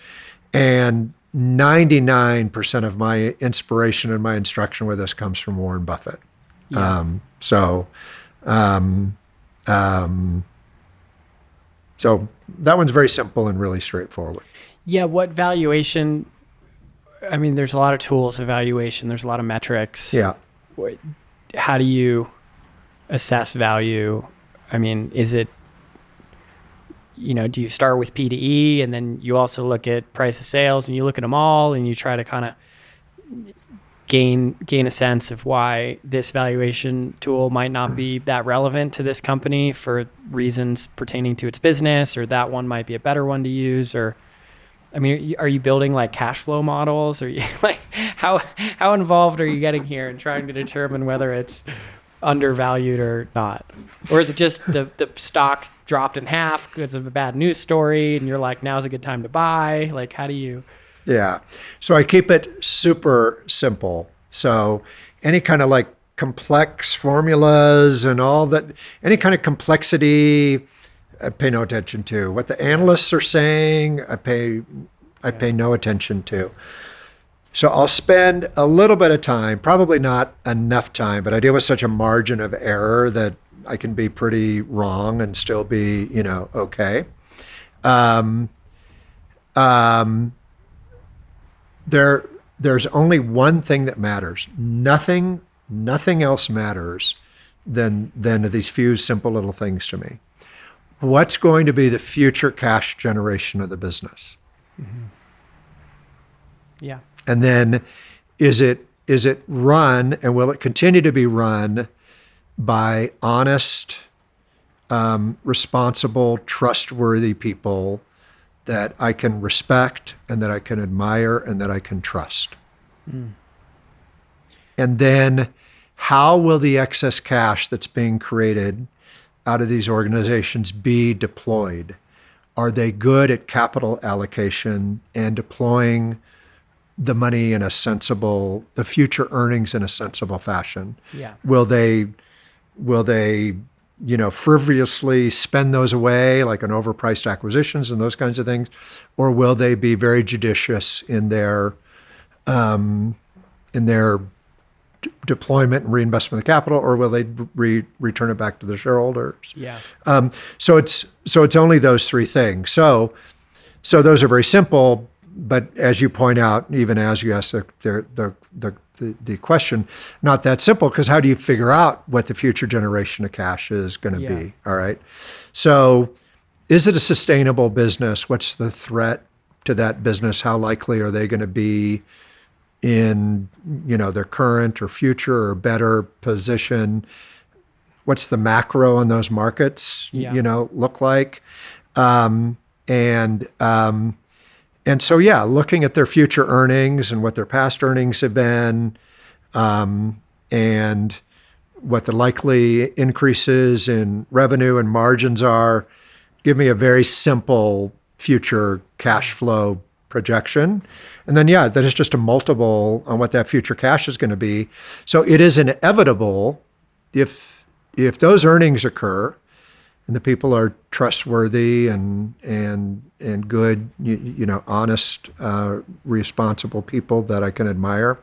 And 99% of my inspiration and my instruction with this comes from Warren Buffett. Yeah. So that one's very simple and really straightforward. Yeah. What valuation? I mean, there's a lot of tools of valuation. There's a lot of metrics. Yeah. How do you assess value? I mean, is it, do you start with P to E and then you also look at price of sales and you look at them all and you try to kind of gain a sense of why this valuation tool might not be that relevant to this company for reasons pertaining to its business, or that one might be a better one to use? Or, I mean, are you building like cash flow models? Or like how involved are you getting here in trying to determine whether it's undervalued or not? Or is it just the stock dropped in half because of a bad news story and you're like, now's a good time to buy? Like, how do you? Yeah. So I keep it super simple. So any kind of like complex formulas and all that, any kind of complexity, I pay no attention to. What the analysts are saying, I pay no attention to. So I'll spend a little bit of time, probably not enough time, but I deal with such a margin of error that I can be pretty wrong and still be, okay. Um, um, there's only one thing that matters. Nothing else matters than these few simple little things to me. What's going to be the future cash generation of the business? Mm-hmm. Yeah. And then is it run, and will it continue to be run by honest, responsible, trustworthy people that I can respect and that I can admire and that I can trust? Mm. And then how will the excess cash that's being created out of these organizations be deployed? Are they good at capital allocation and deploying the money in the future earnings in a sensible fashion? Yeah. Will they, frivolously spend those away like on overpriced acquisitions and those kinds of things? Or will they be very judicious in their deployment and reinvestment of capital, or will they return it back to the shareholders? Yeah. So it's only those three things. So those are very simple, but as you point out, even as you ask the question, not that simple, because how do you figure out what the future generation of cash is going to be? All right. So is it a sustainable business? What's the threat to that business? How likely are they going to be in their current or future or better position? What's the macro in those markets look like? And so, looking at their future earnings and what their past earnings have been, and what the likely increases in revenue and margins are, give me a very simple future cash flow projection. And then, that is just a multiple on what that future cash is going to be. So it is inevitable if those earnings occur and the people are trustworthy and good, honest, responsible people that I can admire,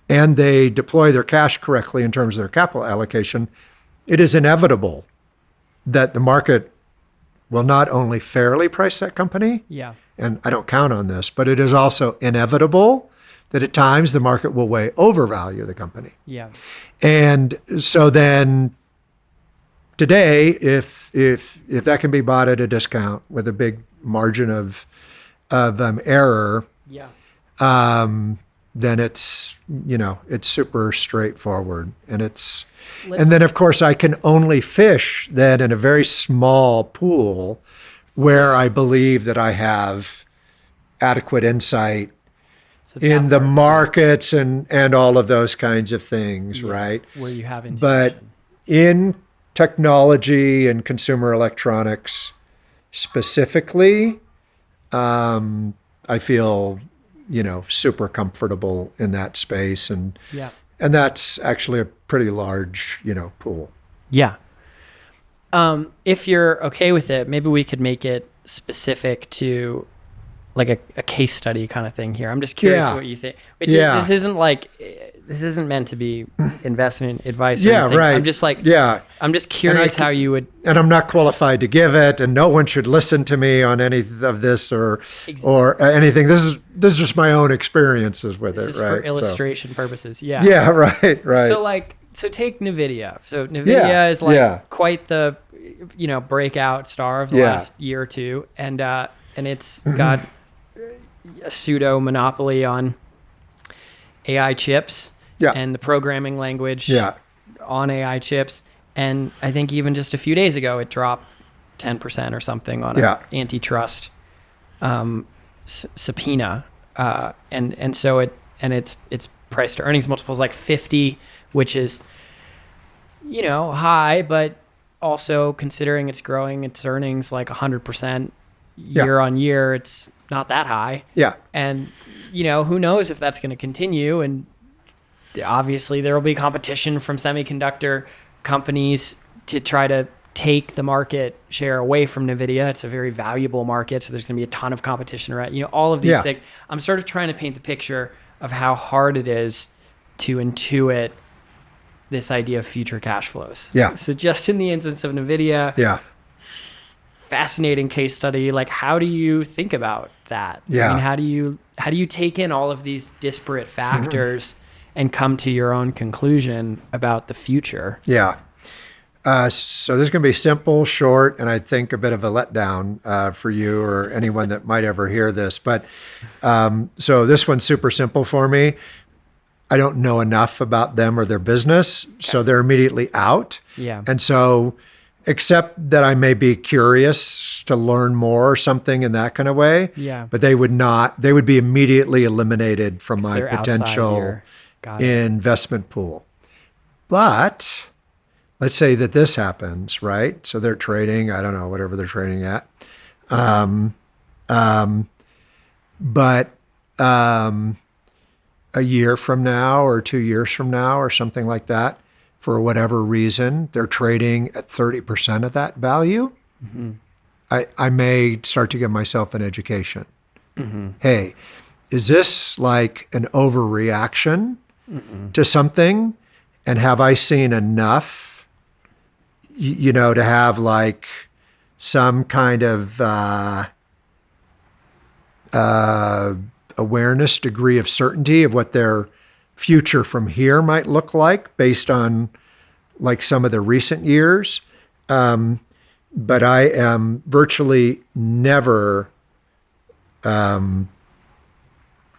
and they deploy their cash correctly in terms of their capital allocation, it is inevitable that the market will not only fairly price that company, and I don't count on this, but it is also inevitable that at times the market will way overvalue the company. Yeah. And so then today, if that can be bought at a discount with a big margin of error, then it's super straightforward, and then of course I can only fish then in a very small pool where I believe that I have adequate insight in the markets and all of those kinds of things, right? Where you have intuition. But in technology and consumer electronics specifically, I feel, super comfortable in that space. And that's actually a pretty large, pool. Yeah. If you're okay with it, maybe we could make it specific to like a case study kind of thing here. I'm just curious what you think. This isn't meant to be investment advice or anything. Right. I'm just I'm just curious how you would. And I'm not qualified to give it, and no one should listen to me on any of this or anything. This is just my own experiences with this it. This is right? for illustration purposes. Yeah. Yeah. Right. So take NVIDIA. So NVIDIA is quite the breakout star of the last year or two, and it's got a pseudo monopoly on AI chips and the programming language on AI chips. And I think even just a few days ago, it dropped 10% or something on an antitrust subpoena. And so its price to earnings multiple is like 50, which is, high, but also considering it's growing its earnings like 100% year on year, it's not that high. Yeah. And, who knows if that's going to continue. And obviously there will be competition from semiconductor companies to try to take the market share away from NVIDIA. It's a very valuable market. So there's going to be a ton of competition, right? All of these things. I'm sort of trying to paint the picture of how hard it is to intuit this idea of future cash flows. Yeah. So just in the instance of NVIDIA, Yeah. fascinating case study. Like, how do you think about that? Yeah. I mean, how do you take in all of these disparate factors and come to your own conclusion about the future? Yeah. So this is going to be simple, short, and I think a bit of a letdown for you or anyone that might ever hear this. But so this one's super simple for me. I don't know enough about them or their business, so they're immediately out. Yeah. And so, except that I may be curious to learn more or something in that kind of way. Yeah. But they would be immediately eliminated from my They're outside potential your- got it. investment pool. But let's say that this happens, right? So they're trading, I don't know, whatever they're trading at. But a year from now or 2 years from now or something like that, for whatever reason, they're trading at 30% of that value. I may start to give myself an education. Hey, is this like an overreaction to something? And have I seen enough, to have like some kind of awareness, degree of certainty of what their future from here might look like based on like some of the recent years. But I am virtually never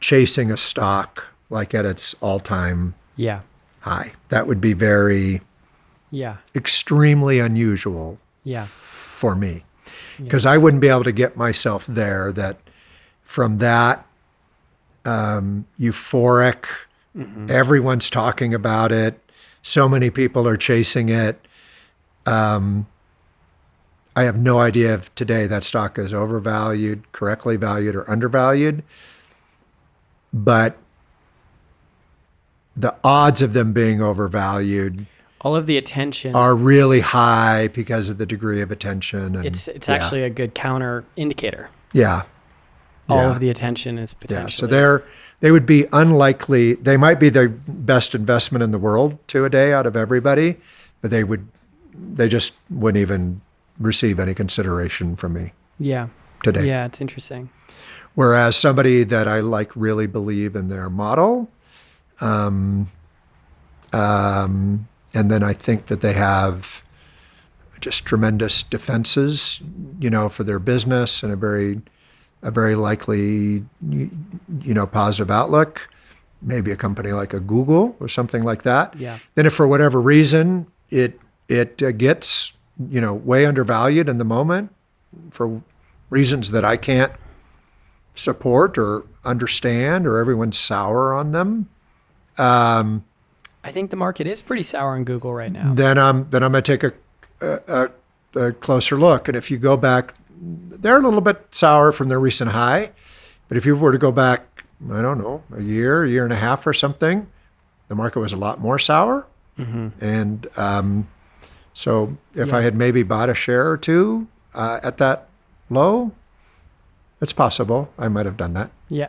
chasing a stock like at its all-time Yeah. high. That would be very Yeah. extremely unusual Yeah. for me, because I wouldn't be able to get myself there. That from that euphoric, everyone's talking about it, so many people are chasing it. I have no idea if today that stock is overvalued, correctly valued, or undervalued. But the odds of them being overvalued All of the attention. are really high because of the degree of attention. And It's actually a good counter indicator. yeah. All Yeah. of the attention is Yeah. potentially. So they would be unlikely. They might be the best investment in the world a day out of everybody, but they just wouldn't even receive any consideration from me Yeah. today. Yeah, it's interesting. Whereas somebody that I like really believe in their model, and then I think that they have just tremendous defenses, for their business and a very likely, positive outlook. Maybe a company like a Google or something like that. Yeah. Then, if for whatever reason it gets way undervalued in the moment for reasons that I can't support or understand, or everyone's sour on them, I think the market is pretty sour on Google right now. then I'm going to take a closer look. And if you go back, they're a little bit sour from their recent high. But if you were to go back, I don't know, a year and a half or something, the market was a lot more sour. And so if I had maybe bought a share or two at that low, it's possible I might have done that. Yeah.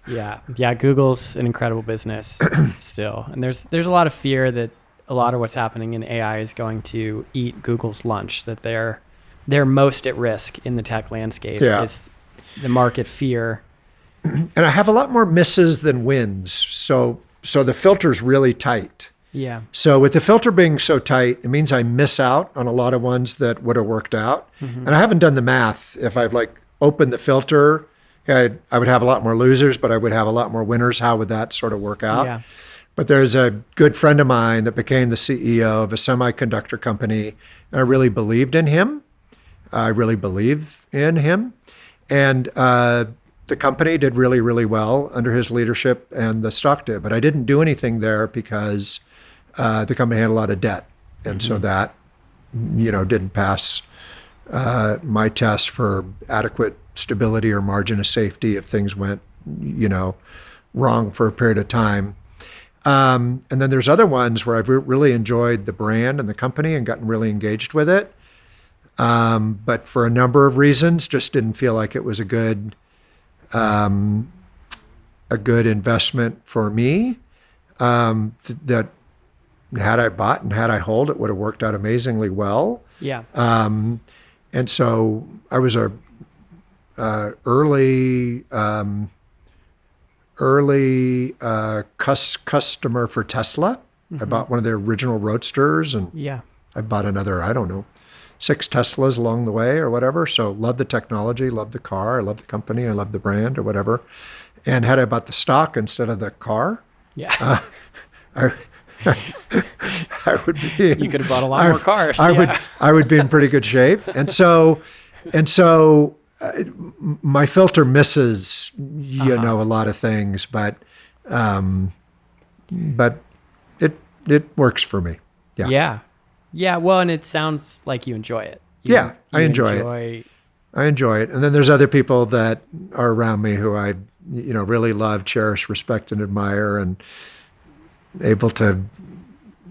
Yeah. Google's an incredible business still. And there's a lot of fear that a lot of what's happening in AI is going to eat Google's lunch, that they're most at risk in the tech landscape. Yeah. Is the market fear. And I have a lot more misses than wins. So the filter's really tight. Yeah. So with the filter being so tight, it means I miss out on a lot of ones that would have worked out. And I haven't done the math. If I've opened the filter, I would have a lot more losers, but I would have a lot more winners. How would that sort of work out? Yeah. But there's a good friend of mine that became the CEO of a semiconductor company, and I really believed in him. I really believe in him. And the company did really, really well under his leadership, and the stock did. But I didn't do anything there because the company had a lot of debt. And so that, didn't pass my test for adequate stability or margin of safety if things went, wrong for a period of time. And then there's other ones where I've really enjoyed the brand and the company and gotten really engaged with it. But for a number of reasons, just didn't feel like it was a good a good investment for me. That had I bought and had I hold, it would have worked out amazingly well. Yeah. And so I was a early customer for Tesla. I bought one of their original Roadsters, and Yeah. I bought another, I don't know, 6 Teslas along the way or whatever. So love the technology, love the car, I love the company, I love the brand or whatever. And had I bought the stock instead of the car, Yeah. I, I would be. You could have bought a lot more cars. I would be in pretty good shape. And so, my filter misses, a lot of things, but it works for me. Yeah. Yeah. Yeah. Well, and it sounds like you enjoy it. I enjoy it. I enjoy it. And then there's other people that are around me who I, really love, cherish, respect, and admire, and able to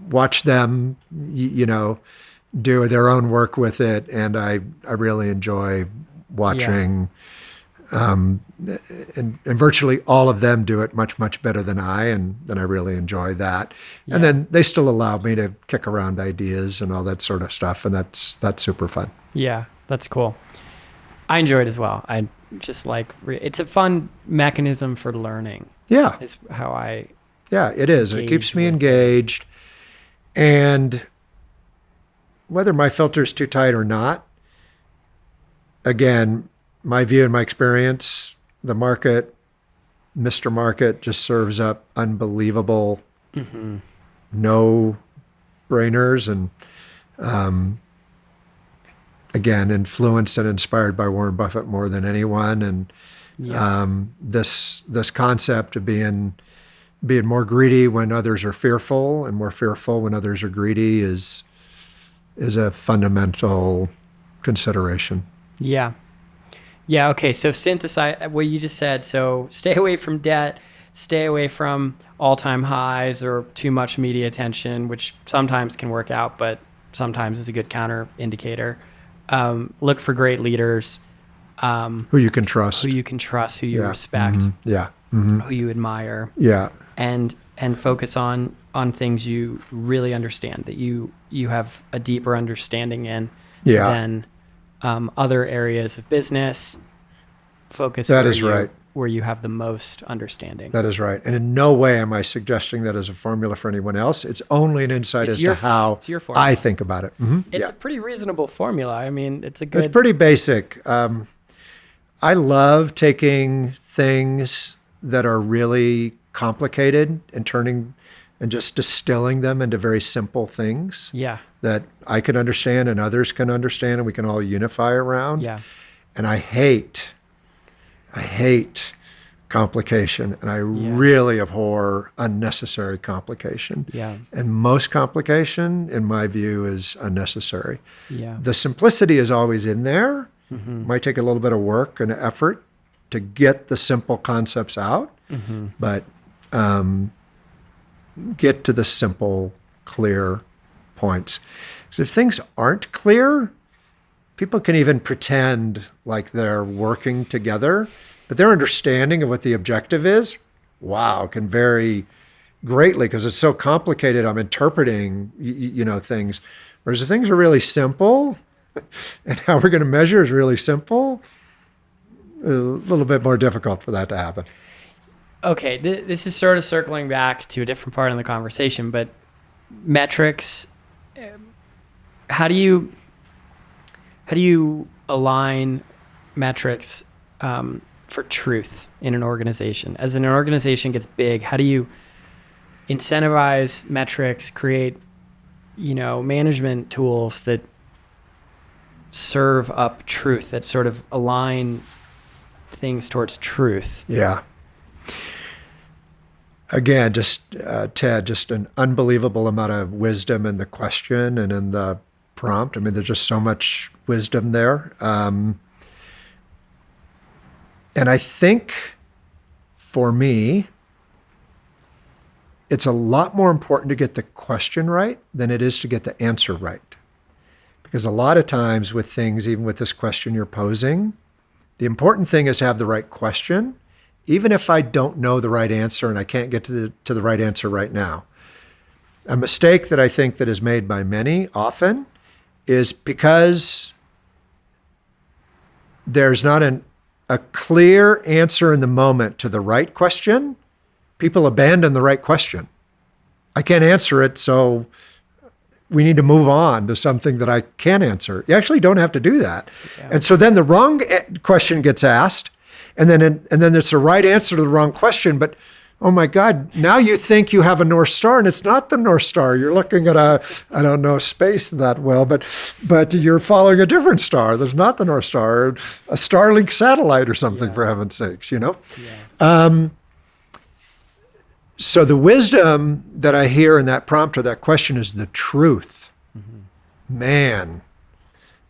watch them, do their own work with it. And I really enjoy watching, and virtually all of them do it much, much better than and then I really enjoy that. Yeah. And then they still allow me to kick around ideas and all that sort of stuff. And that's super fun. Yeah, that's cool. I enjoy it as well. I just it's a fun mechanism for learning. Yeah. Is how I. Yeah, it is. It keeps me engaged. And whether my filter is too tight or not, again, my view and my experience, the market, Mr. Market just serves up unbelievable no-brainers, and again, influenced and inspired by Warren Buffett more than anyone. And this concept of being more greedy when others are fearful, and more fearful when others are greedy is a fundamental consideration. Yeah. Yeah. Okay. So synthesize what you just said. So stay away from debt, stay away from all-time highs or too much media attention, which sometimes can work out, but sometimes is a good counter indicator. Look for great leaders. Who you can trust. Who you respect. Mm-hmm. Yeah. Mm-hmm. Who you admire. Yeah. And focus on things you really understand, that you have a deeper understanding in than other areas of business. Focus where you have the most understanding. That is right. And in no way am I suggesting that as a formula for anyone else. It's only an insight as to how I think about it. Mm-hmm. It's a pretty reasonable formula. I mean, it's It's pretty basic. I love taking things that are really complicated and just distilling them into very simple things. Yeah. That I can understand and others can understand and we can all unify around. Yeah. And I hate complication, and I really abhor unnecessary complication. Yeah. And most complication, in my view, is unnecessary. Yeah. The simplicity is always in there. Mm-hmm. It might take a little bit of work and effort to get the simple concepts out, but get to the simple, clear points. So if things aren't clear, people can even pretend like they're working together, but their understanding of what the objective is, can vary greatly because it's so complicated. I'm interpreting, things. Whereas if things are really simple and how we're going to measure is really simple, a little bit more difficult for that to happen. Okay, this is sort of circling back to a different part of the conversation, but metrics, how do you align metrics for truth in an organization? As an organization gets big, how do you incentivize metrics, create, management tools that serve up truth, that sort of align things towards truth? Yeah. Again, Ted, just an unbelievable amount of wisdom in the question and in the prompt. I mean, there's just so much wisdom there. And I think for me, it's a lot more important to get the question right than it is to get the answer right. Because a lot of times with things, even with this question you're posing, The important thing is to have the right question, even if I don't know the right answer and I can't get to the right answer right now. A mistake that I think that is made by many often is because there's not a clear answer in the moment to the right question, people abandon the right question. I can't answer it, so we need to move on to something that I can answer. You actually don't have to do that. Yeah. And so then the wrong question gets asked, and then there's the right answer to the wrong question, but oh my God, now you think you have a North Star and it's not the North Star. You're looking at I don't know space that well, but you're following a different star. There's not the North Star, a Starlink satellite or something, for heaven's sakes, you know? Yeah. So the wisdom that I hear in that prompt or that question is the truth. Mm-hmm. Man,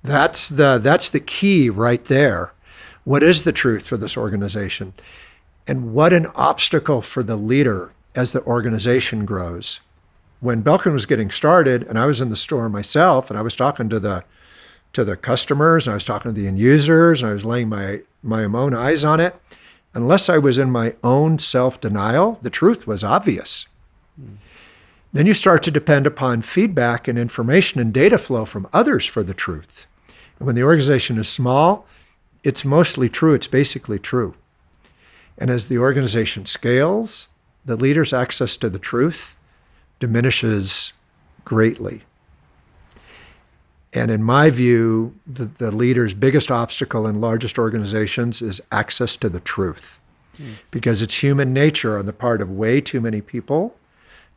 that's the key right there. What is the truth for this organization? And what an obstacle for the leader as the organization grows. When Belkin was getting started, and I was in the store myself, and I was talking to the customers, and I was talking to the end users, and I was laying my own eyes on it, unless I was in my own self-denial, the truth was obvious. Then you start to depend upon feedback and information and data flow from others for the truth. And when the organization is small, it's mostly true. It's basically true. And as the organization scales, the leader's access to the truth diminishes greatly. And in my view, the leader's biggest obstacle in largest organizations is access to the truth. Because it's human nature on the part of way too many people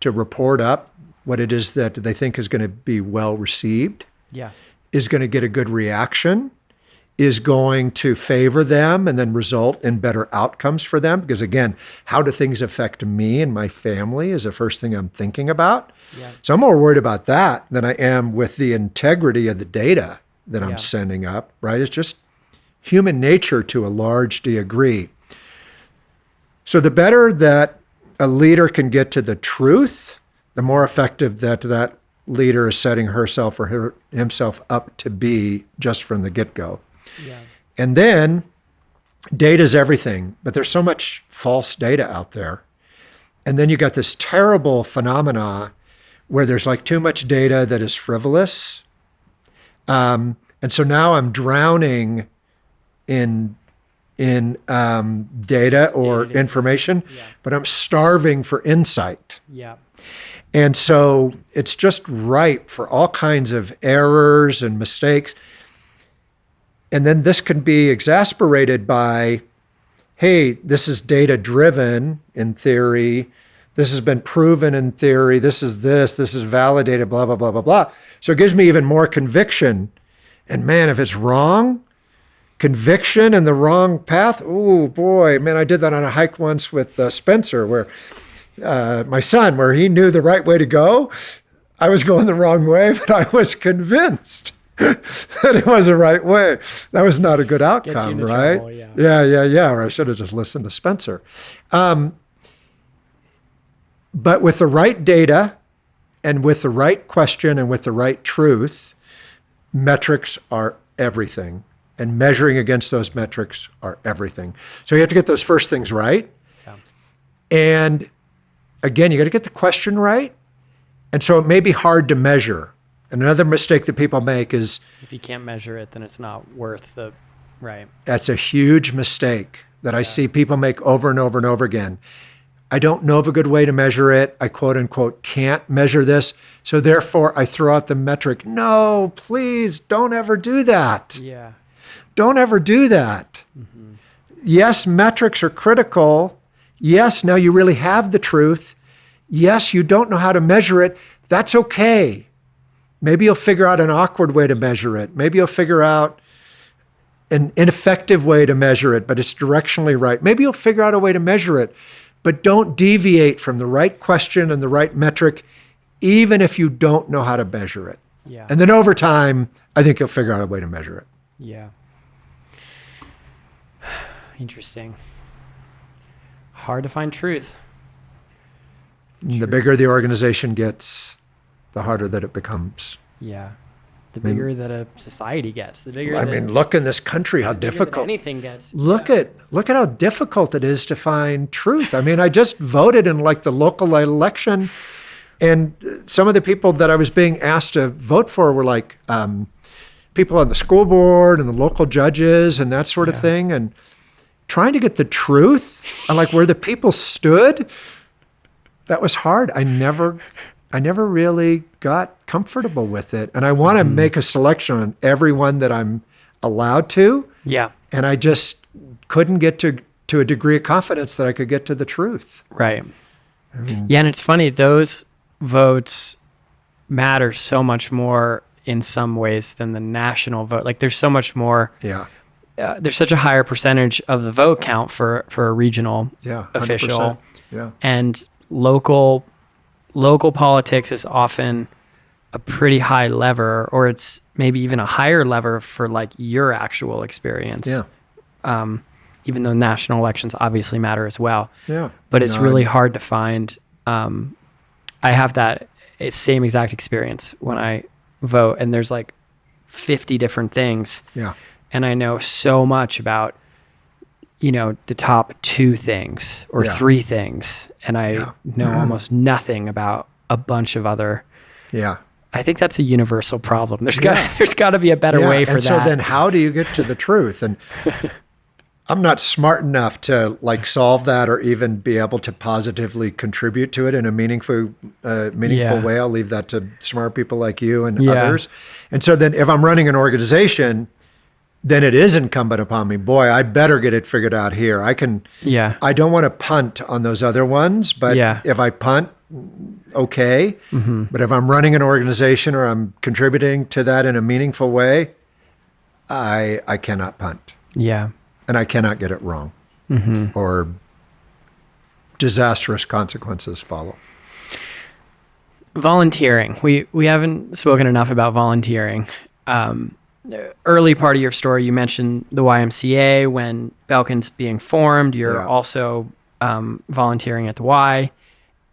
to report up what it is that they think is going to be well received, is going to get a good reaction, is going to favor them and then result in better outcomes for them. Because again, how do things affect me and my family is the first thing I'm thinking about. Yeah. So I'm more worried about that than I am with the integrity of the data that I'm sending up, right? It's just human nature to a large degree. So the better that a leader can get to the truth, the more effective that leader is setting herself or himself up to be just from the get-go. Yeah. And then data is everything, but there's so much false data out there. And then you got this terrible phenomena where there's like too much data that is frivolous. And so now I'm drowning in data or information, but I'm starving for insight. Yeah. And so it's just ripe for all kinds of errors and mistakes. And then this can be exasperated by, hey, this is data driven in theory. This has been proven in theory. This is validated, blah, blah, blah, blah, blah. So it gives me even more conviction. And man, if it's wrong, conviction and the wrong path, oh boy, man, I did that on a hike once with Spencer, where my son, where he knew the right way to go. I was going the wrong way, but I was convinced that it was the right way. That was not a good outcome, right? Trouble, yeah. Or I should have just listened to Spencer. But with the right data and with the right question and with the right truth, metrics are everything. And measuring against those metrics are everything. So you have to get those first things right. Yeah. And again, you got to get the question right. And so it may be hard to measure. And another mistake that people make is, if you can't measure it, then it's not worth the, right. That's a huge mistake that I see people make over and over and over again. I don't know of a good way to measure it. I quote unquote can't measure this. So therefore I throw out the metric. No, please don't ever do that. Yeah. Don't ever do that. Mm-hmm. Yes, metrics are critical. Yes, now you really have the truth. Yes, you don't know how to measure it. That's okay. Maybe you'll figure out an awkward way to measure it. Maybe you'll figure out an ineffective way to measure it, but it's directionally right. Maybe you'll figure out a way to measure it, but don't deviate from the right question and the right metric, even if you don't know how to measure it. Yeah. And then over time, I think you'll figure out a way to measure it. Yeah. Interesting. Hard to find truth. The bigger the organization gets, the harder that it becomes. Yeah. the bigger that a society gets, the bigger. Look in this country how the bigger that difficult anything gets. Look at how difficult it is to find truth. I just voted in like the local election, and some of the people that I was being asked to vote for were like people on the school board and the local judges and that sort of thing, and trying to get the truth on like where the people stood. That was hard. I never really got comfortable with it. And I want to make a selection on everyone that I'm allowed to. Yeah. And I just couldn't get to a degree of confidence that I could get to the truth. Right. Yeah. And it's funny, those votes matter so much more in some ways than the national vote. Like there's so much more. Yeah. There's such a higher percentage of the vote count for a regional official. Yeah. And local politics is often a pretty high lever, or it's maybe even a higher lever for like your actual experience. Yeah. Even though national elections obviously matter as well. Yeah. But it's really hard to find. I have that same exact experience when I vote, and there's like 50 different things. Yeah. And I know so much about, the top 2 things or 3 things. And I know almost nothing about a bunch of other. Yeah. I think that's a universal problem. There's got to be a better way for that. So then how do you get to the truth? And I'm not smart enough to like solve that or even be able to positively contribute to it in a meaningful way. I'll leave that to smart people like you and others. And so then if I'm running an organization, then it is incumbent upon me. Boy, I better get it figured out here. I don't want to punt on those other ones, but if I punt, okay. Mm-hmm. But if I'm running an organization or I'm contributing to that in a meaningful way, I cannot punt. Yeah. And I cannot get it wrong. Mm-hmm. Or disastrous consequences follow. Volunteering. We haven't spoken enough about volunteering. Early part of your story, you mentioned the YMCA. When Belkin's being formed, you're also volunteering at the Y,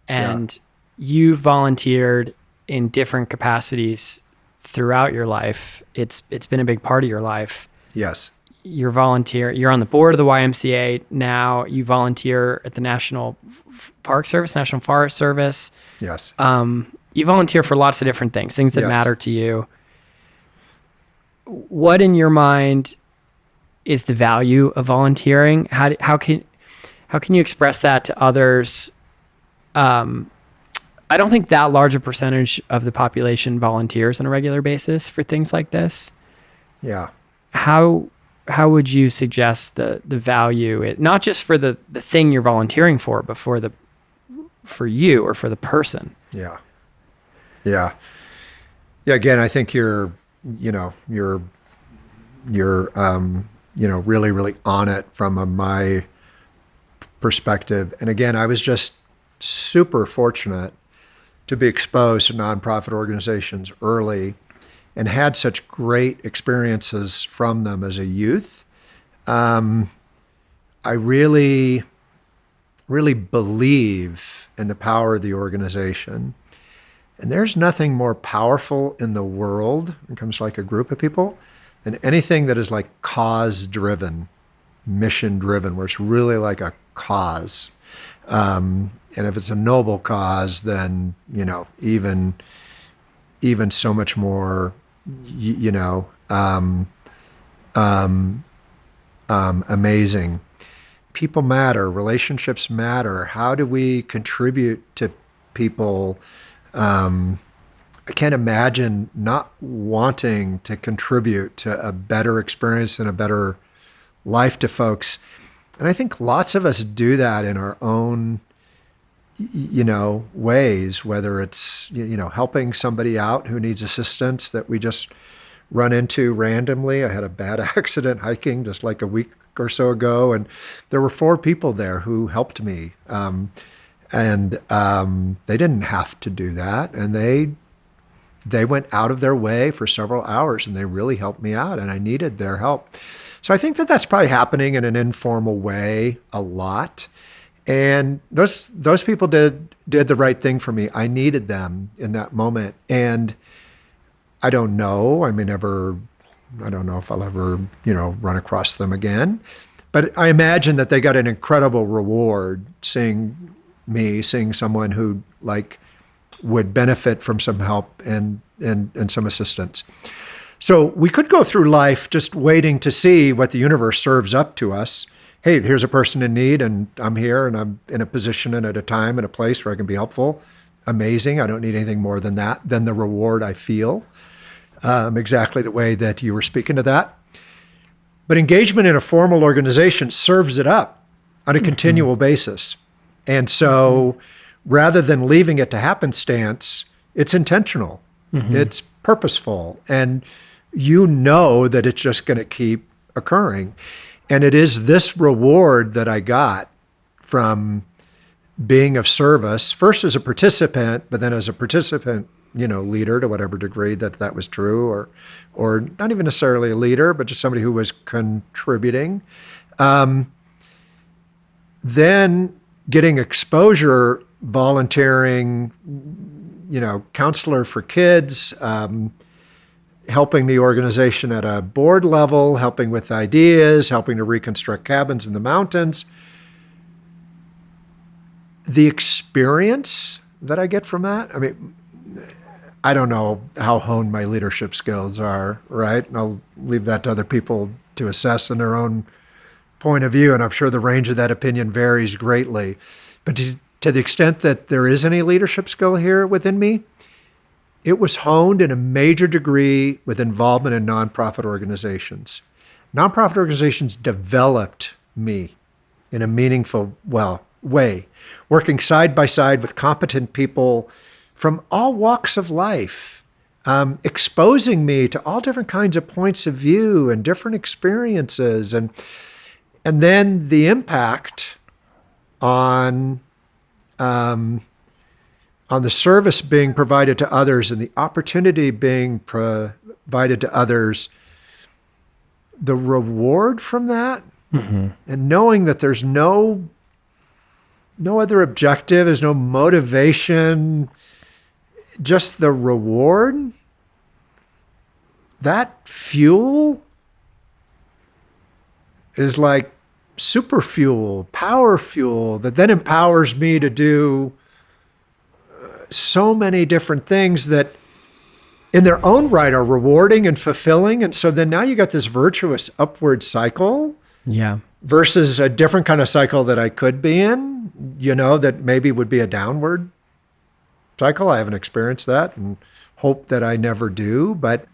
and you volunteered in different capacities throughout your life. It's been a big part of your life. Yes. You're on the board of the YMCA now. You volunteer at the National Park Service, National Forest Service. Yes. You volunteer for lots of different things that matter to you. What in your mind is the value of volunteering? How can you express that to others? I don't think that large a percentage of the population volunteers on a regular basis for things like this. Yeah. How would you suggest the value, not just for the thing you're volunteering for, but for you or for the person? Yeah. Yeah. Yeah. Again, I think you're really, really on it from my perspective. And again, I was just super fortunate to be exposed to nonprofit organizations early and had such great experiences from them as a youth. I really, really believe in the power of the organization. And there's nothing more powerful in the world when it comes to like a group of people than anything that is like cause-driven, mission-driven, where it's really like a cause. And if it's a noble cause, then, even so much more, amazing. People matter, relationships matter. How do we contribute to people? I can't imagine not wanting to contribute to a better experience and a better life to folks. And I think lots of us do that in our own, ways, whether it's, helping somebody out who needs assistance that we just run into randomly. I had a bad accident hiking just like a week or so ago, and there were 4 people there who helped me. And they didn't have to do that. And they went out of their way for several hours, and they really helped me out, and I needed their help. So I think that that's probably happening in an informal way a lot. And those people did the right thing for me. I needed them in that moment. And I don't know. I don't know if I'll ever, run across them again. But I imagine that they got an incredible reward seeing someone who would benefit from some help and some assistance. So we could go through life just waiting to see what the universe serves up to us. Hey, here's a person in need, and I'm here, and I'm in a position and at a time and a place where I can be helpful. Amazing. I don't need anything more than that, than the reward I feel. Exactly the way that you were speaking to that. But engagement in a formal organization serves it up on a continual basis. And so rather than leaving it to happenstance, it's intentional. It's purposeful. And you know that it's just going to keep occurring. And it is this reward that I got from being of service, first as a participant, but then as a participant, leader to whatever degree that was true, or not even necessarily a leader, but just somebody who was contributing. Then getting exposure, volunteering, counselor for kids, helping the organization at a board level, helping with ideas, helping to reconstruct cabins in the mountains. The experience that I get from that, I don't know how honed my leadership skills are, right? And I'll leave that to other people to assess in their own point of view, and I'm sure the range of that opinion varies greatly. But to the extent that there is any leadership skill here within me, it was honed in a major degree with involvement in nonprofit organizations. Nonprofit organizations developed me in a meaningful way, working side by side with competent people from all walks of life, exposing me to all different kinds of points of view and different experiences, and then the impact on the service being provided to others and the opportunity being provided to others, the reward from that, and knowing that there's no other objective, there's no motivation, just the reward, that fuel is like super fuel, power fuel that then empowers me to do so many different things that in their own right are rewarding and fulfilling. And so then now you got this virtuous upward cycle. Yeah. Versus a different kind of cycle that I could be in, that maybe would be a downward cycle. I haven't experienced that and hope that I never do, but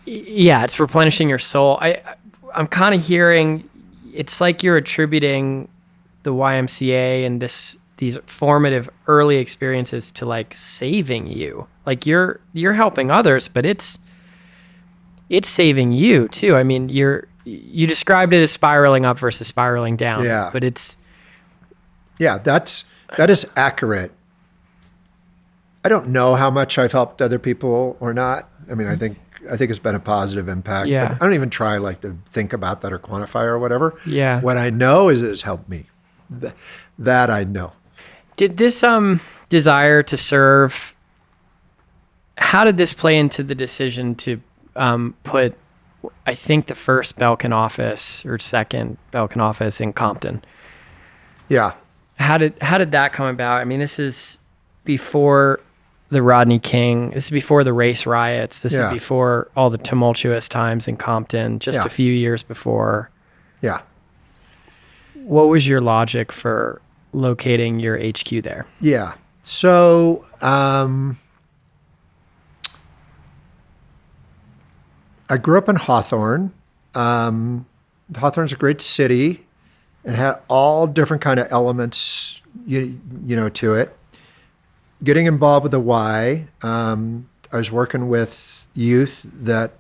yeah, it's replenishing your soul. I'm kind of hearing, it's like you're attributing the YMCA and these formative early experiences to like saving you. Like you're helping others, but it's saving you too. You described it as spiraling up versus spiraling down. Yeah. But that is accurate. I don't know how much I've helped other people or not. I think it's been a positive impact. Yeah. But I don't even try to think about that or quantify or whatever. Yeah. What I know is it's helped me. That I know. Did this desire to serve, how did this play into the decision to put, I think, the first Belkin office or second Belkin office in Compton? Yeah. How did that come about? This is before the Rodney King. This is before the race riots. This is before all the tumultuous times in Compton, just a few years before. Yeah. What was your logic for locating your HQ there? Yeah. So, I grew up in Hawthorne. Hawthorne's a great city and had all different kind of elements, to it. Getting involved with the Y, I was working with youth that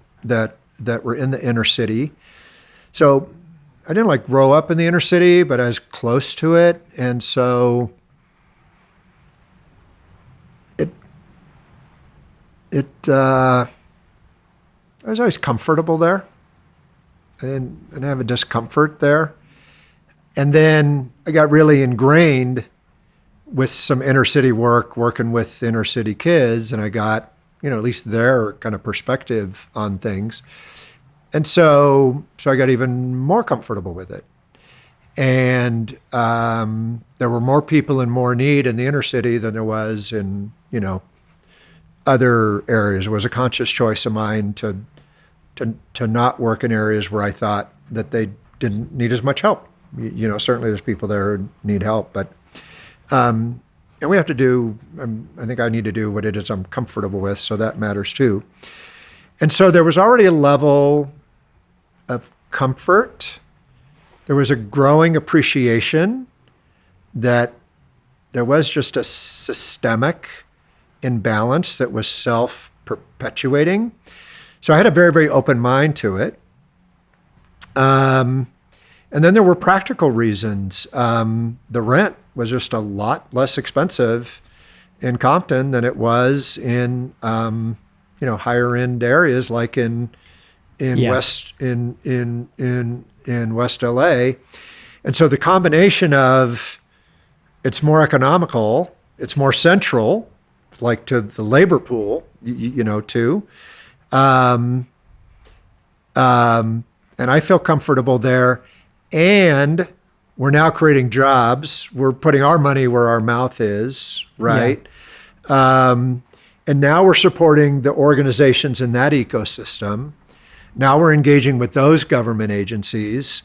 were in the inner city. So I didn't grow up in the inner city, but I was close to it. And so I was always comfortable there. I didn't have a discomfort there. And then I got really ingrained with some inner city work, working with inner city kids, and I got at least their kind of perspective on things. And so I got even more comfortable with it. And there were more people in more need in the inner city than there was in, other areas. It was a conscious choice of mine to not work in areas where I thought that they didn't need as much help. Certainly there's people there who need help, but and we have to do, I think I need to do what it is I'm comfortable with, so that matters too. And so there was already a level of comfort. There was a growing appreciation that there was just a systemic imbalance that was self-perpetuating. So I had a very, very open mind to it. And then there were practical reasons. The rent was just a lot less expensive in Compton than it was in higher end areas like in West LA. And so the combination of it's more economical, it's more central, like to the labor pool, too. And I feel comfortable there. And we're now creating jobs. We're putting our money where our mouth is, right? Yeah. And now we're supporting the organizations in that ecosystem. Now we're engaging with those government agencies.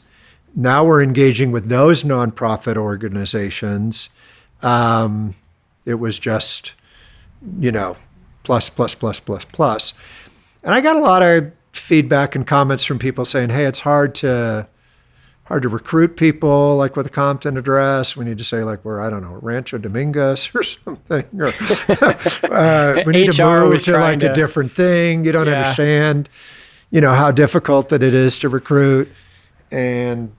Now we're engaging with those nonprofit organizations. It was just, plus, plus, plus, plus, plus. And I got a lot of feedback and comments from people saying, hey, it's hard to recruit people, like with a Compton address. We need to say like we're, I don't know, Rancho Dominguez or something. Or we need to move to like a different thing. You don't understand, how difficult that it is to recruit. And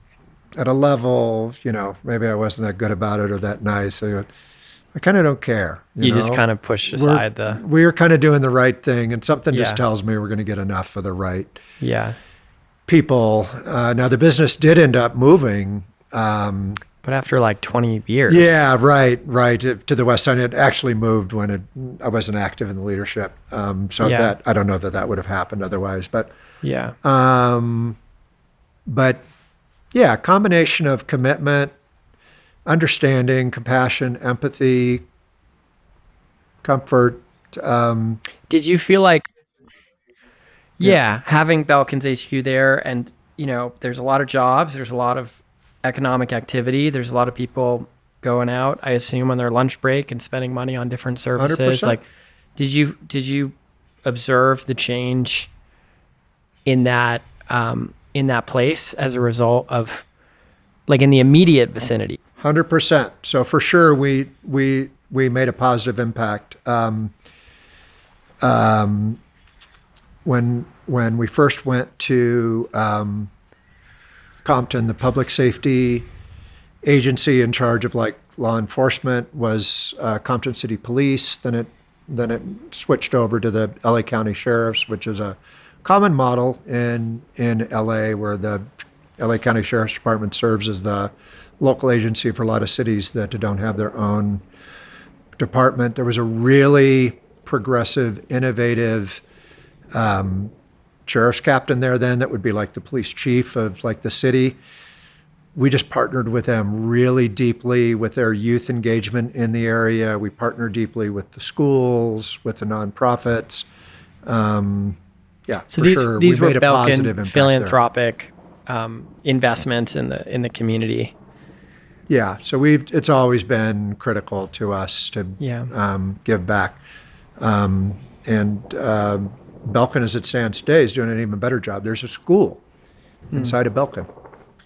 at a level, maybe I wasn't that good about it or that nice. I kind of don't care. You just kind of push aside we're kind of doing the right thing. And something just tells me we're going to get enough for the right people. Now the business did end up moving. But after like 20 years. Yeah, right. To the west side. It actually moved when I wasn't active in the leadership. That, I don't know that would have happened otherwise, but combination of commitment, understanding, compassion, empathy, comfort. Did you feel like, having Belkin's HQ there and, there's a lot of jobs, there's a lot of economic activity, there's a lot of people going out, I assume, on their lunch break and spending money on different services. 100%. Like, did you observe the change in that place as a result of, like, in the immediate vicinity? 100%. So for sure, we made a positive impact. When we first went to Compton, the public safety agency in charge of like law enforcement was Compton City Police. Then it switched over to the LA County Sheriffs, which is a common model in LA, where the LA County Sheriff's Department serves as the local agency for a lot of cities that don't have their own department. There was a really progressive, innovative sheriff's captain there then that would be like the police chief of like the city. We just partnered with them really deeply with their youth engagement in the area. We partnered deeply with the schools, with the nonprofits. So these were Belkin philanthropic investments in the community. Yeah, so it's always been critical to us to give back. Belkin, as it stands today, is doing an even better job. There's a school inside of Belkin.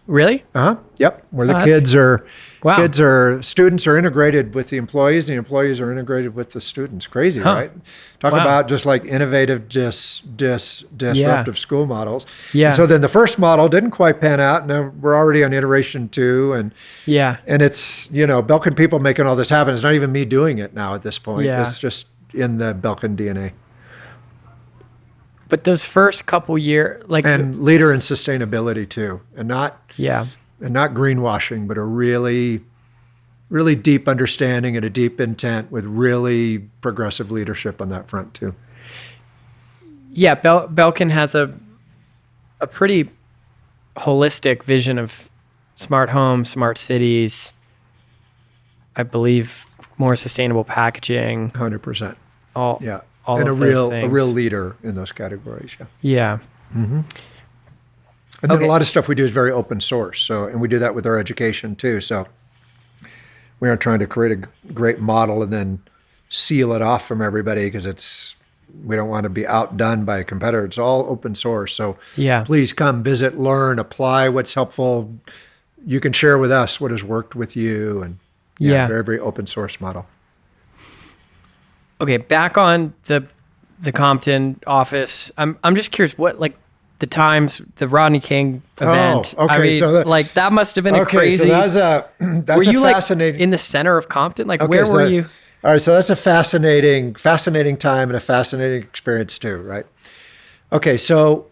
Really? Yep. Where the students are integrated with the employees, and the employees are integrated with the students. Crazy, right? Talk about just like innovative, disruptive school models. Yeah. And so then the first model didn't quite pan out, and we're already on iteration 2, and it's Belkin people making all this happen. It's not even me doing it now at this point. Yeah. It's just in the Belkin DNA. But those first couple years, and leader in sustainability too, and not greenwashing, but a really really deep understanding and a deep intent with really progressive leadership on that front too. Yeah, Belkin has a pretty holistic vision of smart homes, smart cities, I believe more sustainable packaging, 100%. all Yeah. all And of those a real things. leader in those categories. Yeah. Yeah. And then Okay. a lot of stuff we do is very open source. So, and we do that with our education too. So we aren't trying to create a great model and then seal it off from everybody because we don't want to be outdone by a competitor. It's all open source. So Yeah. please come visit, learn, apply what's helpful. You can share with us what has worked with you. And yeah, Yeah. very, very open source model. Okay, back on the Compton office. I'm just curious what like the times the Rodney King event. Oh, okay. I mean, So like that must have been a okay, crazy. so that's were a you fascinating. like in the center of Compton? Like Okay, where so, were you? All right, so that's a fascinating time and a fascinating experience too, right? Okay, so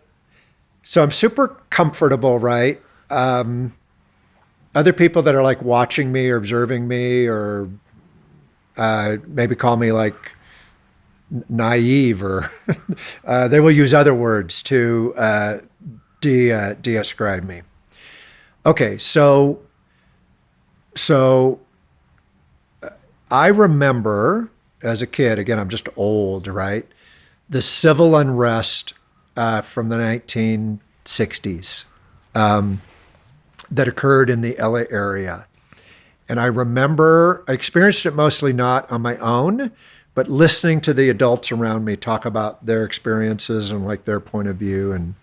I'm super comfortable, right? Other people that are like watching me or observing me or maybe call me like naive or they will use other words to de-ascribe me. Okay, so I remember as a kid, again, I'm just old, right? The civil unrest from the 1960s that occurred in the LA area. And I experienced it mostly not on my own, but listening to the adults around me talk about their experiences and like their point of view and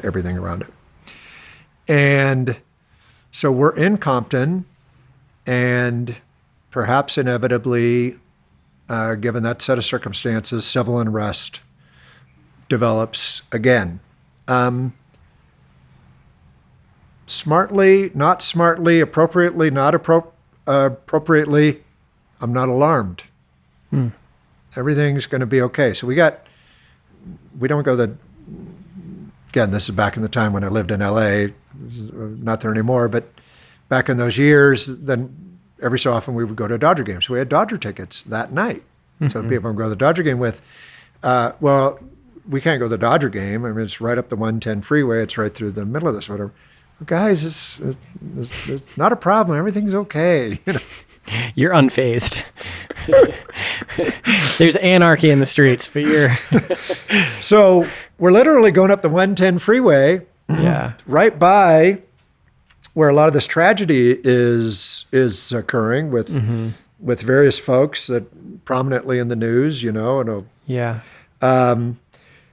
everything around it. And so we're in Compton, and perhaps inevitably, given that set of circumstances, civil unrest develops again. Smartly, not smartly, appropriately, not appropriately, I'm not alarmed. Everything's going to be okay. So we don't go again, this is back in the time when I lived in LA, not there anymore, but back in those years, then every so often we would go to a Dodger game. So we had Dodger tickets that night. So people would go to the Dodger game with, well, we can't go to the Dodger game. I mean, it's right up the 110 freeway. It's right through the middle of this, whatever. But guys, it's not a problem. Everything's okay. You know? You're unfazed. There's anarchy in the streets, but you're So we're literally going up the 110 freeway, yeah. right by where a lot of this tragedy is occurring with various folks that prominently in the news, you know, and Yeah.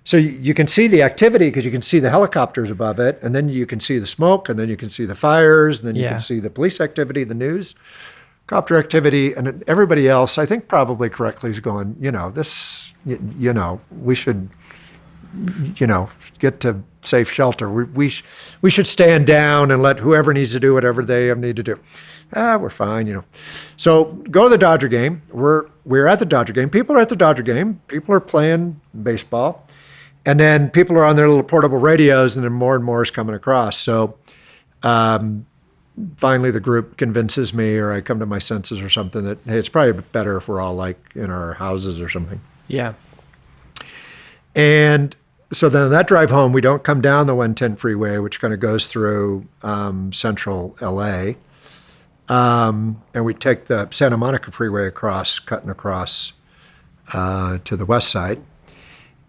so you can see the activity because you can see the helicopters above it, and then you can see the smoke, and then you can see the fires, and then you can see the police activity, the news, copter activity, and everybody else, I think probably correctly, is going, you know, we should, you know, get to safe shelter. We should stand down and let whoever needs to do whatever they need to do. We're fine, you know. So go to the Dodger game. We're at the Dodger game. People are at the Dodger game. People are playing baseball. And then people are on their little portable radios, and then more and more is coming across. So finally the group convinces me, or I come to my senses or something, that, hey, it's probably better if we're all like in our houses or something. Yeah. And so then on that drive home, we don't come down the 110 freeway, which kind of goes through central LA. And we take the Santa Monica freeway cutting across to the west side.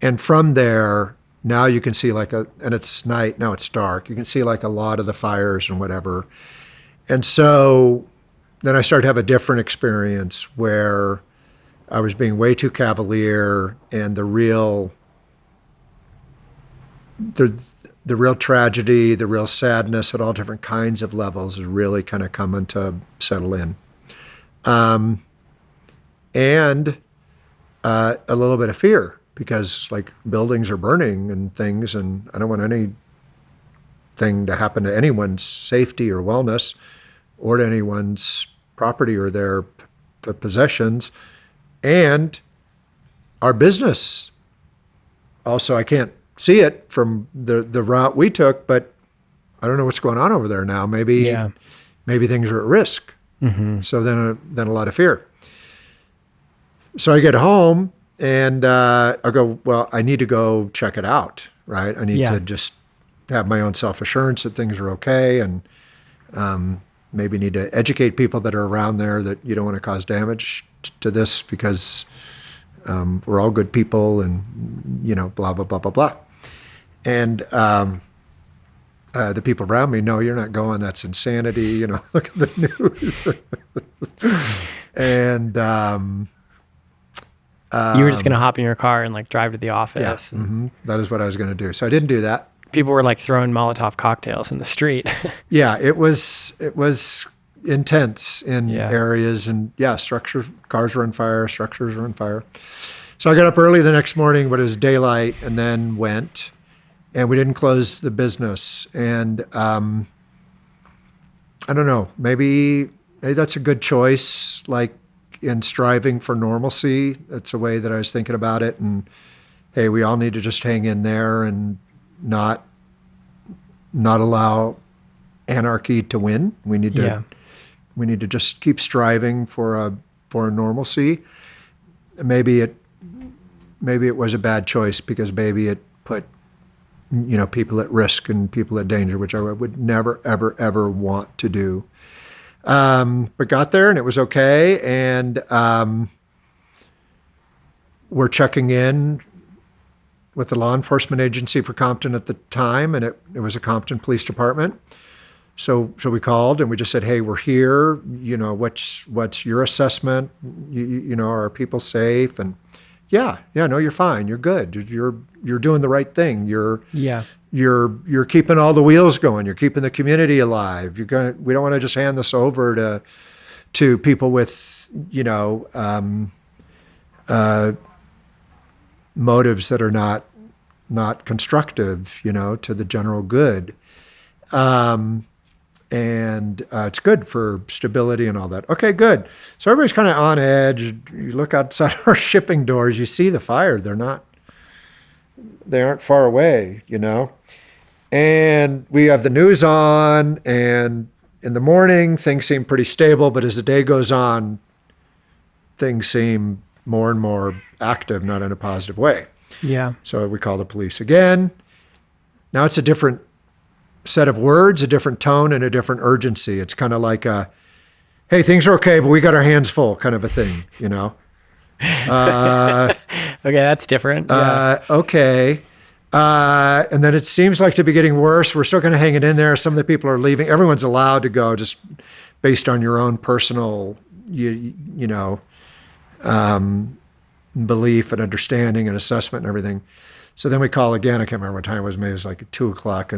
And from there, now you can see and it's night, now it's dark. You can see like a lot of the fires and whatever. And so then I started to have a different experience where I was being way too cavalier, and the real tragedy, the real sadness at all different kinds of levels is really kind of coming to settle in. And a little bit of fear, because like buildings are burning and things, and I don't want anything to happen to anyone's safety or wellness, or to anyone's property or their possessions, and our business. Also, I can't see it from the route we took, but I don't know what's going on over there now. Maybe things are at risk. So then a lot of fear. So I get home and I go, well, I need to go check it out, right? I need to just have my own self-assurance that things are okay, and maybe need to educate people that are around there that you don't want to cause damage to this, because we're all good people, and, blah, blah, blah, blah, blah. And the people around me, no, you're not going. That's insanity. Look at the news. And you were just going to hop in your car and like drive to the office. Yeah, that is what I was going to do. So I didn't do that. People were like throwing Molotov cocktails in the street. Yeah, it was intense in areas, and cars were on fire, structures were on fire. So I got up early the next morning, but it was daylight, and then went, and we didn't close the business. And I don't know, maybe that's a good choice, like in striving for normalcy. That's a way that I was thinking about it. And hey, we all need to just hang in there and not allow anarchy to win. We need to just keep striving for a normalcy. Maybe it was a bad choice, because maybe it put people at risk and people at danger, which I would never ever ever want to do. But got there and it was okay, and we're checking in with the law enforcement agency for Compton at the time, and it was a Compton Police Department. So we called and we just said, hey, we're here. What's your assessment? Are people safe? And no, you're fine. You're good. You're doing the right thing. You're keeping all the wheels going. You're keeping the community alive. We don't want to just hand this over to people with motives that are not constructive, to the general good. And it's good for stability and all that. Okay, good. So everybody's kind of on edge. You look outside our shipping doors, you see the fire. They aren't far away, And we have the news on, and in the morning, things seem pretty stable, but as the day goes on, things seem more and more active, not in a positive way. Yeah. So we call the police again. Now it's a different set of words, a different tone, and a different urgency. It's kind of like hey, things are okay, but we got our hands full kind of a thing, Okay, that's different. Okay. And then it seems like to be getting worse. We're still kind of hanging in there. Some of the people are leaving. Everyone's allowed to go just based on your own personal, belief and understanding and assessment and everything. So then we call again. I can't remember what time it was. Maybe it was like 2:00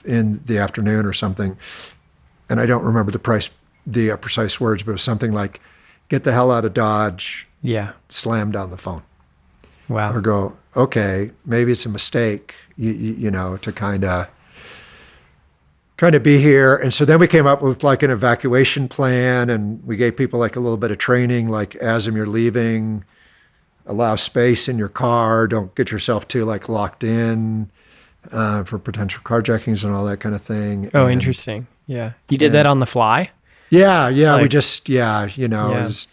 in the afternoon or something. And I don't remember the precise words, but it was something like, "Get the hell out of Dodge." Yeah. Slam down the phone. Wow. Or go, okay, maybe it's a mistake, to kind of be here. And so then we came up with like an evacuation plan, and we gave people like a little bit of training, like as you're leaving, allow space in your car, don't get yourself too like locked in for potential carjackings and all that kind of thing. Oh, interesting. Yeah. You did that on the fly? Yeah. We just, it was,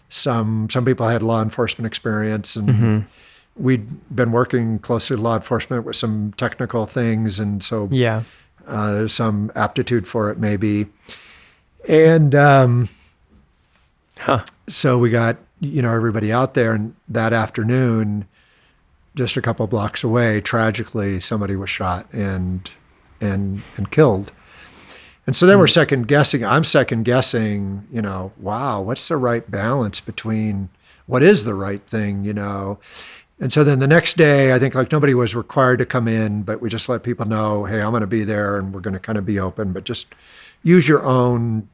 some people had law enforcement experience, and we'd been working closely with law enforcement with some technical things. And so there's some aptitude for it maybe. And so we got, everybody out there, and that afternoon, just a couple of blocks away, tragically, somebody was shot and killed. And so then we're second guessing. I'm second guessing, wow, what's the right balance between what is the right thing, And so then the next day, I think like nobody was required to come in, but we just let people know, hey, I'm going to be there and we're going to kind of be open, but just use your own,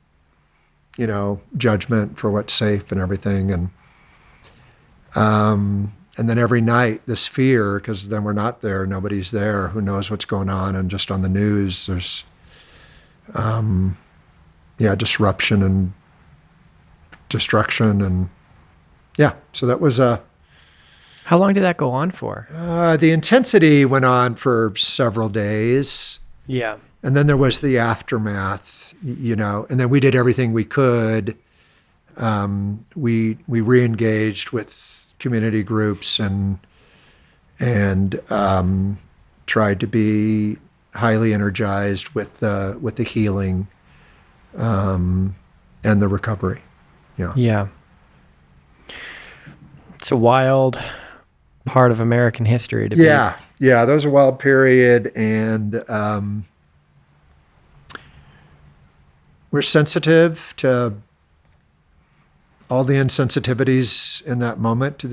judgment for what's safe and everything. And then every night, this fear, because then we're not there, nobody's there, who knows what's going on, and just on the news, there's disruption and destruction, and so that was How long did that go on for? the intensity went on for several days. Yeah. And then there was the aftermath, and then we did everything we could. We re-engaged with community groups and tried to be highly energized with the healing and the recovery. Yeah. It's a wild part of American history to be. Yeah, that was a wild period, and we're sensitive to all the insensitivities in that moment to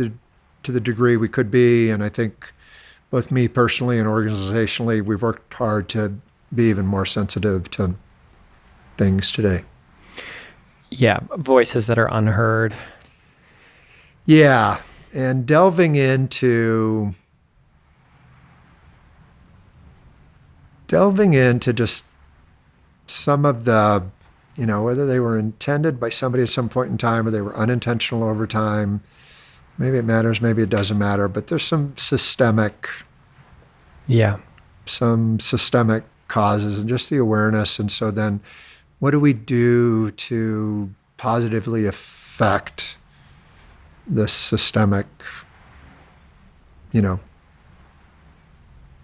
the degree we could be, and I think both me personally and organizationally, we've worked hard to be even more sensitive to things today. Yeah, voices that are unheard. Yeah, and delving into just some of the, whether they were intended by somebody at some point in time or they were unintentional over time. Maybe it matters, maybe it doesn't matter, but there's some systemic causes and just the awareness. And so then what do we do to positively affect this systemic,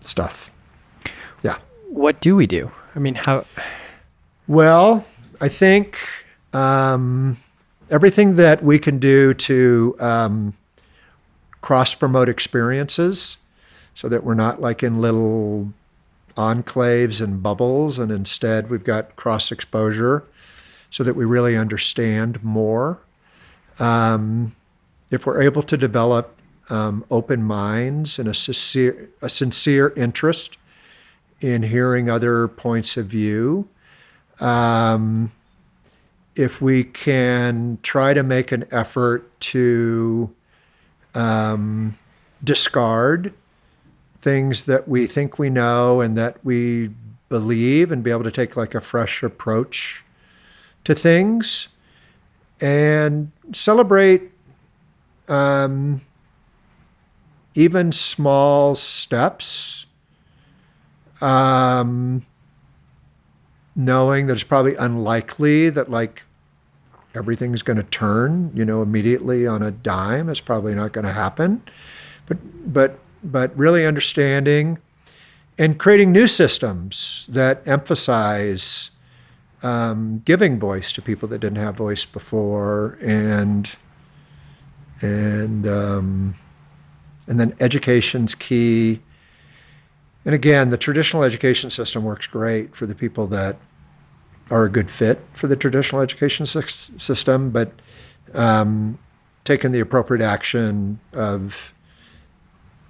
stuff? Yeah. What do we do? I mean, how? Well, I think everything that we can do to cross-promote experiences so that we're not like in little enclaves and bubbles, and instead we've got cross-exposure so that we really understand more. If we're able to develop open minds and a sincere interest in hearing other points of view, if we can try to make an effort to discard things that we think we know and that we believe and be able to take like a fresh approach to things and celebrate even small steps, knowing that it's probably unlikely that like everything's going to turn, immediately on a dime. It's probably not going to happen, but really understanding and creating new systems that emphasize giving voice to people that didn't have voice before, and then education's key. And again, the traditional education system works great for the people that are a good fit for the traditional education system, but taking the appropriate action of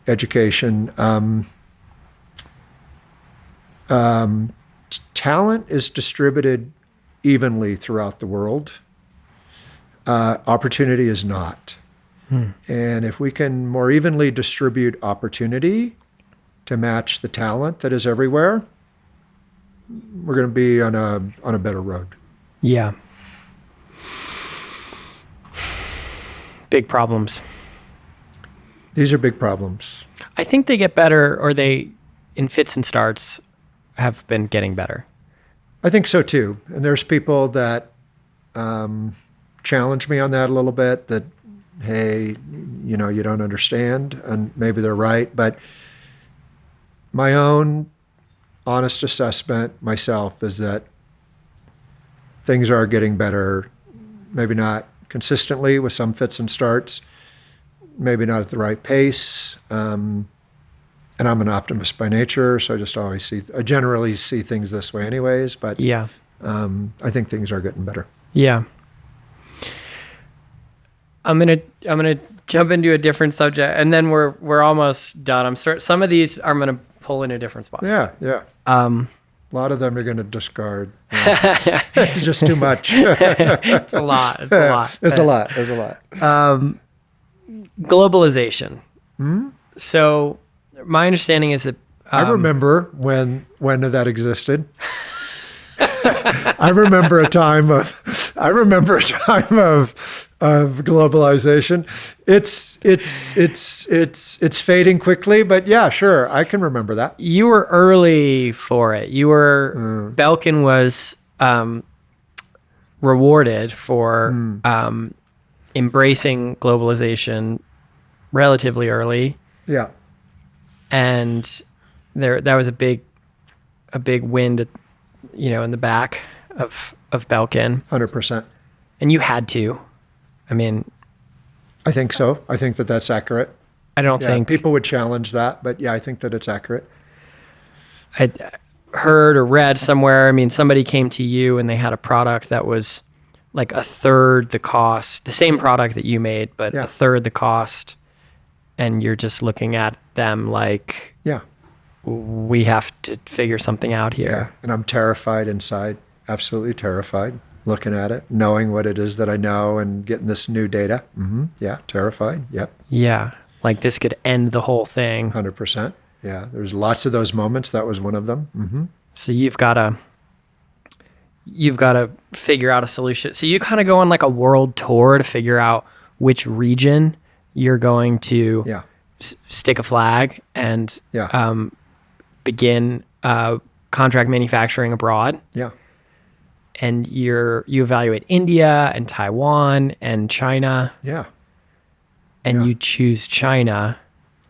education. Talent is distributed evenly throughout the world. Opportunity is not. And if we can more evenly distribute opportunity to match the talent that is everywhere, we're going to be on a better road. Yeah. Big problems. These are big problems. I think they get better, or they, in fits and starts, have been getting better. I think so too. And there's people that challenge me on that a little bit, that, hey, you don't understand, and maybe they're right. But my own honest assessment myself is that things are getting better, maybe not consistently with some fits and starts, maybe not at the right pace. And I'm an optimist by nature, so I generally see things this way anyways, but yeah. I think things are getting better. Yeah. I'm gonna jump into a different subject, and then we're almost done. Some of these I'm gonna pull into different spots. Yeah. A lot of them you're going to discard. It's just too much. It's a lot. It's a lot. Globalization. So my understanding is that I remember when that existed. I remember a time of of globalization. It's fading quickly, but yeah, sure, I can remember that. You were early for it. Belkin was rewarded for embracing globalization relatively early, Yeah, and that was a big wind, in the back of Belkin, 100%. and you had to. I mean, I think so. I think that that's accurate. I don't Yeah, think people would challenge that, but yeah, I think that it's accurate. I heard or read somewhere. I mean, somebody came to you and they had a product that was like a third the cost, the same product that you made, but Yeah. a third the cost. And you're just looking at them like, Yeah, we have to figure something out yeah. here. And I'm terrified inside, absolutely terrified, looking at it, knowing what it is that I know and getting this new data. Yeah, terrified. Yep, Yeah. Like this could end the whole thing. 100%. Yeah, there's lots of those moments. That was one of them. So you've got to figure out a solution. So you kind of go on like a world tour to figure out which region you're going to Yeah, stick a flag and yeah, begin contract manufacturing abroad. yeah, And you evaluate India and Taiwan and China, yeah, and Yeah. you choose China,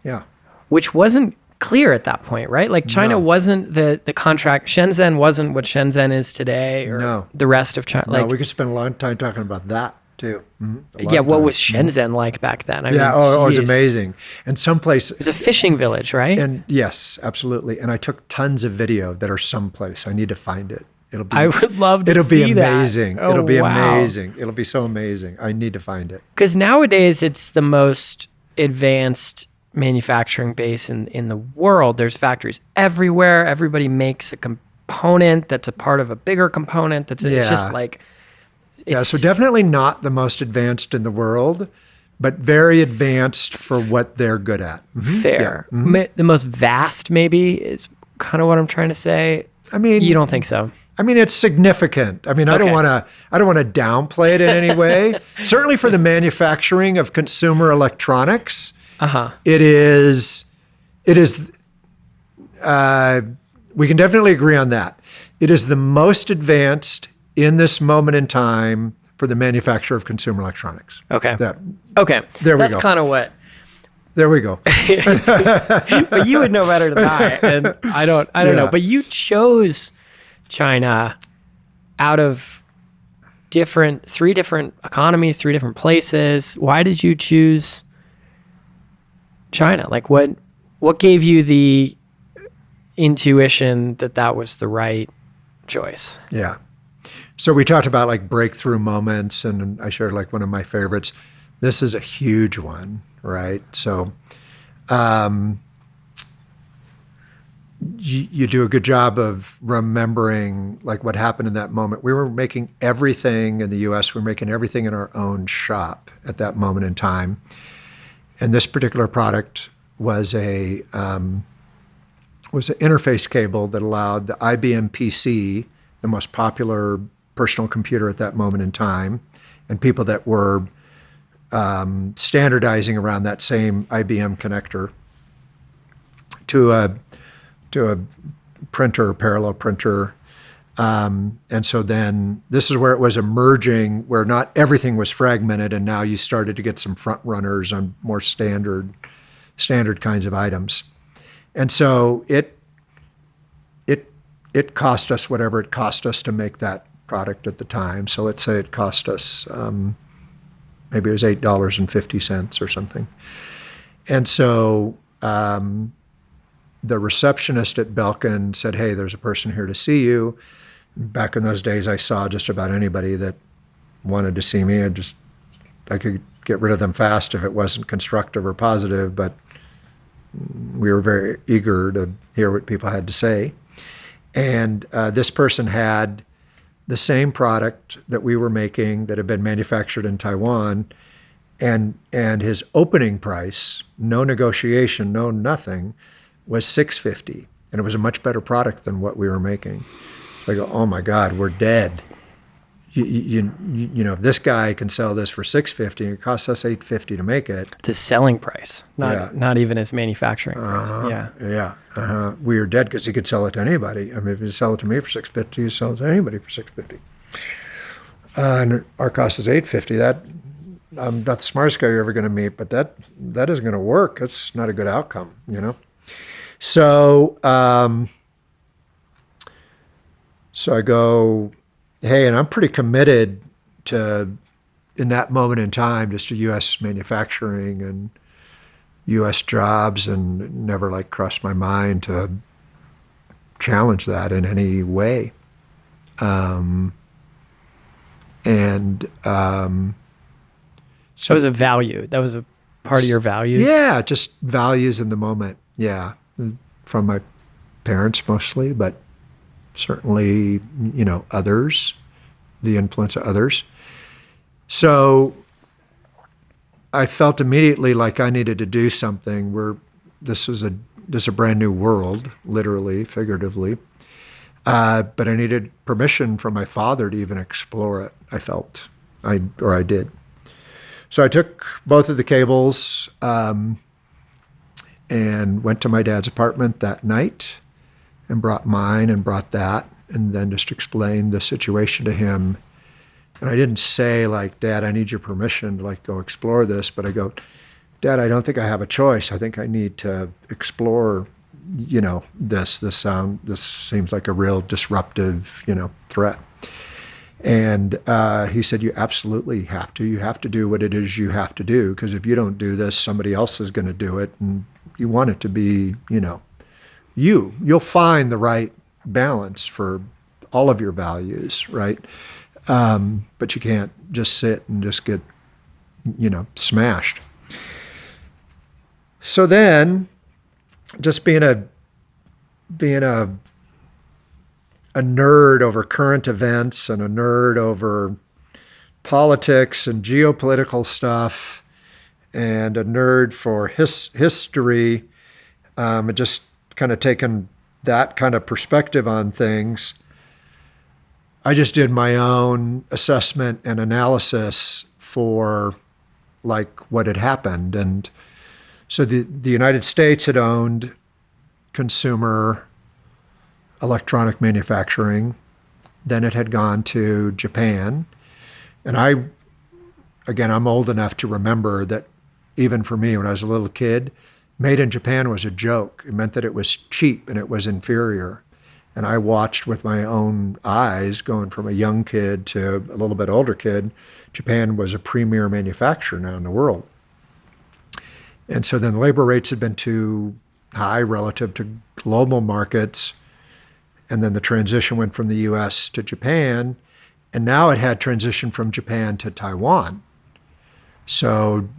yeah. which wasn't clear at that point, right? Like China No. wasn't the contract. Shenzhen wasn't what Shenzhen is today, or No. the rest of China. No, Like, we could spend a long time talking about that too. A lot yeah, of what time. was Shenzhen like back then? I Yeah, mean, oh, it was geez. amazing. And some place, It was a fishing village, right? and yes, absolutely. And I took tons of video that are someplace. I need to find it. It'll be. I would love to It'll be see that. amazing. Oh, It'll be wow. amazing. It'll be so amazing. I need to find it. Because nowadays it's the most advanced manufacturing base in the world. There's factories everywhere. Everybody makes a component that's a part of a bigger component. It's just Yeah. like, Yeah, it's, so definitely not the most advanced in the world, but very advanced for what they're good at. fair. Yeah. Mm-hmm. The most vast, maybe, is kind of what I'm trying to say. I mean, You don't think so? I mean, it's significant. I mean, I don't Okay. want to downplay it in any way. Certainly for the manufacturing of consumer electronics, it is. We can definitely agree on that. It is the most advanced in this moment in time for the manufacture of consumer electronics. Okay. Yeah, Okay. There we That's go. kind of what. there we go. But you would know better than I, and I don't Yeah. know. But you chose China out of three different economies, three different places. Why did you choose China? Like what gave you the intuition that was the right choice? Yeah. So we talked about like breakthrough moments, and I shared like one of my favorites. This is a huge one, right? So you do a good job of remembering like what happened in that moment. We were making everything in the U.S. We were making everything in our own shop at that moment in time. And this particular product was an interface cable that allowed the IBM PC, the most popular personal computer at that moment in time, and people that were standardizing around that same IBM connector to a printer, parallel printer. And so then this is where it was emerging, where not everything was fragmented, and now you started to get some front runners on more standard kinds of items. And so it cost us whatever it cost us to make that product at the time. So let's say it cost us maybe it was $8.50 or something. And so the receptionist at Belkin said, "Hey, there's a person here to see you." Back in those days, I saw just about anybody that wanted to see me. I could get rid of them fast if it wasn't constructive or positive, but we were very eager to hear what people had to say. And this person had the same product that we were making that had been manufactured in Taiwan, and his opening price, no negotiation, no nothing, was $650, and it was a much better product than what we were making. So I go, oh my God, we're dead. this guy can sell this for $650 and it costs us $850 to make it. It's a selling price, Yeah. not even his manufacturing price. Yeah. Yeah. We are dead because he could sell it to anybody. I mean, if you sell it to me for $650, you sell it to anybody for $650. And our cost is $850. That I'm not the smartest guy you're ever going to meet, but that isn't going to work. That's not a good outcome, So, so I go, hey, and I'm pretty committed to, in that moment in time, just to U.S. manufacturing and U.S. jobs, and never like crossed my mind to challenge that in any way. So that was a value. That was a part of your values? Yeah, just values in the moment. Yeah, from my parents mostly, but certainly, others, the influence of others. So I felt immediately like I needed to do something where this is a brand new world, literally, figuratively. But I needed permission from my father to even explore it, I felt. I did. So I took both of the cables and went to my dad's apartment that night and brought mine and brought that, and then just explained the situation to him. And I didn't say like, Dad, I need your permission to like go explore this, but I go, Dad, I don't think I have a choice. I think I need to explore, this seems like a real disruptive, threat. And he said, you absolutely have to. You have to do what it is you have to do, because if you don't do this, somebody else is going to do it, and you want it to be, you'll find the right balance for all of your values, right? But you can't just sit and just get, smashed. So then, just being a nerd over current events and a nerd over politics and geopolitical stuff, and a nerd for history, and just kind of taken that kind of perspective on things, I just did my own assessment and analysis for like what had happened. And so the United States had owned consumer electronic manufacturing. Then it had gone to Japan. And I'm old enough to remember that even for me, when I was a little kid, made in Japan was a joke. It meant that it was cheap and it was inferior. And I watched with my own eyes, going from a young kid to a little bit older kid, Japan was a premier manufacturer now in the world. And so then labor rates had been too high relative to global markets. And then the transition went from the US to Japan. And now it had transitioned from Japan to Taiwan. So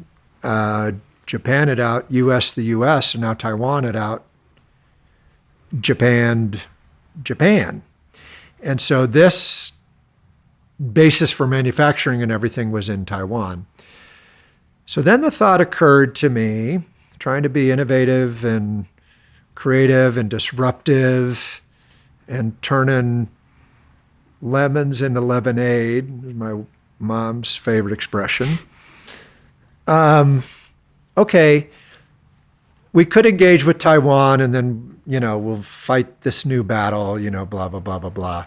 Japan had out US the US, and now Taiwan had out Japan. And so this basis for manufacturing and everything was in Taiwan. So then the thought occurred to me, trying to be innovative and creative and disruptive and turning lemons into lemonade, my mom's favorite expression. Okay, we could engage with Taiwan and then, we'll fight this new battle, blah, blah, blah, blah, blah.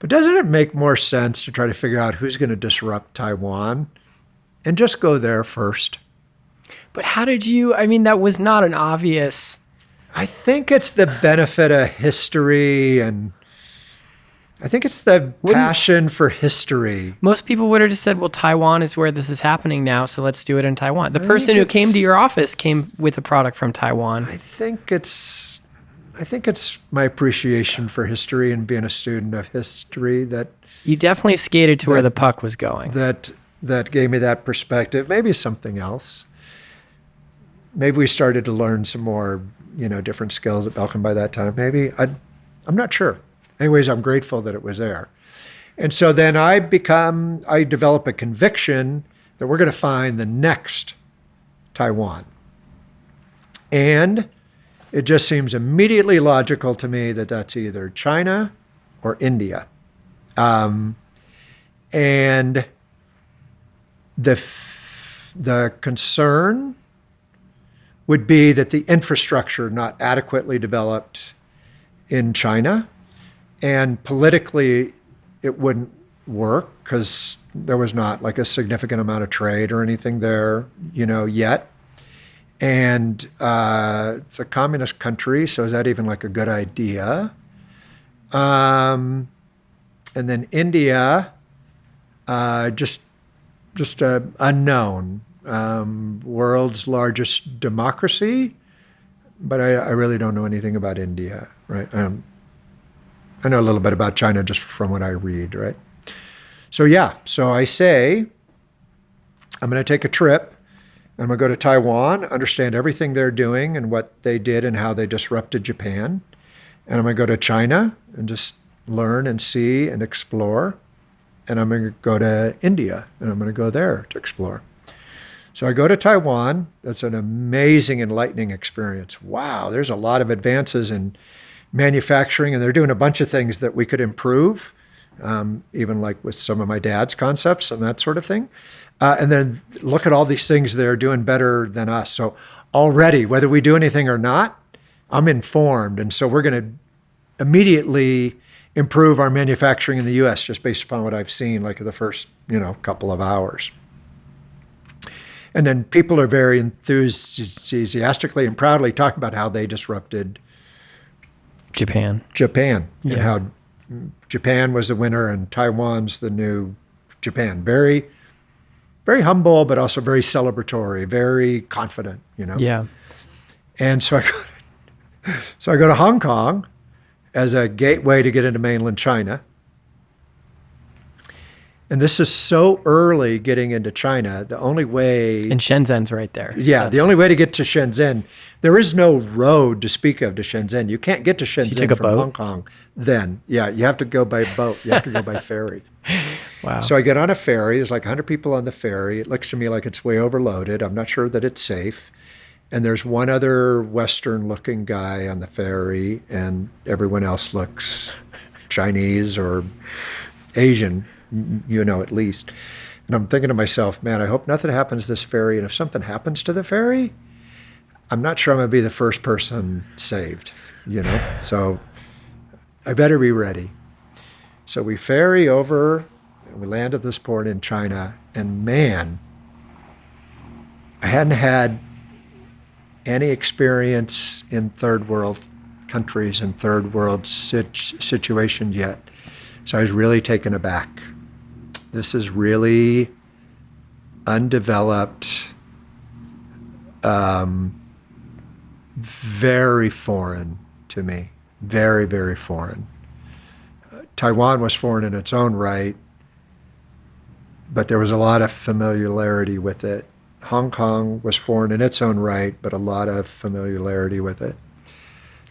But doesn't it make more sense to try to figure out who's going to disrupt Taiwan and just go there first? But how did you, that was not an obvious... I think it's the benefit of history, and I think it's the passion for history. Most people would have just said, well, Taiwan is where this is happening now, so let's do it in Taiwan. The person who came to your office came with a product from Taiwan. I think it's my appreciation for history and being a student of history that... You definitely skated to where the puck was going. That gave me that perspective. Maybe something else. Maybe we started to learn some more, different skills at Belkin by that time. Maybe. I'm not sure. Anyways, I'm grateful that it was there. And so then I develop a conviction that we're going to find the next Taiwan. And it just seems immediately logical to me that that's either China or India. And the concern would be that the infrastructure not adequately developed in China, and politically it wouldn't work because there was not like a significant amount of trade or anything there, yet. And it's a communist country, so is that even like a good idea? And then India, just a unknown. World's largest democracy, but I really don't know anything about India, right? I know a little bit about China just from what I read, right? So I say I'm going to take a trip. I'm going to go to Taiwan, understand everything they're doing and what they did and how they disrupted Japan. And I'm going to go to China and just learn and see and explore. And I'm going to go to India and I'm going to go there to explore. So I go to Taiwan. That's an amazing, enlightening experience. Wow, there's a lot of advances in manufacturing, and they're doing a bunch of things that we could improve, even like with some of my dad's concepts and that sort of thing. And then look at all these things they're doing better than us. So already, whether we do anything or not, I'm informed. And so we're going to immediately improve our manufacturing in the U.S. just based upon what I've seen, like in the first, couple of hours. And then people are very enthusiastically and proudly talking about how they disrupted Japan. And how Japan was the winner and Taiwan's the new Japan. Very, very humble, but also very celebratory, very confident, Yeah. And so I go to Hong Kong as a gateway to get into mainland China. And this is so early getting into China. The only way... And Shenzhen's right there. Yeah, the only way to get to Shenzhen, there is no road to speak of to Shenzhen. You can't get to Shenzhen from Hong Kong then. Yeah, you have to go by boat. You have to go by ferry. Wow. So I get on a ferry. There's like 100 people on the ferry. It looks to me like it's way overloaded. I'm not sure that it's safe. And there's one other Western-looking guy on the ferry, and everyone else looks Chinese or Asian, at least. And I'm thinking to myself, man, I hope nothing happens to this ferry. And if something happens to the ferry, I'm not sure I'm going to be the first person saved, So I better be ready. So we ferry over, and we land at this port in China. And man, I hadn't had any experience in third world countries and third world situations yet. So I was really taken aback. This is really undeveloped, very foreign to me, very, very foreign. Taiwan was foreign in its own right, but there was a lot of familiarity with it. Hong Kong was foreign in its own right, but a lot of familiarity with it.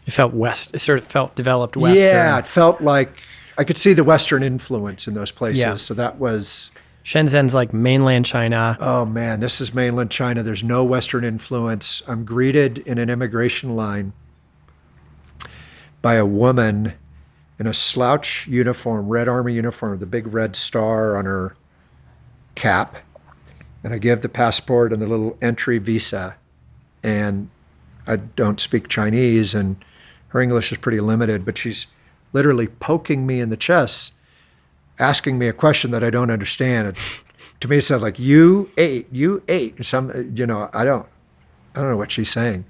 It sort of felt developed Western. Yeah, it felt like I could see the Western influence in those places. Yeah. So that was... Shenzhen's like mainland China. Oh man, this is mainland China. There's no Western influence. I'm greeted in an immigration line by a woman in a slouch uniform, Red Army uniform, with a big red star on her cap. And I give the passport and the little entry visa. And I don't speak Chinese, and her English is pretty limited, but she's literally poking me in the chest, asking me a question that I don't understand. To me, it sounds like, you ate. Some, I don't know what she's saying.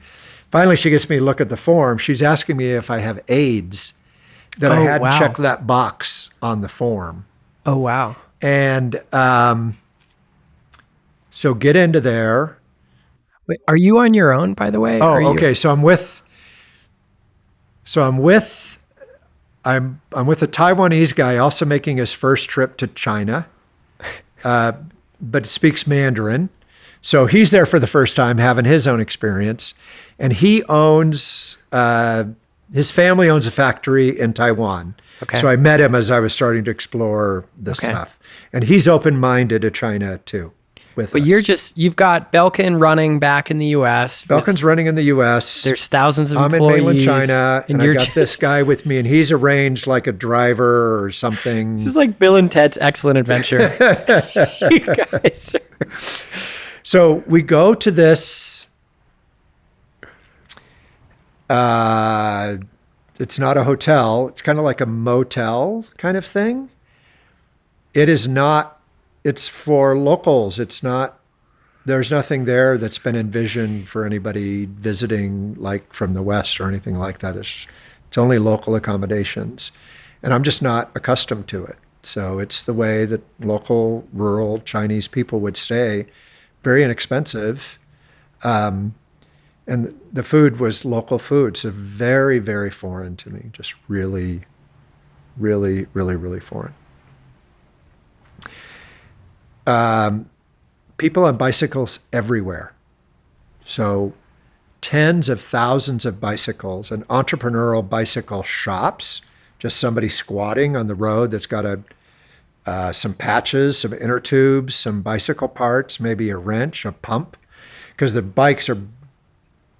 Finally, she gets me to look at the form. She's asking me if I have AIDS, that I hadn't checked that box on the form. Oh, wow. And so get into there. Wait, are you on your own, by the way? Oh, okay. So I'm with a Taiwanese guy also making his first trip to China, but speaks Mandarin. So he's there for the first time, having his own experience. And he owns, his family owns a factory in Taiwan. Okay. So I met him as I was starting to explore this stuff. And he's open-minded to China too, with But us. you've got Belkin running back in the US. Belkin's running in the U.S. There's thousands of I'm in employees. mainland China, and I you're got this guy with me, and he's arranged like a driver or something. This is like Bill and Ted's Excellent Adventure. You guys are... So we go to this. It's not a hotel. It's kind of like a motel kind of thing. It is not. It's for locals. It's not. There's nothing there that's been envisioned for anybody visiting, like from the West or anything like that. It's only local accommodations, and I'm just not accustomed to it. So it's the way that local, rural Chinese people would stay, very inexpensive. And the food was local food, so very, very foreign to me, just really, really, really, really foreign. People on bicycles everywhere. So tens of thousands of bicycles and entrepreneurial bicycle shops, just somebody squatting on the road that's got some patches, some inner tubes, some bicycle parts, maybe a wrench, a pump, because the bikes are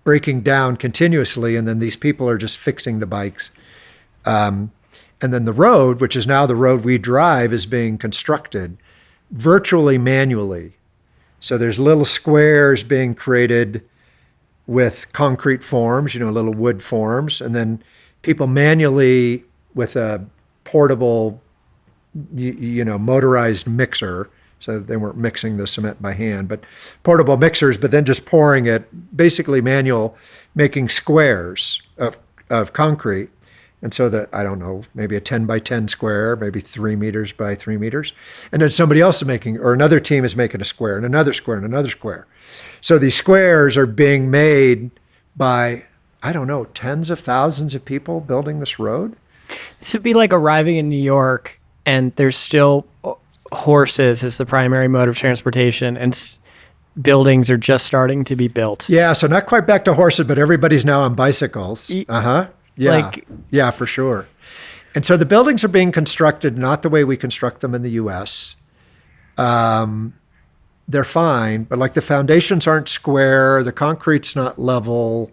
breaking down continuously, and then these people are just fixing the bikes. And then the road, which is now the road we drive, is being constructed virtually manually. So there's little squares being created with concrete forms, little wood forms, and then people manually with a portable, motorized mixer. So they weren't mixing the cement by hand, but portable mixers, but then just pouring it, basically manual, making squares of concrete. And so that, I don't know, maybe a 10 by 10 square, maybe 3 meters by 3 meters. And then somebody else is making, or another team is making a square and another square and another square. So these squares are being made by, I don't know, tens of thousands of people building this road. This would be like arriving in New York and there's still horses as the primary mode of transportation and buildings are just starting to be built. Yeah, so not quite back to horses, but everybody's now on bicycles. Yeah, yeah, for sure. And so the buildings are being constructed not the way we construct them in the U.S. They're fine, but like the foundations aren't square, the concrete's not level.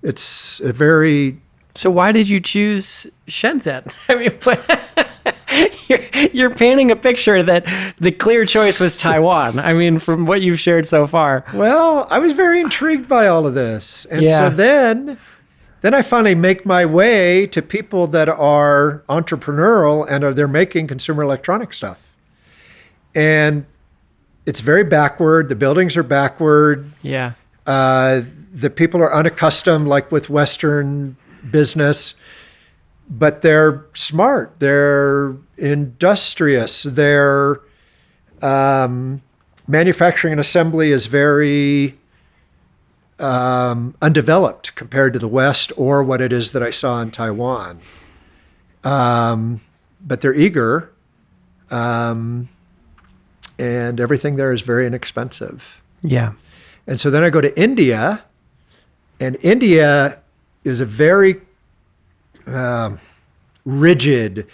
It's a very... So why did you choose Shenzhen? I mean, you're painting a picture that the clear choice was Taiwan. I mean, from what you've shared so far. Well, I was very intrigued by all of this. And so then I finally make my way to people that are entrepreneurial and they're making consumer electronic stuff. And it's very backward. The buildings are backward. Yeah. The people are unaccustomed, like with Western business, but they're smart. They're industrious. Their manufacturing and assembly is very undeveloped compared to the West or what it is that I saw in Taiwan. But they're eager, and everything there is very inexpensive. Yeah. And so then I go to India, and India is a very rigid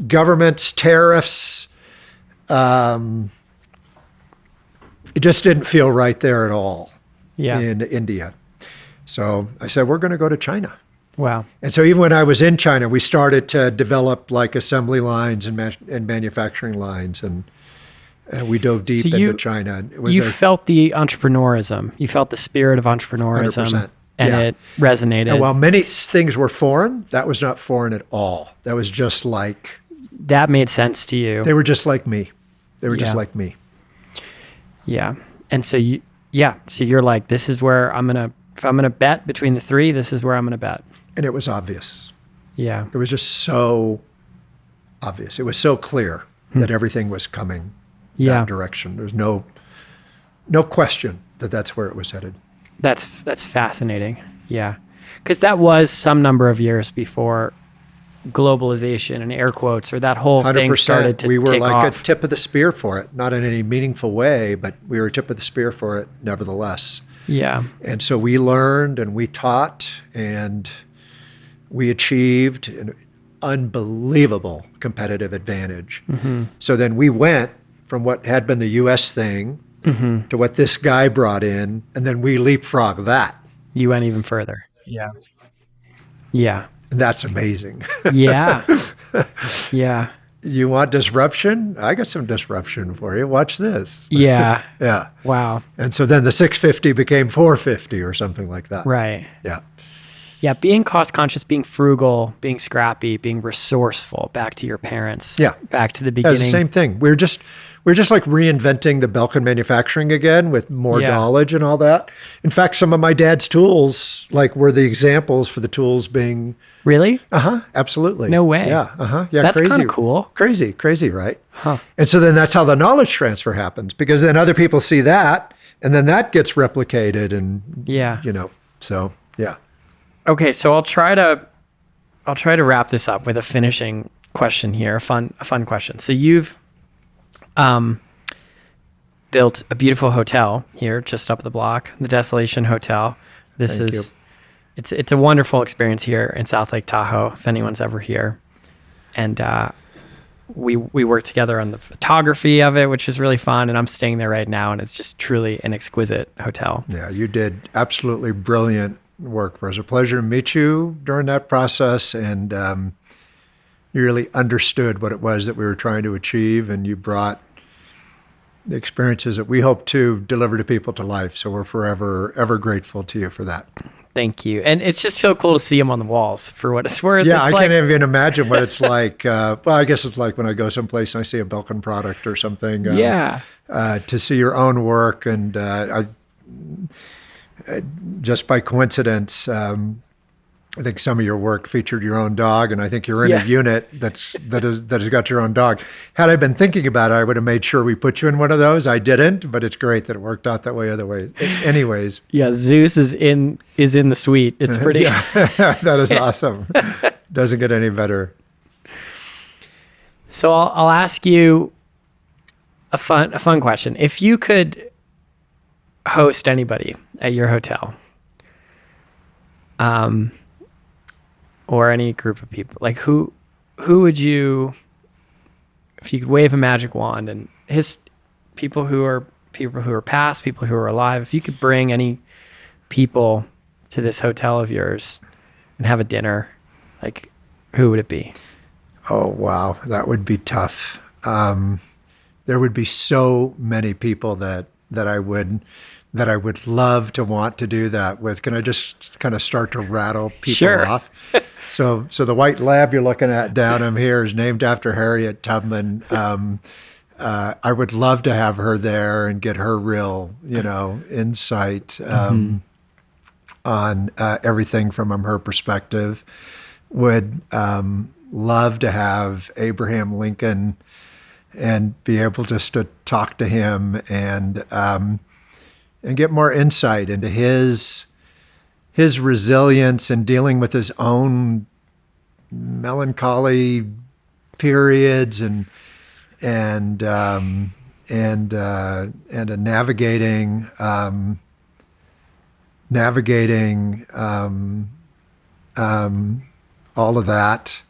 governments, tariffs. It just didn't feel right there at all. In India. So I said, we're going to go to China. Wow. And so even when I was in China, we started to develop like assembly lines and manufacturing lines, and we dove deep into China. You felt the entrepreneurism. You felt the spirit of entrepreneurism. 100%. And it resonated. And while many things were foreign, that was not foreign at all. That was just like... That made sense to you. They were just like me. They were just like me. Yeah. And so so you're like, this is where if I'm going to bet between the three, this is where I'm going to bet. And it was obvious. Yeah. It was just so obvious. It was so clear that everything was coming that direction. There's no question that that's where it was headed. That's fascinating. Yeah. Because that was some number of years before globalization and air quotes, or that whole thing started to take off. We were like a tip of the spear for it, not in any meaningful way, but we were a tip of the spear for it nevertheless. Yeah. And so we learned and we taught and we achieved an unbelievable competitive advantage. Mm-hmm. So then we went from what had been the U.S. thing to what this guy brought in, and then we leapfrog that. You went even further. Yeah. Yeah. And that's amazing. Yeah. Yeah. You want disruption? I got some disruption for you. Watch this. Yeah. Yeah. Wow. And so then the 650 became 450 or something like that. Right. Yeah. Yeah. Being cost conscious, being frugal, being scrappy, being resourceful, back to your parents. Yeah. Back to the It's beginning. the same thing. We're just like reinventing the Belkin manufacturing again with more knowledge and all that. In fact, some of my dad's tools were the examples for the tools being. Really? Absolutely. No way. Yeah. Yeah. That's crazy. kind of cool. Crazy, right? Huh. And so then that's how the knowledge transfer happens, because then other people see that, and then that gets replicated, and so yeah. Okay, so I'll try to wrap this up with a finishing question here, a fun question. So you've built a beautiful hotel here just up the block, the Desolation Hotel. Thank you. It's a wonderful experience here in South Lake Tahoe, if anyone's ever here. And we work together on the photography of it, which is really fun. And I'm staying there right now, and it's just truly an exquisite hotel. Yeah, you did absolutely brilliant work. It was a pleasure to meet you during that process, and you really understood what it was that we were trying to achieve, and you brought the experiences that we hope to deliver to people to life. So we're forever, ever grateful to you for that. Thank you. And it's just so cool to see them on the walls, for what it's worth. Yeah, it's I can't even imagine what it's like. Well, I guess it's like when I go someplace and I see a Belkin product or something. To see your own work, and just by coincidence, I think some of your work featured your own dog, and I think you're in a unit that has got your own dog. Had I been thinking about it, I would have made sure we put you in one of those. I didn't, but it's great that it worked out that way. Anyways. Yeah, Zeus is in the suite. It's pretty. That is awesome. Doesn't get any better. So I'll ask you a fun question. If you could host anybody at your hotel, or any group of people, like who would you, if you could wave a magic wand, and people who are past, people who are alive, if you could bring any people to this hotel of yours and have a dinner, like who would it be? Oh, wow. That would be tough. There would be so many people that I would love to want to do that with. Can I just kind of start to rattle people off? So the white lab you're looking at down here is named after Harriet Tubman. I would love to have her there and get her real, insight on everything from her perspective. Would love to have Abraham Lincoln and be able just to talk to him and get more insight into his resilience in dealing with his own melancholy periods and navigating all of that.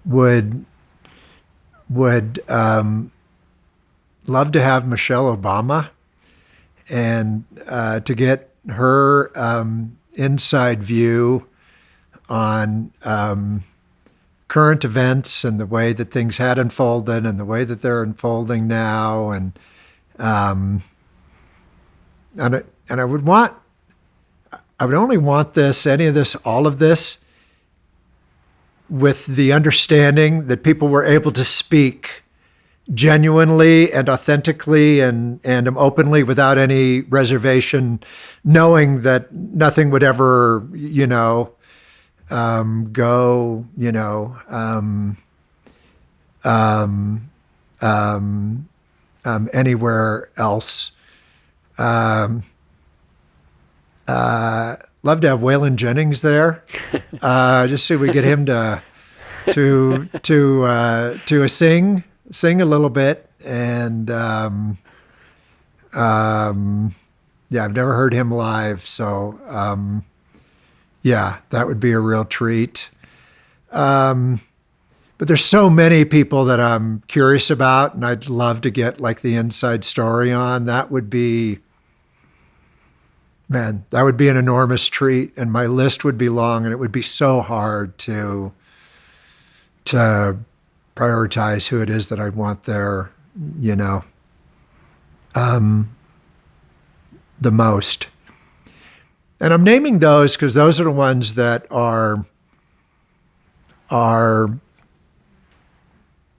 Would love to have Michelle Obama and to get her inside view on current events and the way that things had unfolded and the way that they're unfolding now, and I would only want all of this with the understanding that people were able to speak genuinely and authentically and openly without any reservation, knowing that nothing would ever, go, anywhere else. Love to have Waylon Jennings there, just so we get him to sing a little bit, and I've never heard him live, so that would be a real treat. But there's so many people that I'm curious about, and I'd love to get like the inside story on. That would be, man, that would be an enormous treat, and my list would be long, and it would be so hard to prioritize who it is that I want there, you know, the most. And I'm naming those because those are the ones that are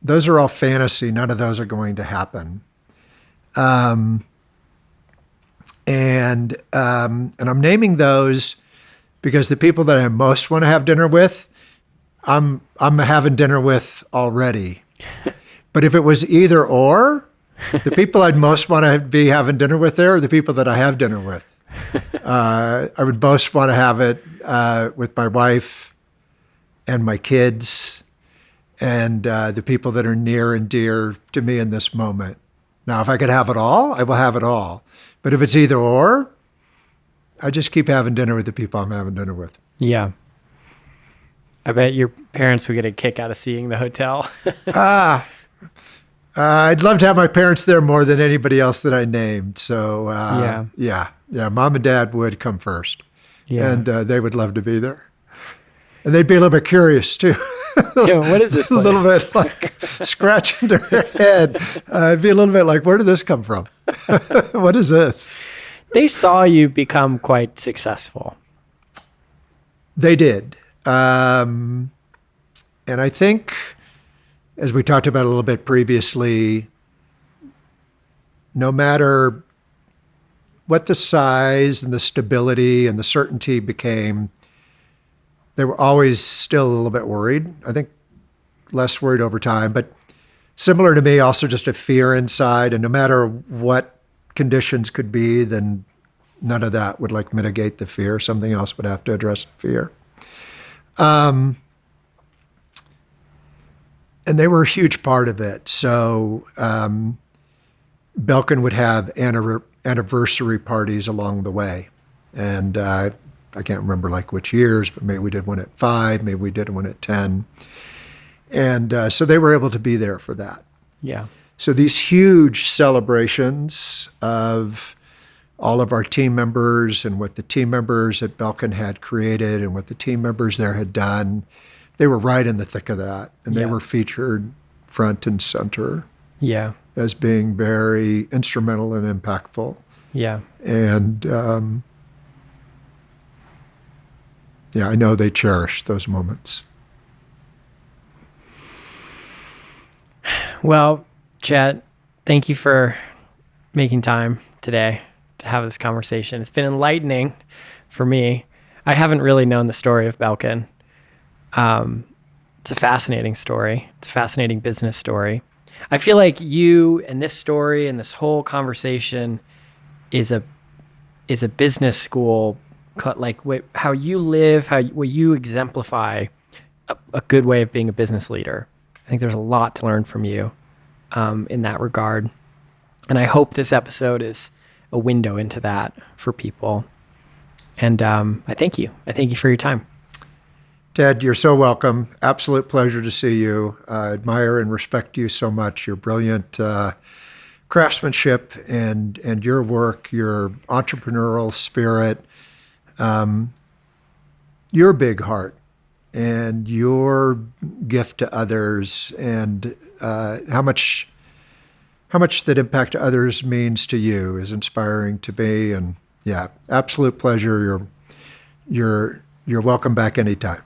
those are all fantasy. None of those are going to happen. And I'm naming those because the people that I most want to have dinner with, I'm having dinner with already. But if it was either or, the people I'd most want to be having dinner with there are the people that I have dinner with. I would most want to have it with my wife and my kids and the people that are near and dear to me in this moment. Now, if I could have it all, I will have it all. But if it's either or, I just keep having dinner with the people I'm having dinner with. Yeah. I bet your parents would get a kick out of seeing the hotel. I'd love to have my parents there more than anybody else that I named. So, yeah, mom and dad would come first. Yeah. And they would love to be there. And they'd be a little bit curious, too. Yeah, what is this place? A little bit like scratching their head. It'd be a little bit like, where did this come from? What is this? They saw you become quite successful. They did. And I think, as we talked about a little bit previously, no matter what the size and the stability and the certainty became, they were always still a little bit worried. I think less worried over time, but similar to me, also just a fear inside. And no matter what conditions could be, then none of that would like mitigate the fear. Something else would have to address the fear. And they were a huge part of it. So Belkin would have anniversary parties along the way. And I can't remember like which years, but maybe we did one at 5, maybe we did one at 10. And so they were able to be there for that. Yeah. So these huge celebrations of all of our team members and what the team members at Belkin had created and what the team members there had done, they were right in the thick of that. And they were featured front and center. Yeah. As being very instrumental and impactful. Yeah. And I know they cherish those moments. Well, Chet, thank you for making time today to have this conversation. It's been enlightening for me. I haven't really known the story of Belkin. It's a fascinating story. It's a fascinating business story. I feel like you and this story and this whole conversation is a business school, like how you live, what you exemplify a good way of being a business leader. I think there's a lot to learn from you in that regard. And I hope this episode is a window into that for people. And I thank you. I thank you for your time. Ted, you're so welcome. Absolute pleasure to see you. I admire and respect you so much. Your brilliant craftsmanship and your work, your entrepreneurial spirit, your big heart, and your gift to others, and how much that impact to others means to you is inspiring to me. And yeah, absolute pleasure. You're welcome back anytime.